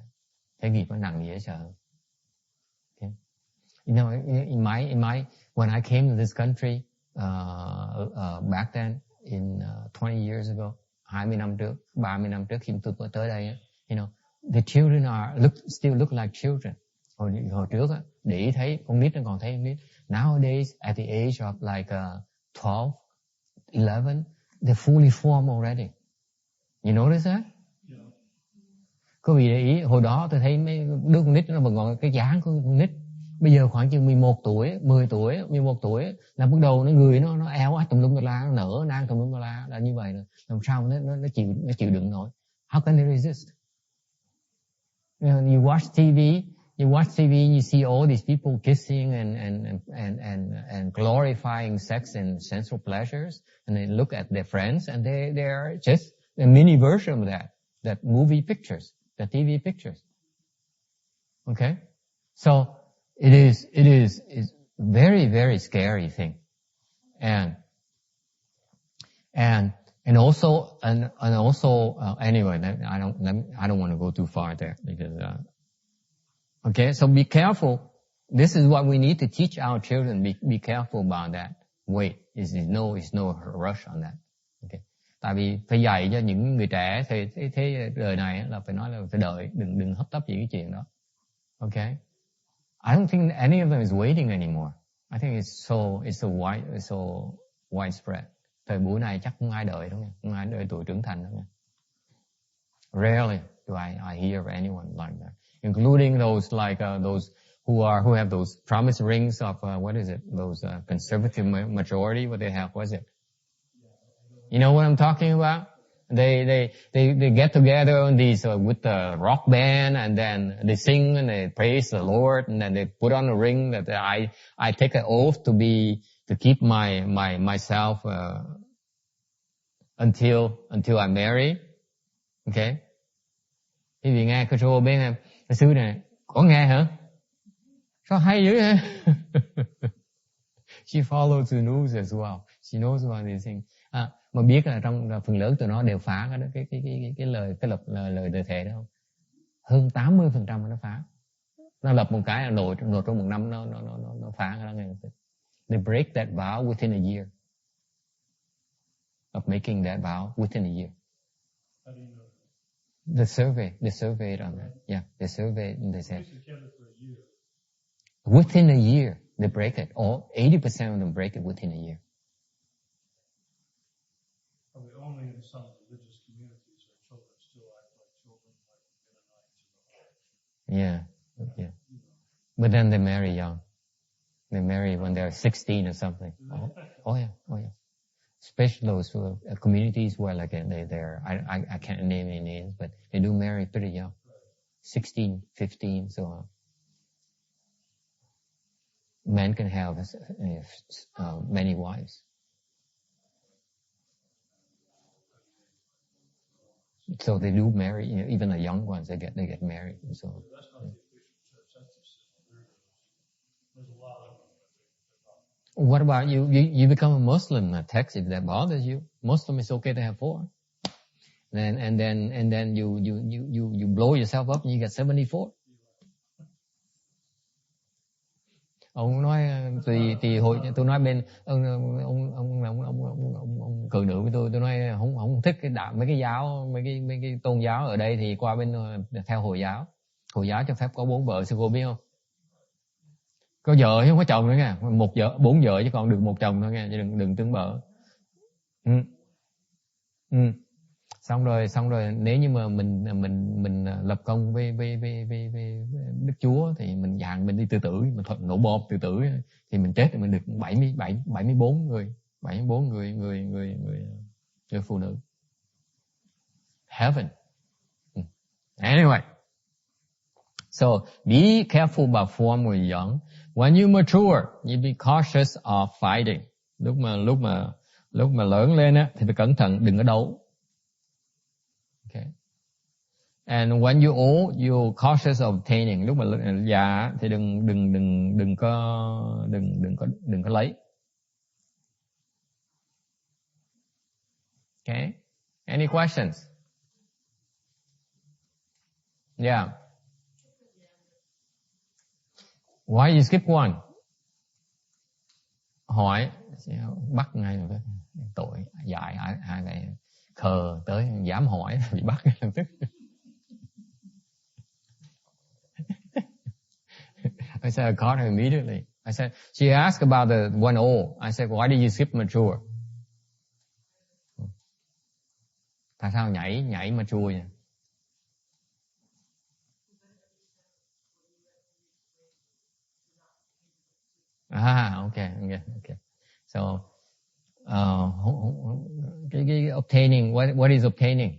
Thế nghiệp nó nặng dễ sợ. Okay. You know, in my when I came to this country back then in 20 years ago, 20 năm trước, 30 năm trước khi tôi tới đây, you know, the children still look like children. Hồi trước á, để ý thấy con nít nó còn thấy con nít. Nowadays, at the age of like 12, 11, they're fully formed already. You notice that? Yeah. Có vị để ý, hồi đó tôi thấy mấy đứa con nít nó vẫn còn cái dáng của con nít. Bây giờ khoảng chừng 11 tuổi, 10 tuổi, 11 tuổi là bắt đầu người nó eo át tùm lum tà la, nó nở nang tùm lum tà la, là như vậy rồi. Làm sao nó chịu đựng nổi? How can they resist? You know, you watch TV and you see all these people kissing and glorifying sex and sensual pleasures, and they look at their friends and they are just a mini version of that movie pictures, the TV pictures. Okay? So it is very, very scary thing. And also anyway, I don't want to go too far there because okay, so be careful. This is what we need to teach our children. Be careful about that. Wait, it's no rush on that. Okay. Tại vì phải dạy cho những người trẻ thế đời này là phải nói là phải đợi, đừng hấp tấp gì cái chuyện đó. Okay. I don't think any of them is waiting anymore. I think it's so widespread. Thời buổi này chắc không ai đợi đâu nha, không ai đợi tuổi trưởng thành đâu nha. Rarely do I hear of anyone like that, including those who have those promise rings of what is it? Those conservative majority. What they have, what is it? You know what I'm talking about? They get together on these with the rock band, and then they sing and they praise the Lord, and then they put on a ring that I take an oath to keep myself until I marry. Okay. Quý vị nghe cái show bên em, cái xứ này có nghe hả? Sao hay dữ vậy? She follows the news as well. She knows about these things. Mà biết là trong phần lớn tụi nó đều phá cái lời lời thề đó không? Hơn 80% nó phá. Nó lập một cái là nổi trong một năm nó phá cái đó ngay. They break that vow within a year of making that vow within a year. They surveyed on that. Yeah, they surveyed and they said They kept it for a year. within a year they break it. Or 80% of them break it within a year. Probably only in some religious communities are children still act like children, like Mennonites or the Yeah. But then they marry young. They marry when they're 16 or something. Oh yeah. Especially those communities where like I can't name any names, but they do marry pretty young. 16, 15, so on. Men can have many wives. So they do marry, even the young ones, they get married and so on. That's not the official church. That's just there's a lot of them. What about you? You become a Muslim, Tex, if that bothers you. Muslim is okay to have 4. And then you blow yourself up and you get 74. Ông nói tùy hội, tôi nói bên ông cử nữ với tôi nói không thích cái đạo mấy cái giáo mấy cái tôn giáo ở đây thì qua bên theo Hồi giáo. Hồi giáo cho phép có 4 vợ, sư cô biết không? Có vợ chứ không có chồng nữa nha, 4 vợ chứ còn được 1 chồng thôi nha, chứ đừng tưởng bợ. Xong rồi nếu như mà mình lập công với Đức Chúa thì mình đi tự tử, mình nổ bom tự tử thì mình chết thì mình được 74 người phụ nữ. Heaven. Anyway. So be careful about form when you're young. When you mature, you be cautious of fighting. Lúc mà lớn lên á thì phải cẩn thận, đừng có đấu. Okay. And when you old, you're cautious of obtaining. Lúc mà già thì đừng có lấy. Okay. Any questions? Yeah. Why you skip one? Hỏi bắt ngay rồi, tội dại ai vậy, khờ tới dám hỏi bị bắt lập tức. I said I caught her immediately. I said she asked about the one old. I said why did you skip mature? Tại sao nhảy mature nhỉ? Okay. So, obtaining, what is obtaining?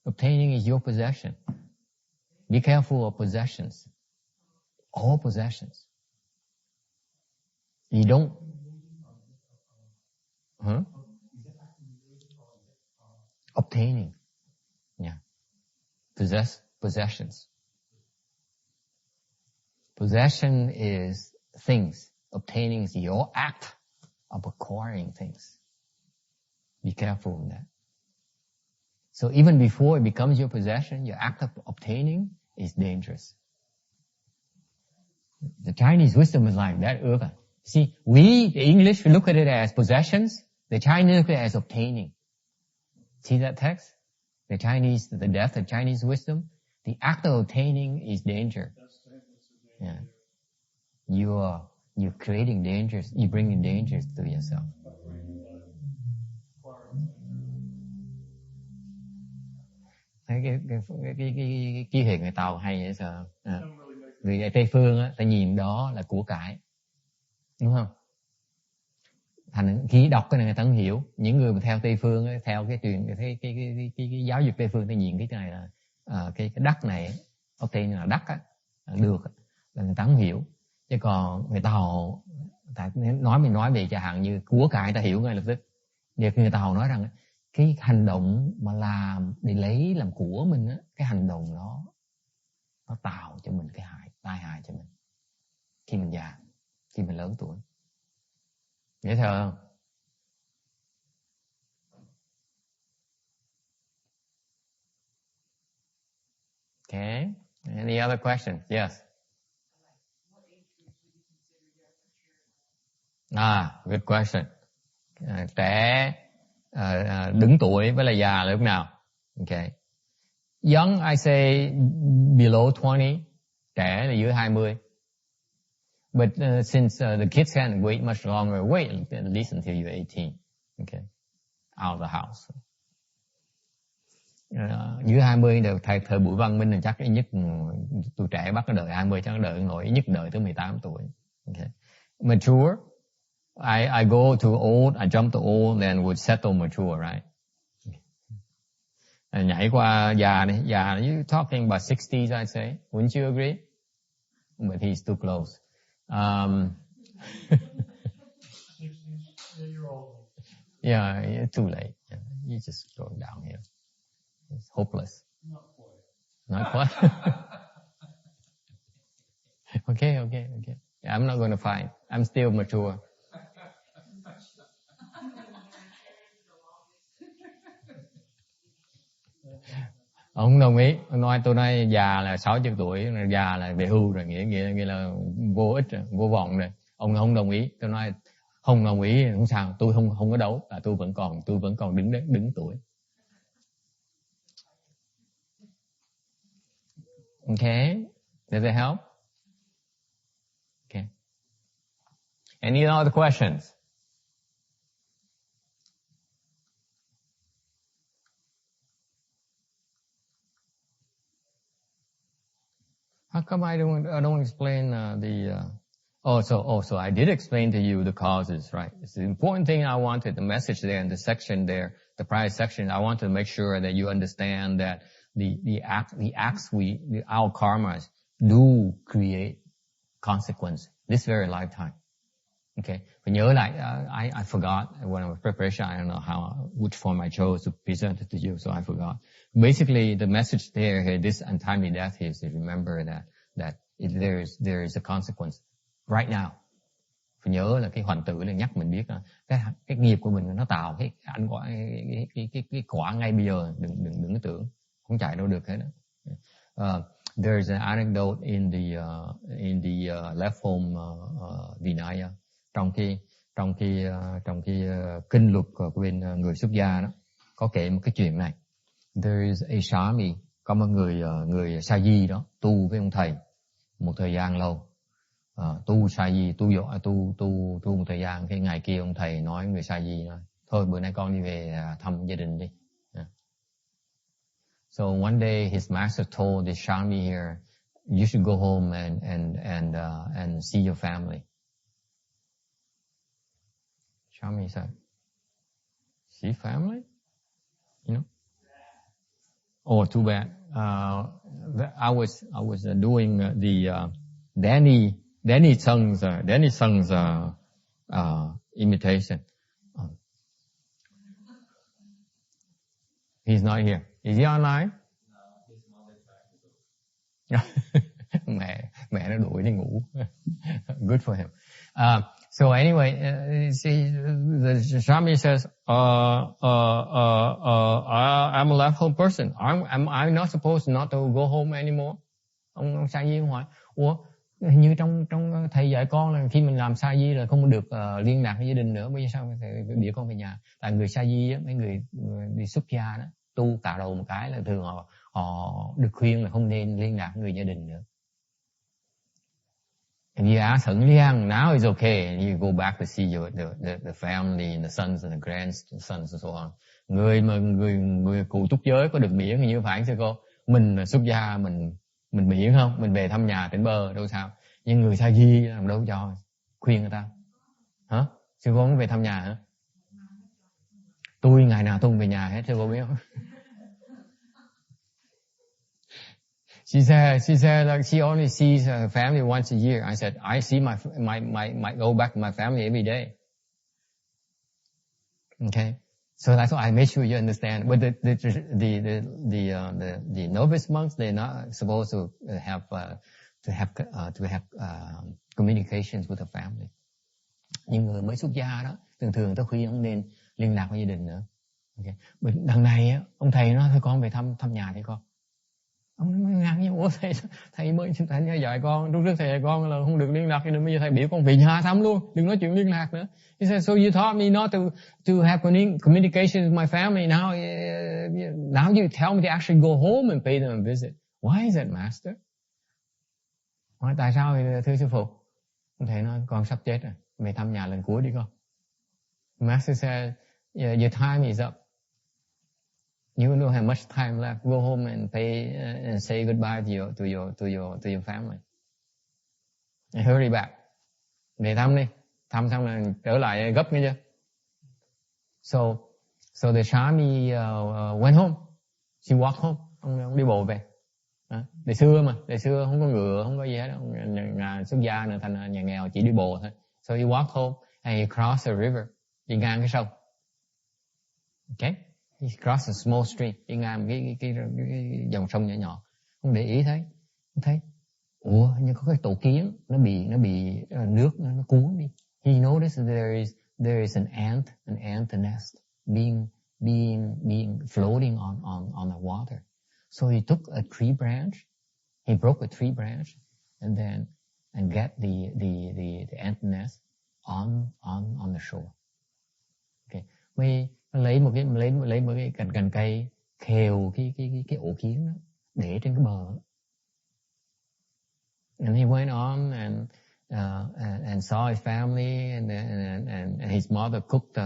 Obtaining is your possession. Be careful of possessions. All possessions. You don't, Obtaining. Yeah. Possessions. Possession is things. Obtaining is your act of acquiring things. Be careful of that. So even before it becomes your possession, your act of obtaining is dangerous. The Chinese wisdom is like that, Eva. See, we, the English, we look at it as possessions. The Chinese look at it as obtaining. See that text? The death of Chinese wisdom. The act of obtaining is danger. Yeah. You're creating dangers. You're bringing dangers to yourself. Thấy cái ký hiệu người Tàu hay vậy sao? Người Tây phương á, ta nhìn đó là của cải, đúng không? Thành khi đọc cái này người ta không hiểu. Những người mà theo Tây phương á, theo cái cái giáo dục Tây phương, ta nhìn cái này là cái đất này, obtain là đất á, được, là người ta không hiểu. Chứ còn người Tàu nói về chẳng hạn như của cải, ta hiểu ngay lập tức. Việc người Tàu nói rằng cái hành động mà làm để lấy làm của mình á, cái hành động đó nó tạo cho mình cái tai hại cho mình khi mình già, khi mình lớn tuổi. Dễ thờ không? Okay. Any other questions? Yes. Good question. Trẻ đứng tuổi với là già là lúc nào? Okay. Young, I say below 20. Trẻ là dưới 20. But since the kids can't wait much longer, wait at least until you're 18. Okay. Out of the house. Dưới 20 thời buổi văn minh là chắc ít nhất tụi trẻ bắt nó đợi 20, chắc nó đợi nổi ít nhất đợi tới 18 tuổi. Okay. Mature, I go to old, I jump to old, then would settle mature, right? Nhảy qua già này, you talking about 60s, I say. Wouldn't you agree? But he's too close. 60-year-old. Yeah, you're too late. Yeah, you're just going downhill. It's hopeless. Not quite. Not quite. Okay. Yeah, I'm not going to fight. I'm still mature. Ông không đồng ý. Tôi nói già là 60 tuổi, già là về hưu rồi, nghĩa là vô ích rồi, vô vọng rồi. Ông không đồng ý. Tôi nói không đồng ý không sao, tôi không có đấu, là tôi vẫn còn đứng tuổi. Okay, does it help? Okay. Any other questions? How come I don't explain So I did explain to you the causes, right? It's the important thing I wanted, the message there in the section there, the prior section. I wanted to make sure that you understand that the acts our karmas do create consequence this very lifetime. Okay. Phải nhớ lại, I forgot when I was preparation. I don't know which form I chose to present it to you, so I forgot. Basically, the message there, this untimely death is to remember that there is a consequence right now. Phải nhớ là cái hoành tử là nhắc mình biết là cái nghiệp của mình nó tạo cái quả ngay bây giờ, đừng có tưởng không chạy đâu được hết đó. There's an anecdote in the left home Vinaya, trong cái kinh luật của bên người xuất gia đó, có kể một cái chuyện này. There's a Swami, có một người sa di đó tu với ông thầy một thời gian lâu. Tu sa di, tu một thời gian, cái ngày kia ông thầy nói người sa di nói, thôi bữa nay con đi về thăm gia đình đi. So one day his master told this Swami here, you should go home and see your family. Swami said, see family? You know? Oh, too bad. I was doing the Danny Sung's imitation. He's not here. Is he online? No, mẹ nó đuổi đi ngủ. Good for him. So anyway, see, the Swami says, I'm a left home person. Am I not supposed not to go home anymore? Ông sa di hỏi, ủa, hình như trong thầy dạy con là khi mình làm sa di là không được liên lạc với gia đình nữa, bây giờ sao phải đĩa con về nhà? Tại người sa di á, mấy người đi xuất gia đó, tu cạo đầu một cái là thường họ được khuyên là không nên liên lạc với người gia đình nữa. And you ask her, now it's okay, and you go back to see the family and the sons and the grandsons and so on. Người cụ túc giới có được miễn như phải sư cô? Mình là xuất gia, mình miễn không? Mình về thăm nhà tỉnh bơ đâu sao? Nhưng người sa di làm đâu cho khuyên người ta. Hả? Sư cô không về thăm nhà hả? Tôi ngày nào tôi cũng về nhà hết, sư cô biết không? She said like she only sees her family once a year. I said, I see my go back to my family every day. Okay. So that's why I made sure you understand. But the novice monks, they're not supposed to have communications with the family. Nhưng người mới xuất gia đó, thường tôi khuyên không nên liên lạc với gia đình nữa. Okay. Đằng này á, ông thầy nói thôi con về thăm nhà đi con. Ông nói ngạc nhiên, ủa thầy mới dạy con, lúc trước thầy dạy con là không được liên lạc, nên bây giờ thầy biểu con về nhà thăm luôn, đừng nói chuyện liên lạc nữa. He said, so you taught me not to have communication with my family, now you tell me to actually go home and pay them a visit. Why is that, Master? Hỏi tại sao vậy, thưa sư phụ? Thầy nói, con sắp chết rồi, về thăm nhà lần cuối đi con. Master said, yeah, your time is up. You don't have much time left. Go home and pay and say goodbye to your family. And hurry back. Về thăm đi. Thăm xong là trở lại gấp nghe chưa? So the Swami went home. She walked home. Ông đi bộ về. Đời xưa không có ngựa, không có gì hết. Nhà xuất gia nữa, thành nhà nghèo chỉ đi bộ thôi. So he walked home and he crossed the river. Đi ngang cái sông. Okay? He crossed a small stream, đi ngang cái dòng sông nhỏ nhỏ. Không để ý thấy, ủa, nhưng có cái tổ kiến nó bị nước nó cuốn đi. He noticed there is an ant nest being floating on the water. So he took a tree branch, he broke a tree branch, and get the ant nest on the shore. Okay, lấy một cái cành cây khều cái ổ kiến đó để trên cái bờ. And he went on and saw his family and his mother cooked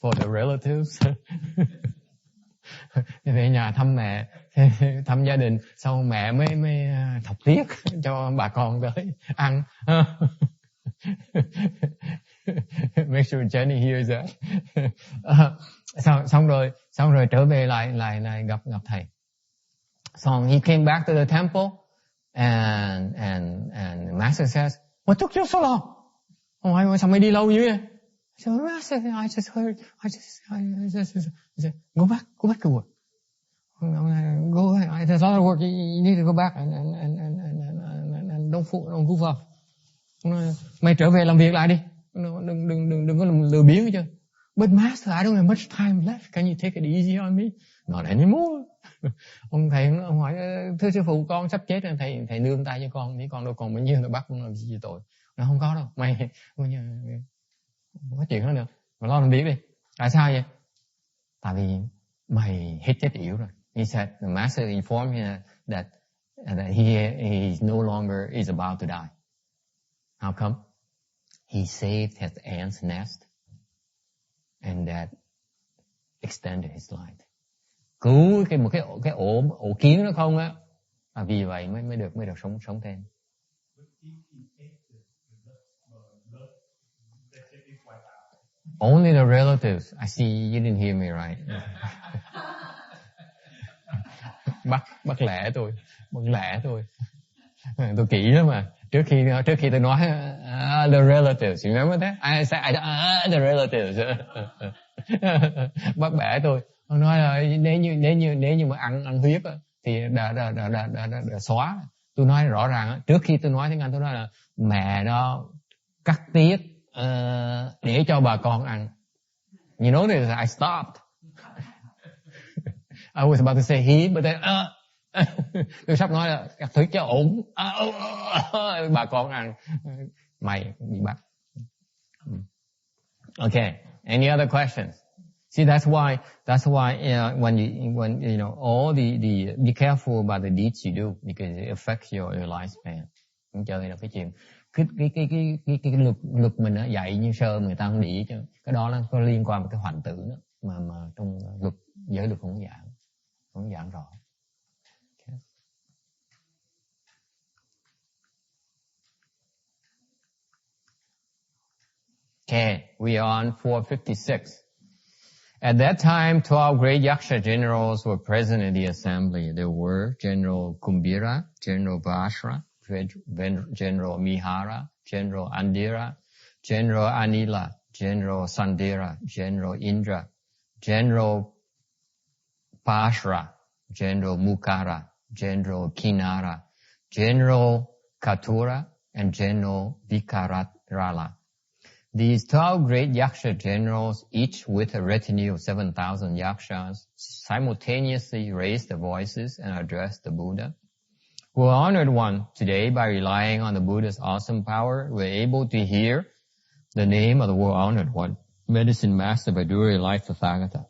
for the relatives. Về nhà thăm mẹ, thăm gia đình, sau mẹ mới thọc tiết cho bà con tới ăn. Make sure Jenny hears that. Xong rồi trở về lại gặp thầy. So he came back to the temple and Master says, what took you so long? Hỏi sao mày đi lâu như vậy? So Master, I just heard, I just said, go back to work. Go ahead. There's a lot of work. You need to go back and don't goof off. Mày trở về làm việc lại đi. Đừng có lừa biếng chứ. But Master, I don't have much time left. Can you take it easy on me? Not anymore. Ông hỏi, thưa sư phụ, con sắp chết rồi, thầy nương tay cho con, chứ con đâu còn bao nhiêu là bắt con làm gì tội. Nó không có đâu. Mày không có chuyện đó nữa. Mà lo làm việc đi. Tại sao vậy? Tại vì mày hết chết yểu rồi. He said, the Master informed him that he no longer is about to die. How come? He saved his ant's nest and that extended his life. Cứu một cái ổ kiến đó không á, vì vậy mới được sống thêm. Only the relatives. I see you didn't hear me right. Bắt lẻ tôi. Tôi kỹ lắm mà. Trước khi tôi nói the relatives, you remember that? I said the relatives. Bắt bẻ tôi. Ông nói là nếu như mà ăn huyết á, thì đã xóa. Tôi nói rõ ràng, trước khi tôi nói tiếng Anh, tôi nói là mẹ nó cắt tiết để cho bà con ăn. You know this, I stopped. I was about to say he, but then tôi sắp nói là cắt tiết cho ổn. Bà con ăn. Mày bị bắt. Okay, any other questions? See, that's why when you know all the be careful about the deeds you do because it affects your lifespan. Không chơi là cái chuyện cái luật mình á, dạy như sơ người ta không để ý chứ cái đó nó có liên quan với cái hoành tử đó mà trong giới luật không giảng rõ. Okay, we are on 456. At that time, 12 great Yaksa Generals were present in the assembly. There were General Kumbhira, General Vashra, General Mihara, General Andira, General Anila, General Sandira, General Indra, General Pashra, General Mukara, General Kinara, General Katura, and General Vikarat Rala. These 12 great Yaksa generals, each with a retinue of 7,000 Yakshas, simultaneously raised their voices and addressed the Buddha. Who honored one today by relying on the Buddha's awesome power, were able to hear the name of the world-honored one, Medicine Master Vidura Life Tathagata.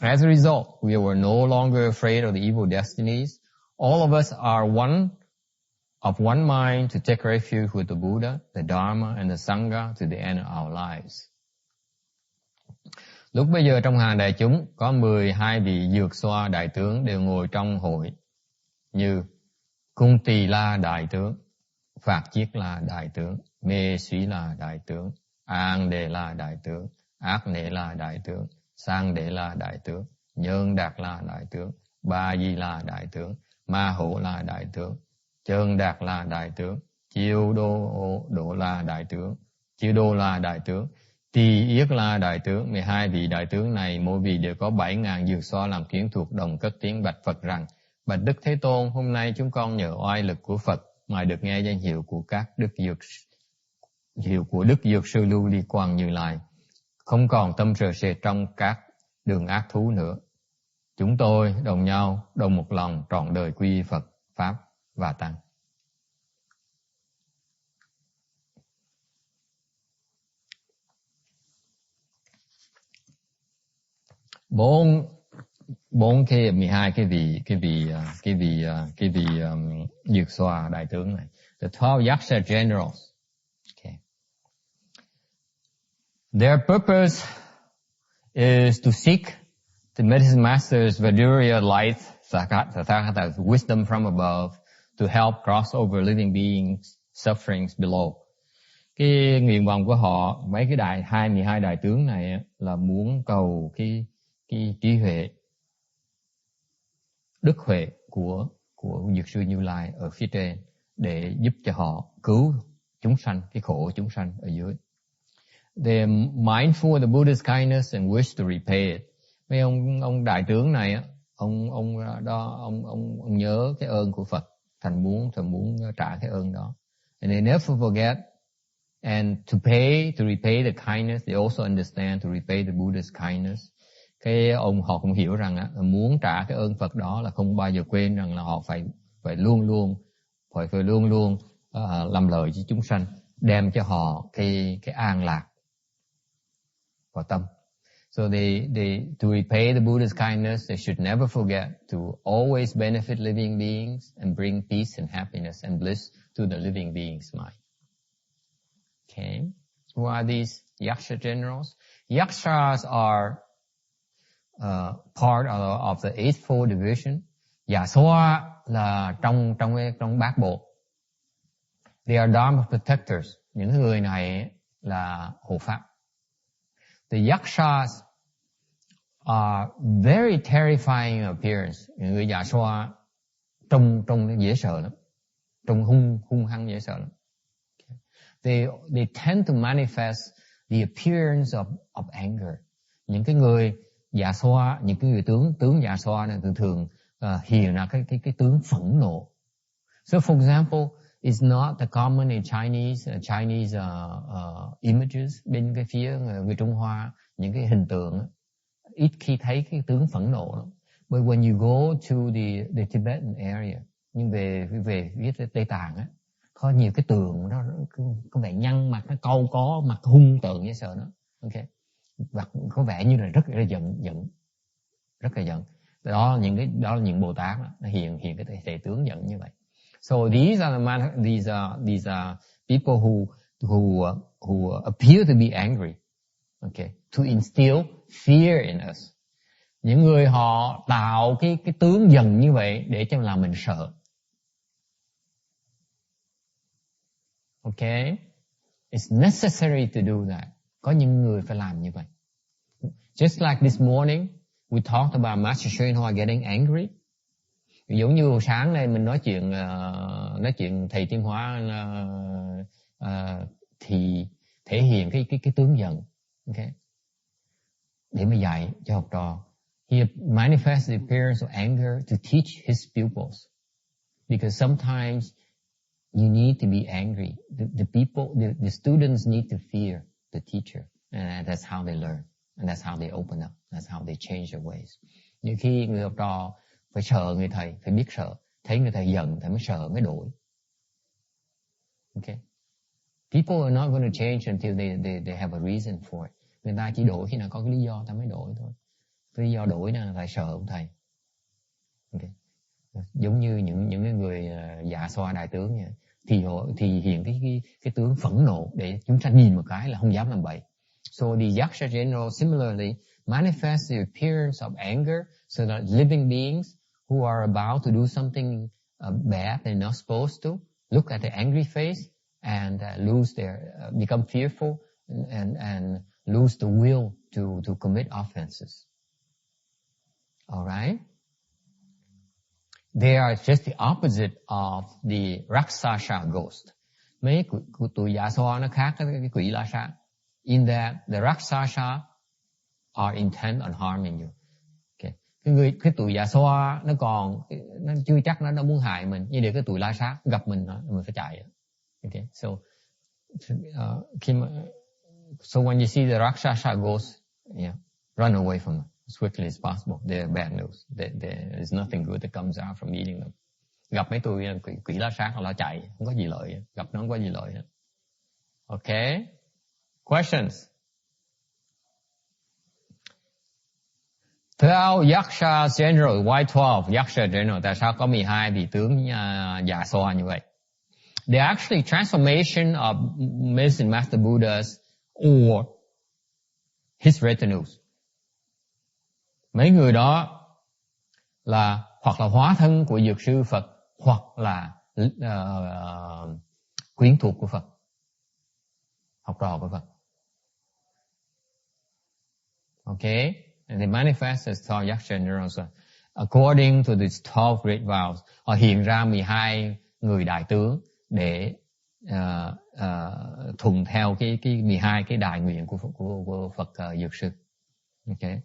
As a result, we were no longer afraid of the evil destinies. All of us are of one mind to take refuge with the Buddha, the Dharma and the Sangha to the end of our lives. Lúc bây giờ trong hàng đại chúng có 12 vị dược xoa đại tướng đều ngồi trong hội như Cung Tỳ La đại tướng, Phạt Chiết La đại tướng, Mê Suy La đại tướng, An Đề La đại tướng, Ác Nệ La đại tướng, Sang Đệ La đại tướng, Nhân Đạt La đại tướng, Ba Di La đại tướng, Ma Hổ La đại tướng, Trơn Đạt La đại tướng, Chiêu Đô La đại tướng, Chiêu Đô La đại tướng, Tỳ Yết La đại tướng. 12 vị đại tướng này mỗi vị đều có 7.000 dược xoa làm kiến thuộc, đồng cất tiếng bạch Phật rằng: Bạch Đức Thế Tôn, hôm nay chúng con nhờ oai lực của Phật mà được nghe danh hiệu của Đức Dược Sư Lưu Ly Quang Như Lai, không còn tâm rờ sệt trong các đường ác thú nữa. Chúng tôi đồng nhau, đồng một lòng trọn đời quy Phật, Pháp và Tăng. Bốn cái 12 cái vị dược xoa đại tướng này, the 12 Yaksa Generals. Okay. Their purpose is to seek the medicine master's Vidura light Tathagata's wisdom from above to help cross over living beings' sufferings below. Cái nguyện vọng của họ, mấy cái 12 đại tướng này là muốn cầu cái trí huệ, đức huệ của Dược Sư Như Lai ở phía trên để giúp cho họ cứu chúng sanh, cái khổ chúng sanh ở dưới. They're mindful of the Buddha's kindness and wish to repay it. Mấy ông đại tướng này, ông nhớ cái ơn của Phật, thành muốn trả cái ơn đó. And they never forget. And to repay the kindness, they also understand to repay the Buddha's kindness. Họ cũng hiểu rằng muốn trả cái ơn Phật đó là không bao giờ quên rằng là họ phải luôn luôn làm lợi cho chúng sanh, đem cho họ cái an lạc vào tâm. So they to repay the Buddha's kindness, they should never forget to always benefit living beings and bring peace and happiness and bliss to the living beings' mind. Okay, who are these Yaksa Generals? Yaksas are part of the Eightfold Division. Dạ xoa là trong bát bộ. They are Dharma protectors. Những người này là hộ pháp. The Yaksas are very terrifying in appearance. Những người dạ xoa trông dễ sợ lắm, trông hung hăng dễ sợ lắm. They tend to manifest the appearance of anger. Những cái người dạ xoa, những cái người tướng dạ xoa này thường hiện ra cái tướng phẫn nộ. So for example, it's not the common in Chinese images. Bên cái phía người Trung Hoa, những cái hình tượng ít khi thấy cái tướng phẫn nộ lắm. But when you go to the Tibetan area, nhưng về phía Tây Tạng á, có nhiều cái tượng nó có vẻ nhăn mặt, nó câu có mặt hung tợn dễ sợ nó. Okay. Và có vẻ như là rất là giận. Đó là những Bồ Tát đó, nó hiện cái thể tướng giận như vậy. So these are people who appear to be angry. Okay, to instill fear in us. Những người họ tạo cái tướng giận như vậy để cho làm mình sợ. Okay, it's necessary to do that. Có những người phải làm như vậy. Just like this morning, we talked about Master Sri Hoa getting angry. Giống như sáng nay mình nói chuyện thầy Tiên Hóa thì thể hiện cái tướng giận. Okay, để mà dạy cho học trò. He manifests the appearance of anger to teach his pupils, because sometimes you need to be angry. The students need to fear. the teacher. And that's how they learn. And that's how they open up. That's how they change their ways. Nhiều khi người học trò phải sợ người thầy, phải biết sợ. Thấy người thầy giận thì mới sợ, mới đổi. Okay? People are not going to change until they have a reason for it. Người ta chỉ đổi khi nào có cái lý do ta mới đổi thôi. Cái lý do đổi là tại sợ ông thầy. Okay. Giống như những cái người dạ xoa đại tướng vậy, thì hiện cái tướng phẫn nộ để chúng sanh nhìn một cái là không dám làm bậy. So the Yaksa Generals similarly manifest the appearance of anger so that living beings who are about to do something bad they're not supposed to look at the angry face and become fearful and lose the will to commit offenses. All right? They are just the opposite of the Raksasa ghost. Mấy tụi dạ xoa nó khác cái quỷ la sát. In that the Raksasa are intent on harming you. Okay. Cái tụi dạ xoa nó chưa chắc nó muốn hại mình, nhưng để cái tụi la sát gặp mình phải chạy. Okay. So when you see the Raksasa ghost, run away from them as quickly as possible. They're bad news. There is nothing good that comes out from meeting them. Gặp mấy tụi quỷ la sát là chạy, không có gì lợi. Gặp nó không có gì lợi hết. Okay. Questions? 12 Yaksa Generals. Why 12 Yaksa Generals? Tại sao có 12 vị tướng dạ xoa như vậy? They're actually transformation of Medicine Master Buddhas or his retinues. Mấy người đó là hoặc là hóa thân của Dược sư Phật, hoặc là quyến thuộc của Phật, học trò của Phật. Okay? And they manifest as 12 Yaksa Generals. According to these 12 great vows, họ hiện ra 12 người đại tướng để thuận theo cái 12 cái đại nguyện của Phật Dược sư. Okay?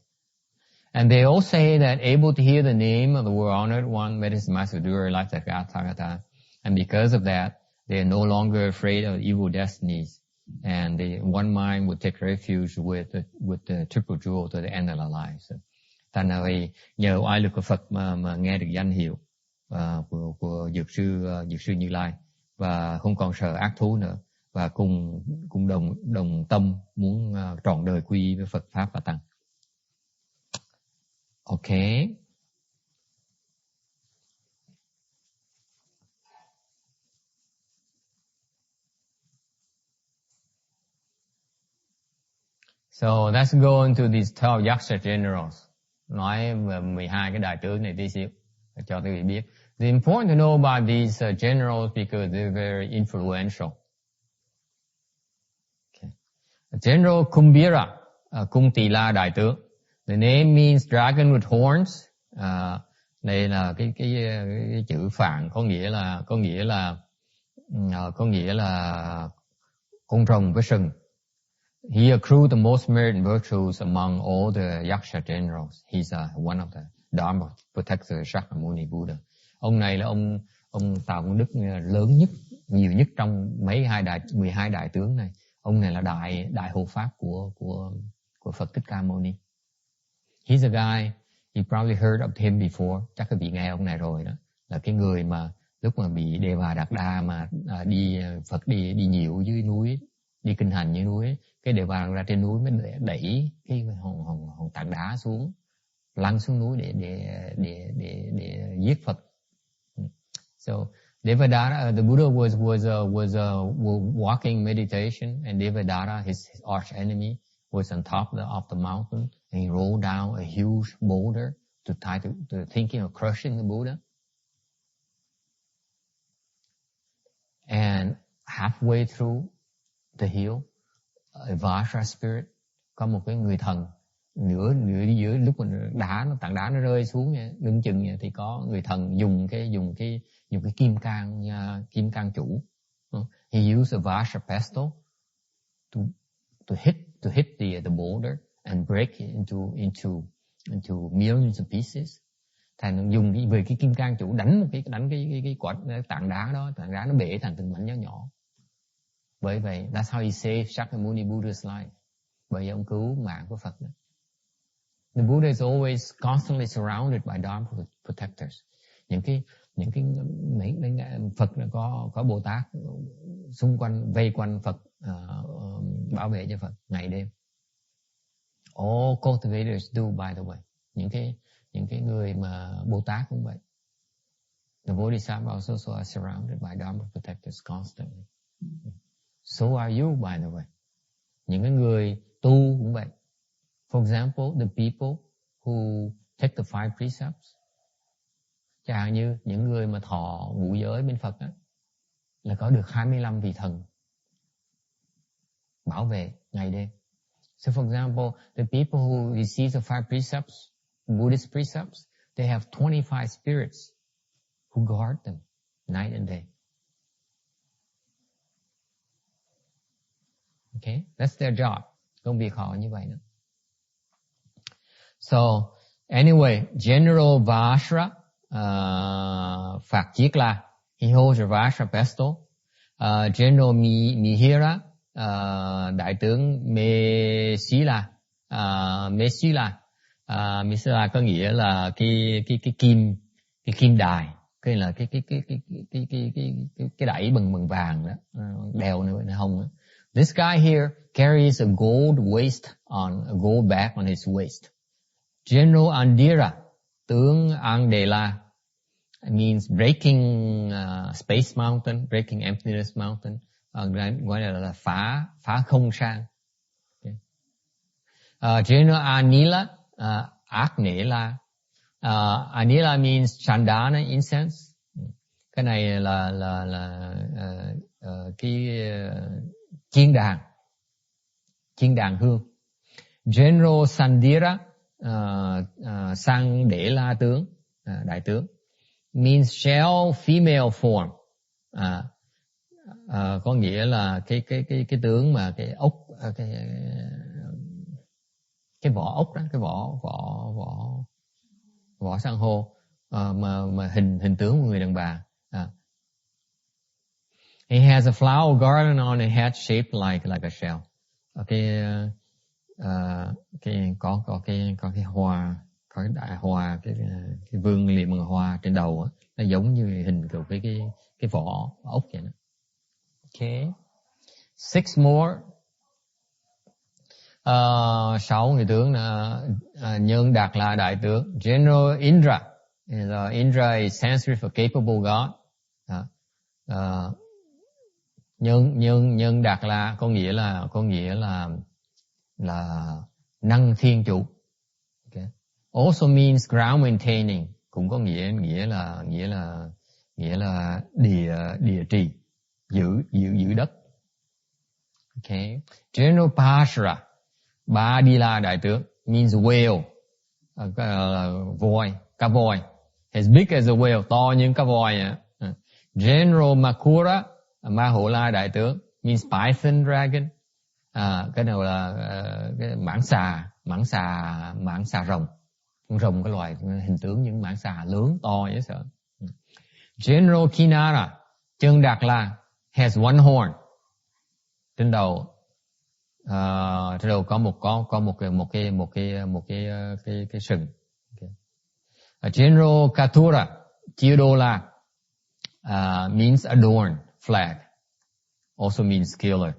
And they all say that able to hear the name of the world honored one, Medicine Master Buddha, like Tathagata. And because of that, they are no longer afraid of evil destinies. And one mind would take refuge with the triple jewel to the end of their lives. Thành ra nhờ oai lực của Phật mà nghe được danh hiệu của Dược sư Như Lai, và không còn sợ ác thú nữa, và cùng đồng tâm muốn trọn đời quy với Phật pháp và tăng. Okay. So let's go into these 12 Yaksa Generals. Nói về 12 cái đại tướng này tí xíu cho quý vị biết. It's important to know about these generals because they're very influential. Okay. General Kumbhira, Cung Tỳ La đại tướng. The name means dragon with horns. Đây là cái chữ Phạn có nghĩa là con rồng với sừng. He accrued the most merit and virtues among all the Yaksa Generals. He's one of the Dharma protectors, Shakyamuni Buddha. Ông này là ông tạo công đức lớn nhất, nhiều nhất trong 12 đại tướng này. Ông này là đại hộ pháp của Phật Thích Ca Mâu Ni. He's a guy, you probably heard of him before. Chắc quý vị nghe ông này rồi đó. Là cái người mà lúc mà bị Deva Đạt Đa mà Phật đi nhiều dưới núi, đi kinh hành dưới núi, cái Deva ra trên núi mới đẩy cái hòn tảng đá xuống, lăn xuống núi để giết Phật. So Devadatta, the Buddha was walking meditation, and Devadatta, his arch enemy, was on top of the mountain, and he rolled down a huge boulder to thinking of crushing the Buddha. And halfway through the hill, a Vajra spirit, có một cái người thần nửa giữa lúc mà tảng đá nó rơi xuống lưng chừng thì có người thần dùng cái kim cang chủ. He used a Vajra pestle to hit the boulder and break it into millions of pieces. Thành dùng về cái kim cang chủ đánh cái quả tảng đá đó, tảng đá nó bể thành từng mảnh nhỏ nhỏ. Bởi vậy, that's how he saved Shakyamuni Buddha's life. Bởi vậy ông cứu mạng của Phật đó. The Buddha is always constantly surrounded by Dharma protectors. Những cái Phật là có Bồ Tát xung quanh, vây quanh Phật, bảo vệ cho Phật ngày đêm. All cultivators do, by the way. Những cái người mà Bồ Tát cũng vậy. The Bodhisattvas also are surrounded by Dharma protectors constantly. So are you, by the way. Những cái người tu cũng vậy. For example, the people who take the 5 precepts. Chẳng hạn như những người mà thọ ngũ giới bên Phật á, là có được 25 vị thần bảo vệ ngày đêm. So for example, the people who receive the 5 precepts, Buddhist precepts, they have 25 spirits who guard them night and day. Okay, that's their job. Công việc họ như vậy nữa. So, anyway, General Vajra, Phạt Chiết La, he holds a Vajra pistol. General Mihira, Đại tướng Mesila có nghĩa là cái kim đài, cái là cái đẩy bằng vàng đó, đeo này hông đó. This guy here carries a gold bag on his waist. General Andira, tướng Andela, means breaking space mountain, breaking emptiness mountain, gọi là phá không sang. Okay. General Anila, Aknela, Anila means Chandana incense. Cái này là cái chiên đàn hương. General Sandira, Sang Để La tướng, đại tướng, means shell female form. Có nghĩa là cái tướng mà cái ốc, cái vỏ ốc đó, cái vỏ san hô, mà hình tướng của người đàn bà. He has a flower garden on his head shaped like a shell. Có cái hoa, có cái đại hoa, cái vương liệm bằng hoa trên đầu á, nó giống như hình của cái vỏ ốc vậy đó. Okay. 6 more. 6 người tướng là Nhân Đạt La đại tướng. General Indra. Indra is Sanskrit for capable God. Nhân Đạt La có nghĩa là năng thiên chủ. Okay. Also means ground maintaining, cũng có nghĩa là địa trì, giữ đất. Okay. General Pashra, Ba Đi La đại tướng, means whale, voi, cá voi, as big as a whale, to như cá voi. General Makura, Ma Hổ La đại tướng, means python dragon. Cái nào là cái mãng xà rồng. Con rồng, cái loài hình tướng những mãng xà lớn to dễ sợ. General Kinara, Chân Đạt La, has 1 horn. Trên đầu có một cái sừng. Okay. General Katura, Chiodola, means adorn, flag, also means killer.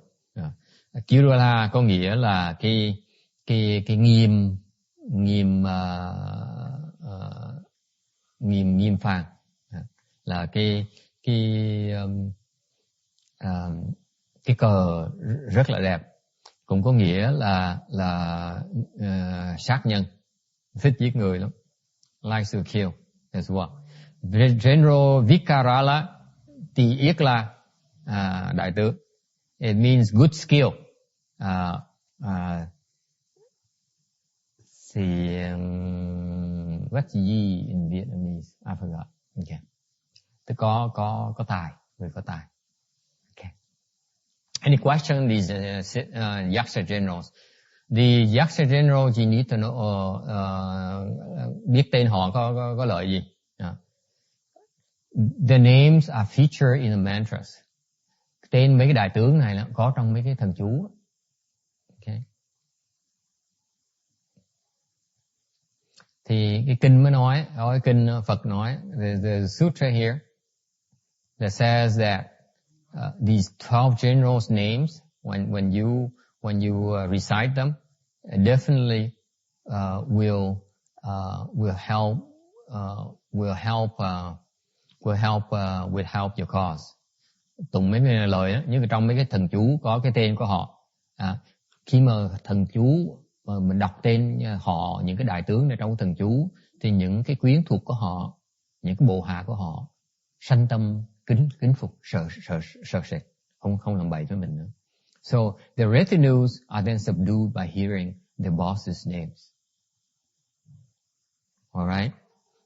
Kirula có nghĩa là cái nghiêm phàn, là cái cờ rất là đẹp, cũng có nghĩa là sát nhân, thích giết người lắm, likes to kill as well. General Vikarala Tỳ Yết La, đại tướng, it means good skill. What's ye in Vietnamese? I forgot. Okay. Tức có tài, người có tài. Okay. Any question on these Yaksa Generals? The Yaksa Generals, you need to know, biết tên họ có lợi gì? The names are featured in the mantras. Tên mấy cái đại tướng này là có trong mấy cái thần chú. Okay. Thì cái kinh mới nói, ở kinh Phật nói, the sutra here that says that these 12 generals' names, when you recite them, definitely will help your cause. Tụng mấy cái lời đó, như trong mấy cái thần chú có cái tên của họ. Khi mà thần chú mà mình đọc tên họ, những cái đại tướng này trong thần chú, thì những cái quyến thuộc của họ, những cái bộ hạ của họ sanh tâm kính phục, sợ sệt, không làm bậy với mình nữa. So the retinues are then subdued by hearing the boss's names. All right?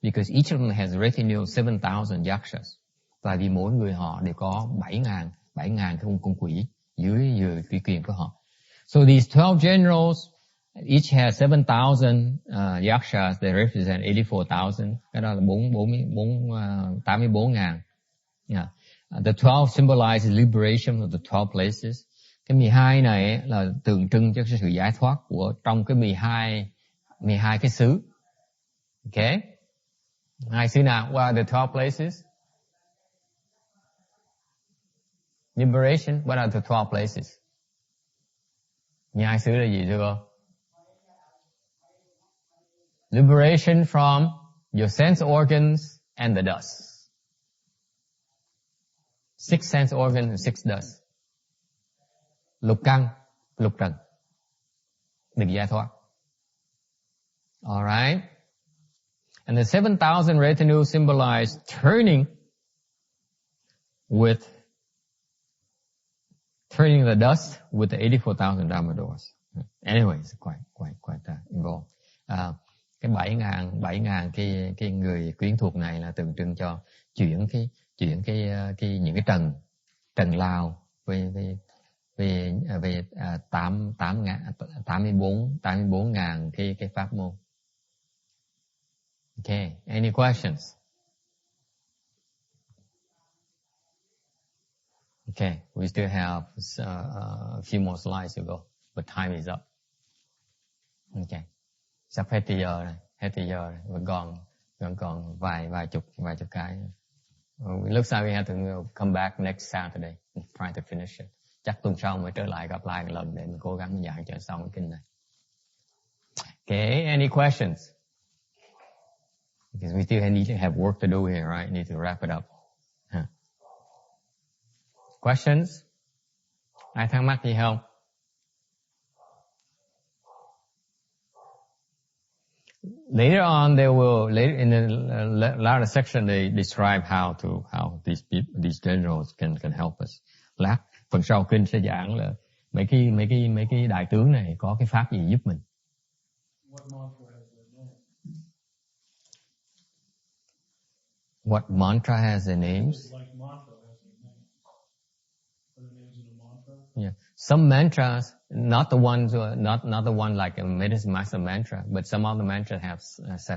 Because each of them has a retinue of 7,000 yakshas. Và vì mỗi người họ đều có 7,000 cái con quỷ dưới uy quyền của họ. So these 12 generals each has 7,000 yakshas. They represent 84,000. Cái đó là 84,000. Yeah. The 12 symbolizes liberation of the 12 places. Cái 12 này là tượng trưng cho cái sự giải thoát của trong cái 12 cái xứ. Okay? 2 xứ nào? What are the 12 places? Liberation. What are the 12 places? 12 xứ là gì thưa cô? Liberation from your sense organs and the dust. 6 sense organs and 6 dust. Lục căn, lục trần. Được giải thoát. Alright. And the 7,000 retinue symbolize turning the dust with the 84,000 Dharmadors. Anyway, it's quite involved. Cái 7,000 cái người quyến thuộc này là tượng trưng cho chuyển những cái trần lao về 84,000 cái pháp môn. Okay, any questions? Okay, we still have a few more slides to go, but time is up. Okay, sắp hết giờ rồi, vẫn còn vài chục cái. It looks like we have to come back next Saturday and try to finish it. Chắc tuần sau mới trở lại gặp lại một lần để mình cố gắng giảng cho xong cái kinh này. Okay, any questions? Because we still need to have work to do here, right? Need to wrap it up. Huh. Questions? Ai thắc mắc gì không? Later on, later in the latter section, they describe how these generals can help us. Lát phần sau kinh sẽ giảng là mấy cái đại tướng này có cái pháp gì giúp mình. What mantra has their names? Like mantra has their name. Are the names in the mantra? Yeah. Some mantras, not the one like a medicine master mantra, but some other mantras have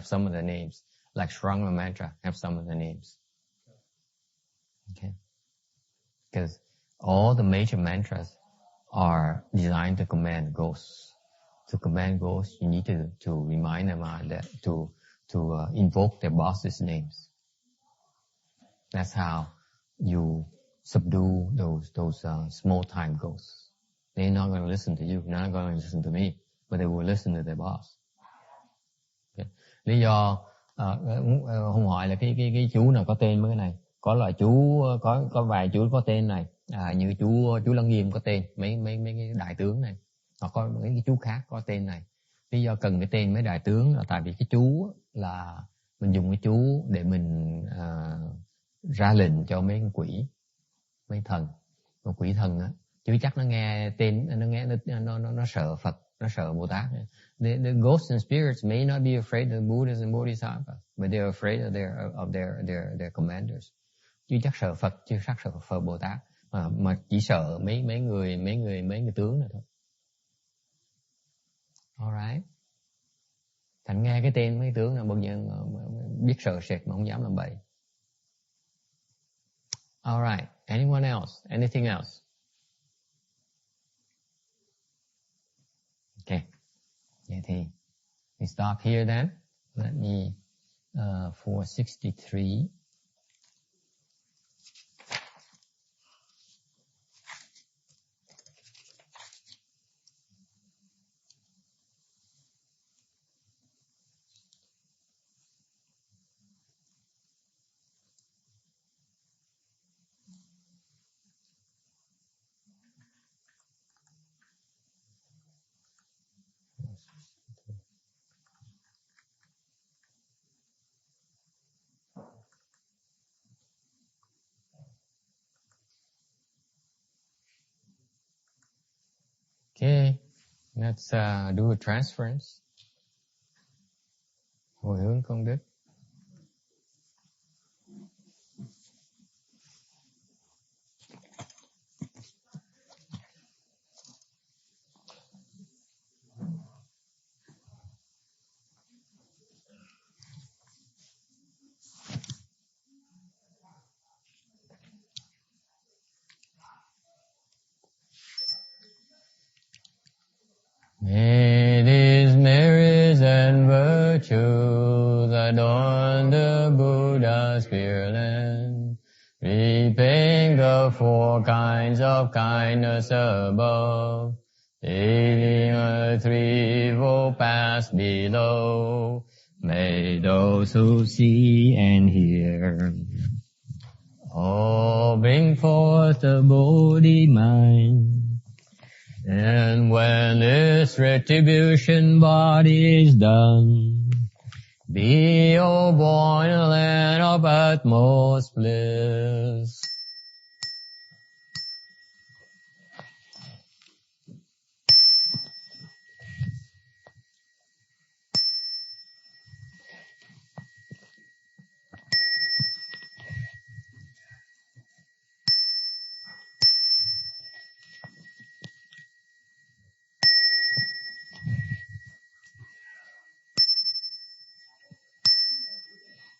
some of the names. Like Shranga mantra have some of the names. Okay. Because all the major mantras are designed to command ghosts. To command ghosts, you need to remind them that to invoke their boss's names. That's how you subdue those small time ghosts. They're not going to listen to you. They're not going to listen to me, but they will listen to their boss. Okay. Lý do không hỏi là cái chú nào có tên mấy cái này. Có loại chú có vài chú có tên này, như chú Lăng Nghiêm có tên, mấy cái đại tướng này. Hoặc có mấy cái chú khác có tên này. Lý do cần cái tên mấy đại tướng là tại vì cái chú là mình dùng cái chú để mình ra lệnh cho mấy quỷ, mấy thần. Mà quỷ thần á, chứ chắc nó nghe tên, nó sợ Phật, nó sợ Bồ Tát. The ghosts and spirits may not be afraid of the Buddhas and Bodhisattvas, but they're afraid of their commanders. Chứ chắc sợ Phật, chứ chắc sợ Phật Bồ Tát, mà chỉ sợ mấy người tướng này thôi. Alright. Thành nghe cái tên mấy tướng là bao giờ biết sợ sệt mà không dám làm bậy. All right. Anyone else? Anything else? Okay. Vậy thì we stop here then. Let me 463. Okay, let's do a transference. Hồi hướng công đức. May these merits and virtues adorn the Buddha's Pure Land, repaying the four kinds of kindness above, aiding a threefold path below. May those who see and hear all bring forth the Bodhi mind. And when this retribution body is done, be all born in a land of utmost bliss.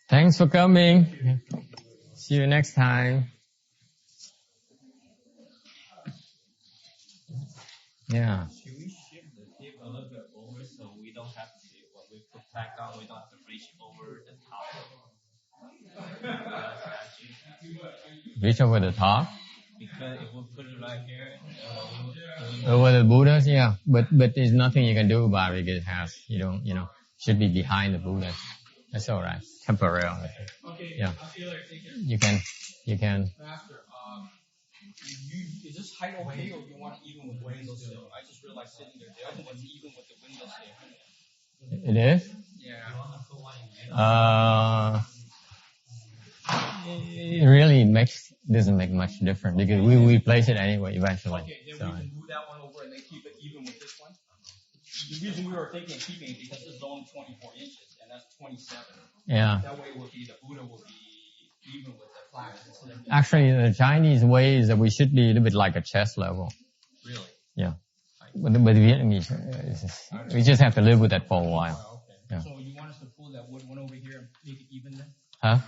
Thanks for coming. See you next time. Yeah. Should we shift the tip a little bit over so we don't have to, when we put back on, we don't have to reach over the top? Reach over the top? Because if we put it right here, over the Buddhas, yeah. But there's nothing you can do about it. It has, should be behind the Buddhas. That's all right. Temporarily. Okay. Yeah. I'll see you later. Take care. You can. Master, is this height okay, or you want it even with the windowsill? I just realized sitting there, the other one's even with the windowsill. It is? Yeah. It really doesn't make much difference because we place it anyway eventually. Okay, then we can move that one over and then keep it even with this one. The reason we were thinking of keeping it because this is only 24 inches and that's 27. Yeah. That way the Buddha will be even with the flags. Actually, the Chinese way is that we should be a little bit like a chest level. Really? Yeah. But the Vietnamese, we just have to live with that for a while. Oh, okay. Yeah. So you want us to pull that wood one over here and make it even then? Huh?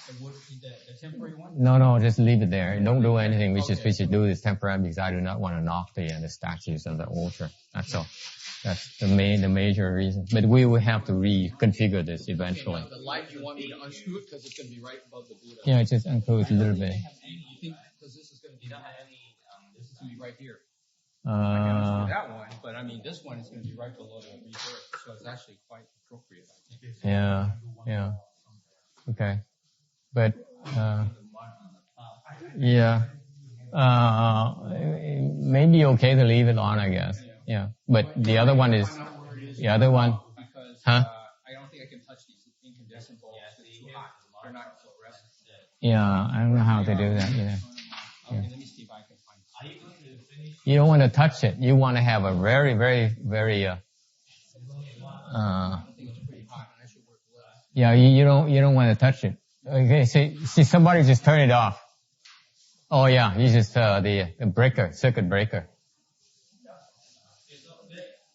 The wood, the temporary one? No, just leave it there. Don't do anything. We should do this temporary because I do not want to knock the statues of the altar. That's all. That's the major reason. But we will have to reconfigure this eventually. Okay, the light, you want me to unscrew it because it's going to be right above the Buddha? Yeah, just unscrew it a little bit. You think, because this is going to be, this is going to be right here. I can unscrew that one, but I mean, this one is going to be right below the rebirth, so it's actually quite appropriate, I think. Yeah. Okay. But, maybe okay to leave it on, I guess. Yeah. But the other one, because, huh? I don't think I can touch these incandescent bulbs. It's too hot. They're not fluorescent. Yeah, I don't know how to do that either. Okay, let me see if I can find it. You don't want to touch it. You want to have a very, very, very, I think it's pretty hot and I should work less. yeah, you don't want to touch it. Okay, see, somebody just turn it off. Oh yeah, you just, the breaker, circuit breaker.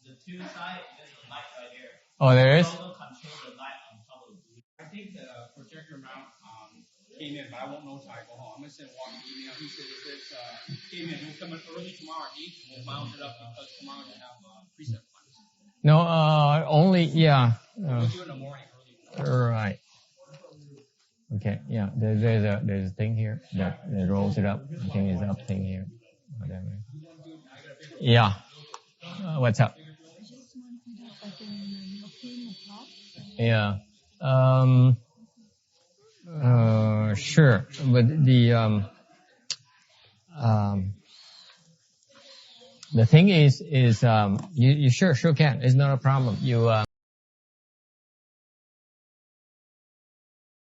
The two side, there's a light right here. Oh, there is? Also control the light on top of the Buddha. I think the projector mount, came in, but I won't know till I go home. I'm going to send Walker an email. He said if it's came in, we'll come in early tomorrow at 8. We'll mount it up because tomorrow they have precept class. No, only, yeah. We'll do it in the morning early. Right. Okay, yeah, there's a thing here that rolls it up. I think it's up thing here. Whatever. Yeah. What's up? Yeah. Sure. But the thing is, you sure can. It's not a problem. You,